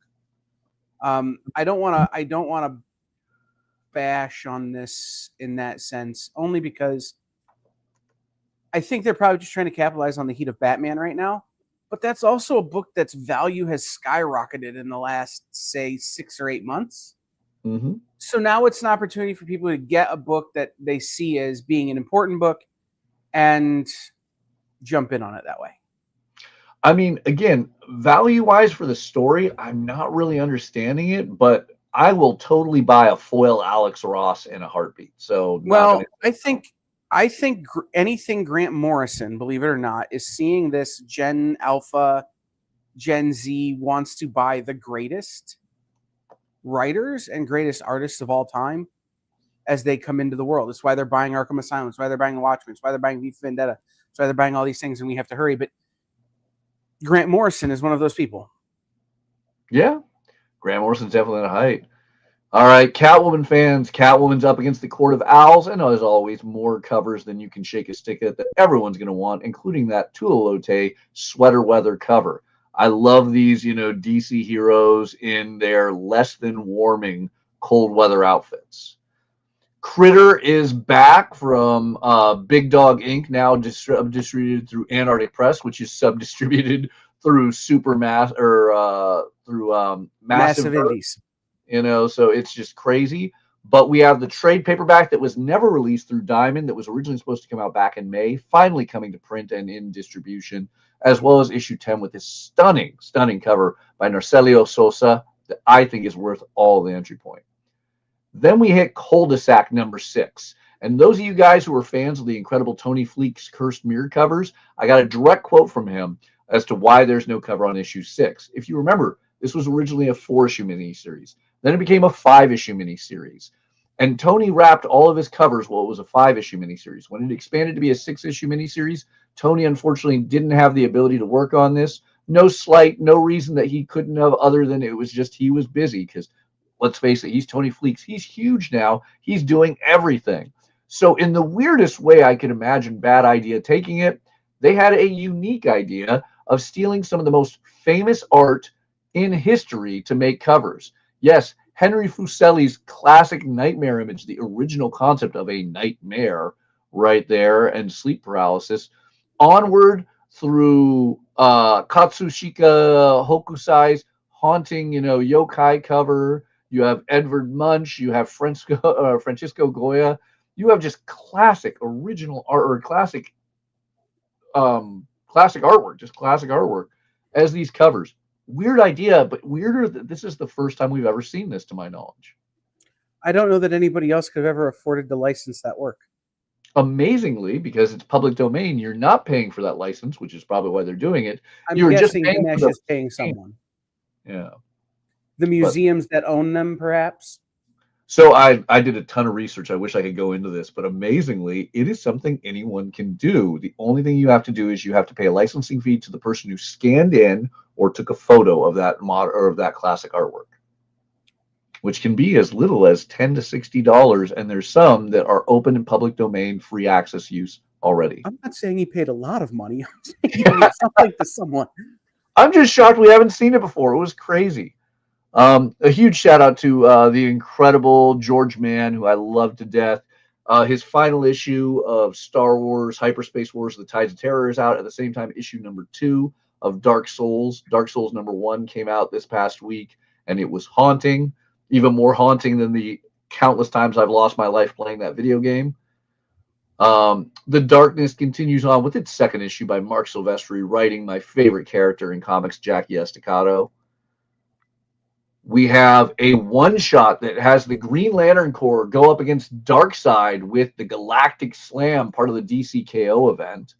I don't want to bash on this in that sense, only because I think they're probably just trying to capitalize on the heat of Batman right now. But that's also a book that's value has skyrocketed in the last, say, 6 or 8 months. Mm-hmm. So now it's an opportunity for people to get a book that they see as being an important book and jump in on it that way. I mean, again, value-wise for the story, I'm not really understanding it, but I will totally buy a foil Alex Ross in a heartbeat. So, well, I think anything Grant Morrison, believe it or not, is seeing this Gen Alpha, Gen Z wants to buy the greatest writers and greatest artists of all time as they come into the world. That's why they're buying Arkham Asylum. That's why they're buying The Watchmen. That's why they're buying V for Vendetta. That's why they're buying all these things, and we have to hurry. But Grant Morrison is one of those people. Yeah, Grant Morrison's definitely in a height. All right, Catwoman fans, Catwoman's up against the Court of Owls, and as always, more covers than you can shake a stick at that everyone's going to want, including that Tuolote sweater weather cover. I love these, DC heroes in their less than warming cold weather outfits. Critter is back from Big Dog Inc., now distributed through Antarctic Press, which is sub-distributed through Massive Indies. So it's just crazy. But we have the trade paperback that was never released through Diamond that was originally supposed to come out back in May, finally coming to print and in distribution, as well as issue 10 with this stunning, stunning cover by Narcelio Sosa that I think is worth all the entry point. Then we hit Cul-de-sac number 6. And those of you guys who are fans of the incredible Tony Fleek's Cursed Mirror covers, I got a direct quote from him as to why there's no cover on issue 6. If you remember, this was originally a 4-issue miniseries. Then it became a 5-issue miniseries. And Tony wrapped all of his covers while it was a 5-issue miniseries. When it expanded to be a 6-issue miniseries, Tony unfortunately didn't have the ability to work on this. No slight, no reason that he couldn't have, other than it was just he was busy, because let's face it, he's Tony Fleeks. He's huge now. He's doing everything. So in the weirdest way I could imagine Bad Idea taking it, they had a unique idea of stealing some of the most famous art in history to make covers. Yes, Henry Fuseli's classic nightmare image, the original concept of a nightmare right there, and sleep paralysis, onward through Katsushika Hokusai's haunting, yokai cover. You have Edvard Munch. You have Francisco Goya. You have just classic original art, or classic artwork, just classic artwork as these covers. Weird idea, but weirder that this is the first time we've ever seen this, to my knowledge. I don't know that anybody else could have ever afforded to license that work. Amazingly, because it's public domain, you're not paying for that license, which is probably why they're doing it. I'm You're guessing just paying Dinesh is paying someone. Yeah. The museums that own them, perhaps. So I did a ton of research. I wish I could go into this, but amazingly, it is something anyone can do. The only thing you have to do is you have to pay a licensing fee to the person who scanned in or took a photo of that or of that classic artwork, which can be as little as $10 to $60. And there's some that are open in public domain, free access use already. I'm not saying he paid a lot of money. I'm saying he paid something to someone. I'm just shocked we haven't seen it before. It was crazy. A huge shout out to the incredible George Mann, who I love to death. His final issue of Star Wars Hyperspace Wars of the Tides of Terror is out at the same time. Issue number 2 of Dark Souls number 1 came out this past week, and it was haunting, even more haunting than the countless times I've lost my life playing that video game. The Darkness continues on with its second issue by Mark Silvestri, writing my favorite character in comics, Jackie Estacado. We have a one-shot that has the Green Lantern Corps go up against Darkseid with the Galactic Slam, part of the DCKO event.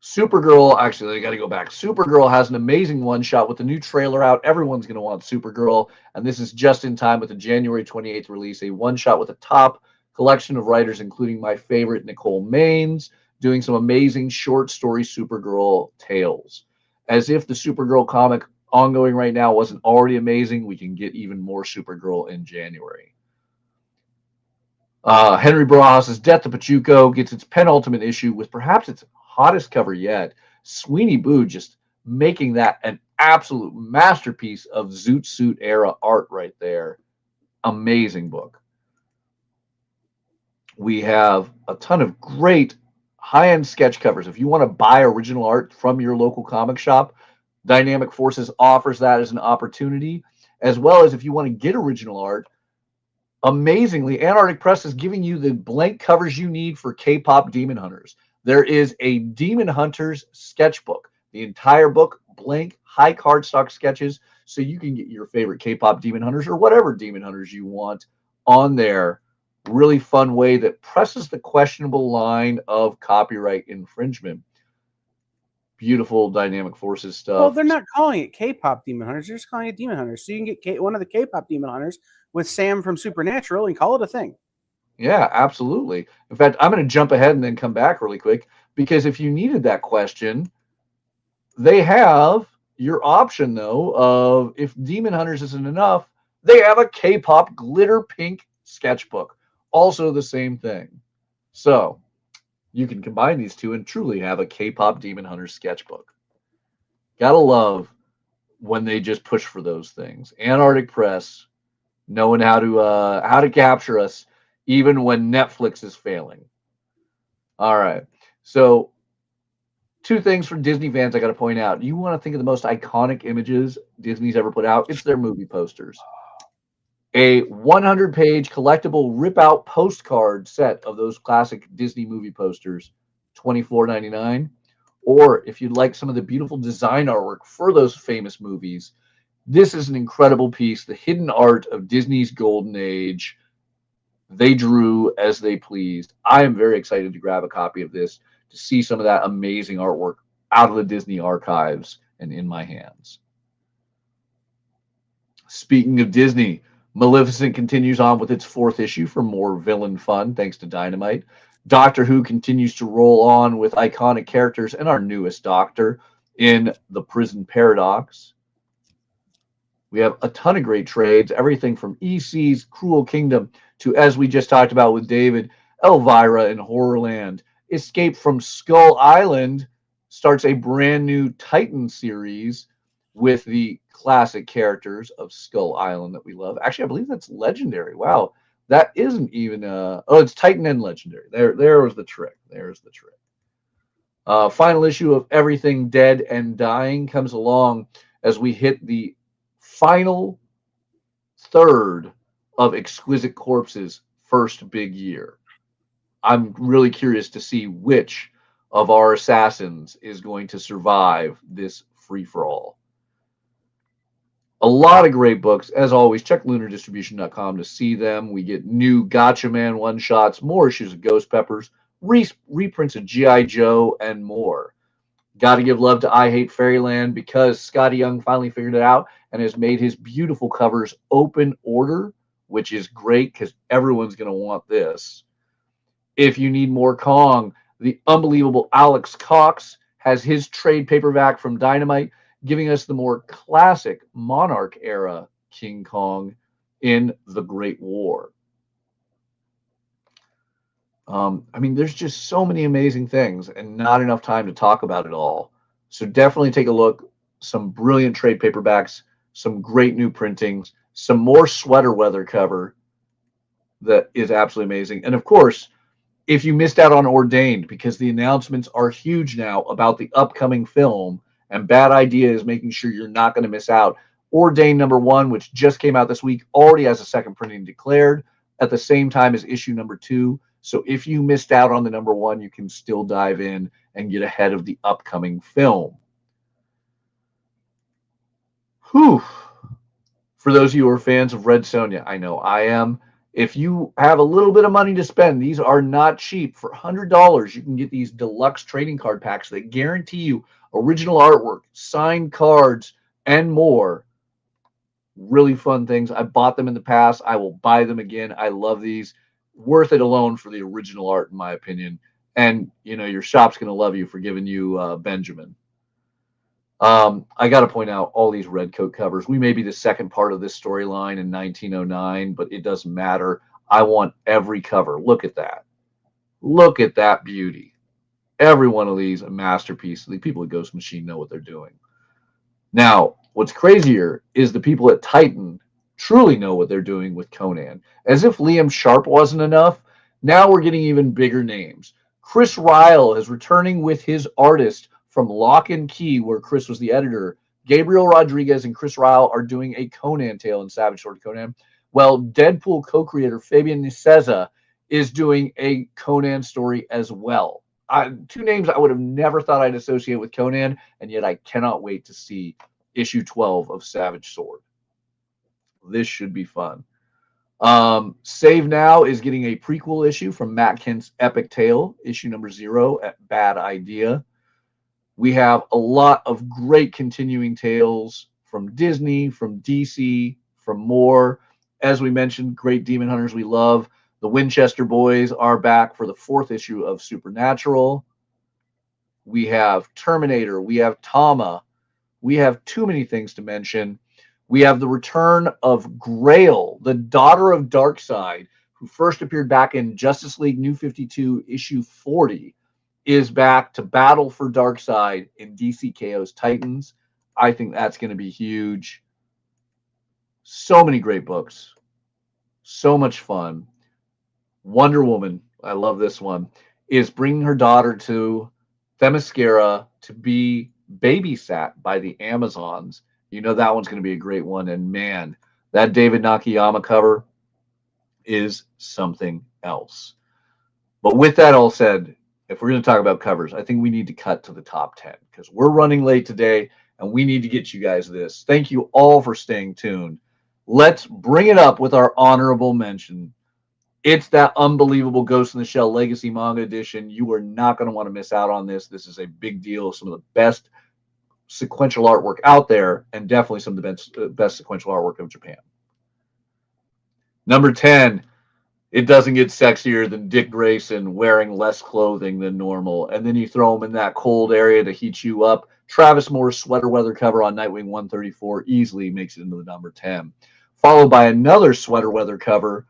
Supergirl, actually, I got to go back. Supergirl has an amazing one-shot with the new trailer out. Everyone's going to want Supergirl, and this is just in time with the January 28th release, a one-shot with a top collection of writers, including my favorite, Nicole Maines, doing some amazing short story Supergirl tales. As if the Supergirl comic ongoing right now wasn't already amazing, we can get even more Supergirl in January. Henry Barajas' Death to Pachuco gets its penultimate issue with perhaps its hottest cover yet. Sweeney Boo just making that an absolute masterpiece of Zoot Suit era art right there. Amazing book. We have a ton of great high-end sketch covers. If you want to buy original art from your local comic shop, Dynamic Forces offers that as an opportunity, as well as if you want to get original art. Amazingly, Antarctic Press is giving you the blank covers you need for K-pop Demon Hunters. There is a Demon Hunters sketchbook. The entire book, blank, high cardstock sketches, so you can get your favorite K-pop Demon Hunters or whatever Demon Hunters you want on there. Really fun way that presses the questionable line of copyright infringement. Beautiful Dynamic Forces stuff. Well, they're not calling it K-pop Demon Hunters. They're just calling it Demon Hunters. So you can get one of the K-pop Demon Hunters with Sam from Supernatural and call it a thing. Yeah, absolutely. In fact, I'm going to jump ahead and then come back really quick, because if you needed that question, they have your option, though, of if Demon Hunters isn't enough, they have a K-pop glitter pink sketchbook. Also the same thing. So you can combine these two and truly have a K-pop Demon Hunters sketchbook. Gotta love when they just push for those things. Antarctic Press, knowing how to capture us even when Netflix is failing. All right. So two things for Disney fans I got to point out. You want to think of the most iconic images Disney's ever put out? It's their movie posters. A 100-page collectible rip-out postcard set of those classic Disney movie posters, $24.99. Or if you'd like some of the beautiful design artwork for those famous movies, this is an incredible piece, the hidden art of Disney's golden age. They drew as they pleased. I am very excited to grab a copy of this to see some of that amazing artwork out of the Disney archives and in my hands. Speaking of Disney, Maleficent continues on with its fourth issue for more villain fun, thanks to Dynamite. Doctor Who continues to roll on with iconic characters and our newest Doctor in The Prison Paradox. We have a ton of great trades, everything from EC's Cruel Kingdom to, as we just talked about with David, Elvira in Horrorland. Escape from Skull Island starts a brand new Titan series with the classic characters of Skull Island that we love. Actually, I believe that's Legendary. Wow, that isn't even it's Titan and Legendary. There was the trick. There's the trick. Final issue of Everything Dead and Dying comes along as we hit the final third of Exquisite Corpse's first big year. I'm really curious to see which of our assassins is going to survive this free-for-all. A lot of great books. As always, check lunardistribution.com to see them. We get new Gotcha Man one-shots, more issues of Ghost Peppers, reprints of G.I. Joe, and more. Got to give love to I Hate Fairyland because Scotty Young finally figured it out and has made his beautiful covers open order, which is great because everyone's going to want this. If you need more Kong, the unbelievable Alex Cox has his trade paperback from Dynamite, giving us the more classic Monarch era King Kong in The Great War. There's just so many amazing things and not enough time to talk about it all. So definitely take a look. Some brilliant trade paperbacks, some great new printings, some more sweater weather cover that is absolutely amazing. And of course, if you missed out on Ordained, because the announcements are huge now about the upcoming film, and Bad Idea is making sure you're not going to miss out. Ordained #1, which just came out this week, already has a second printing declared at the same time as issue #2. So if you missed out on the #1, you can still dive in and get ahead of the upcoming film. Whew. For those of you who are fans of Red Sonja, I know I am. If you have a little bit of money to spend, these are not cheap. For $100, you can get these deluxe trading card packs that guarantee you original artwork, signed cards, and more. Really fun things. I bought them in the past. I will buy them again. I love these. Worth it alone for the original art, in my opinion. And, your shop's going to love you for giving you Benjamin. I got to point out all these red coat covers. We may be the second part of this storyline in 1909, but it doesn't matter. I want every cover. Look at that. Look at that beauty. Every one of these a masterpiece. The people at Ghost Machine know what they're doing. Now, what's crazier is the people at Titan truly know what they're doing with Conan. As if Liam Sharp wasn't enough, now we're getting even bigger names. Chris Ryle is returning with his artist from Lock and Key, where Chris was the editor. Gabriel Rodriguez and Chris Ryle are doing a Conan tale in Savage Sword Conan. Well, Deadpool co-creator Fabian Nicieza is doing a Conan story as well. Two names I would have never thought I'd associate with Conan, and yet I cannot wait to see issue 12 of Savage Sword. This should be fun. Save Now is getting a prequel issue from Matt Kent's Epic Tale, issue number 0 at Bad Idea. We have a lot of great continuing tales from Disney, from DC, from more. As we mentioned, great Demon Hunters we love. The Winchester Boys are back for the 4th issue of Supernatural. We have Terminator. We have Tama. We have too many things to mention. We have the return of Grail, the daughter of Darkseid, who first appeared back in Justice League New 52 issue 40, is back to battle for Darkseid in DC KO's Titans. I think that's going to be huge. So many great books. So much fun. Wonder Woman, I love this one, is bringing her daughter to Themyscira to be babysat by the Amazons. You know that one's going to be a great one. And man, that David Nakayama cover is something else. But with that all said, if we're going to talk about covers, I think we need to cut to the top 10 because we're running late today and we need to get you guys this. Thank you all for staying tuned. Let's bring it up with our honorable mention. It's that unbelievable Ghost in the Shell Legacy Manga Edition. You are not going to want to miss out on this. This is a big deal. Some of the best sequential artwork out there, and definitely some of the best sequential artwork of Japan. Number 10, it doesn't get sexier than Dick Grayson wearing less clothing than normal, and then you throw him in that cold area to heat you up. Travis Moore's sweater weather cover on Nightwing 134 easily makes it into the number 10. Followed by another sweater weather cover.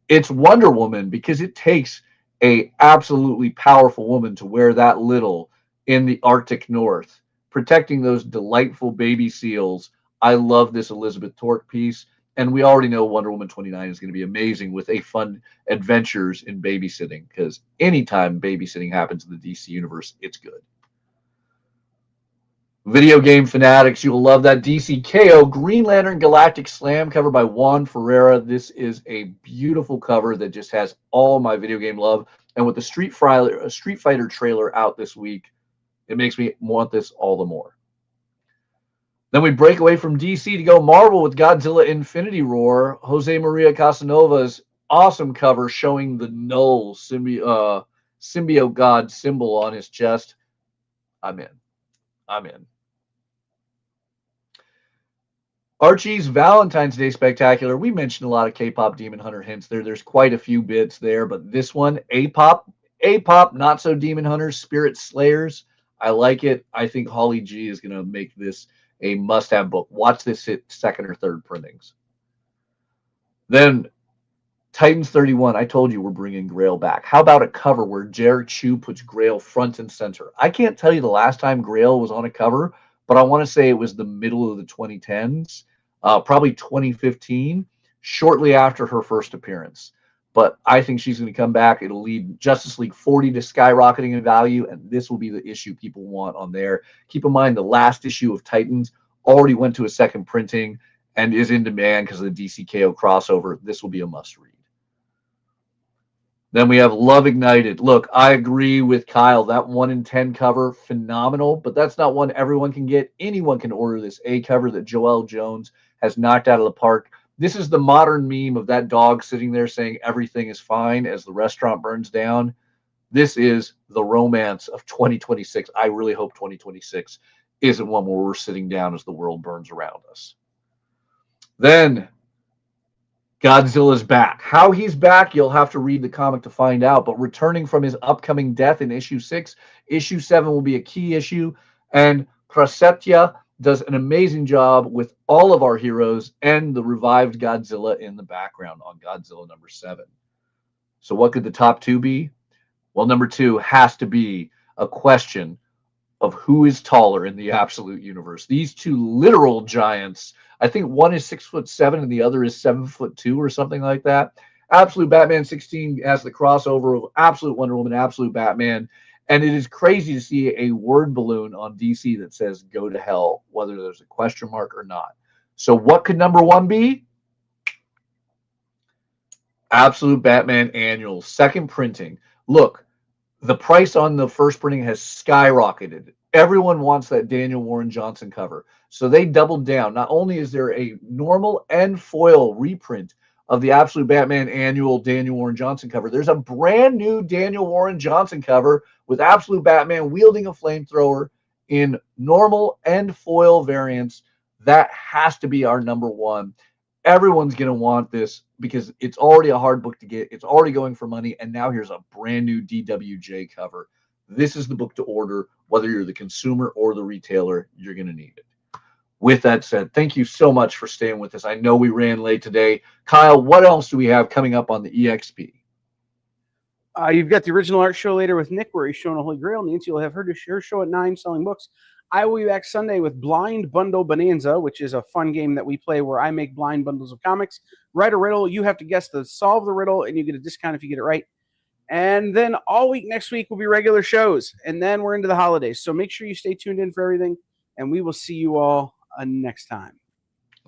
It's Wonder Woman, because it takes a absolutely powerful woman to wear that little in the Arctic North, protecting those delightful baby seals. I love this Elizabeth Torque piece, and we already know Wonder Woman 29 is going to be amazing with a fun adventures in babysitting, because anytime babysitting happens in the DC universe, it's good. Video game fanatics, you'll love that DC KO Green Lantern Galactic Slam cover by Juan Ferreira. This is a beautiful cover that just has all my video game love. And with the Street Fighter trailer out this week, it makes me want this all the more. Then we break away from DC to go Marvel with Godzilla Infinity Roar. Jose Maria Casanova's awesome cover showing the Null symbiote god symbol on his chest. I'm in. Archie's Valentine's Day Spectacular. We mentioned a lot of K-pop Demon Hunter hints there. There's quite a few bits there, but this one, A-pop, not so Demon Hunters, Spirit Slayers. I like it. I think Holly G is going to make this a must-have book. Watch this hit 2nd or 3rd printings. Then Titans 31. I told you we're bringing Grail back. How about a cover where Jarek Chu puts Grail front and center? I can't tell you the last time Grail was on a cover, but I want to say it was the middle of the 2010s, probably 2015, shortly after her first appearance. But I think she's going to come back. It'll lead Justice League 40 to skyrocketing in value, and this will be the issue people want on there. Keep in mind, the last issue of Titans already went to a 2nd printing and is in demand because of the DCKO crossover. This will be a must-read. Then we have Love Ignited. Look, I agree with Kyle. That 1 in 10 cover, phenomenal, but that's not one everyone can get. Anyone can order this A cover that Joelle Jones has knocked out of the park. This is the modern meme of that dog sitting there saying everything is fine as the restaurant burns down. This is the romance of 2026. I really hope 2026 isn't one where we're sitting down as the world burns around us. Then Godzilla's back. How he's back, you'll have to read the comic to find out. But returning from his upcoming death in issue 6, issue 7 will be a key issue. And Prasetya does an amazing job with all of our heroes and the revived Godzilla in the background on Godzilla number 7. So what could the top two be? Well, number two has to be a question of who is taller in the absolute universe. These two literal giants, I think one is 6'7" and the other is 7'2" or something like that. Absolute Batman 16 has the crossover of Absolute Wonder Woman, Absolute Batman. And it is crazy to see a word balloon on DC that says go to hell, whether there's a question mark or not. So what could number one be? Absolute Batman Annual, second printing. Look, the price on the first printing has skyrocketed. Everyone wants that Daniel Warren Johnson cover. So they doubled down. Not only is there a normal and foil reprint of the Absolute Batman Annual Daniel Warren Johnson cover, there's a brand new Daniel Warren Johnson cover with Absolute Batman wielding a flamethrower in normal and foil variants. That has to be our number one. Everyone's going to want this because it's already a hard book to get. It's already going for money. And now here's a brand new DWJ cover. This is the book to order. Whether you're the consumer or the retailer, you're going to need it. With that said, thank you so much for staying with us. I know we ran late today. Kyle, what else do we have coming up on the EXP? You've got the original art show later with Nick, where he's showing a Holy Grail. Nancy will have her show at 9 selling books. I will be back Sunday with Blind Bundle Bonanza, which is a fun game that we play where I make blind bundles of comics. Write a riddle. You have to solve the riddle, and you get a discount if you get it right. And then all week next week will be regular shows. And then we're into the holidays. So make sure you stay tuned in for everything. And we will see you all next time.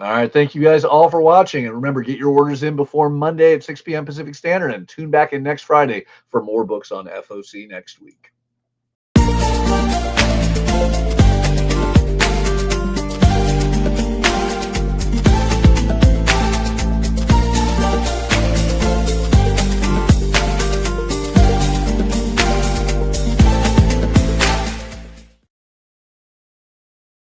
All right. Thank you guys all for watching. And remember, get your orders in before Monday at 6 p.m. Pacific Standard. And tune back in next Friday for more books on FOC next week.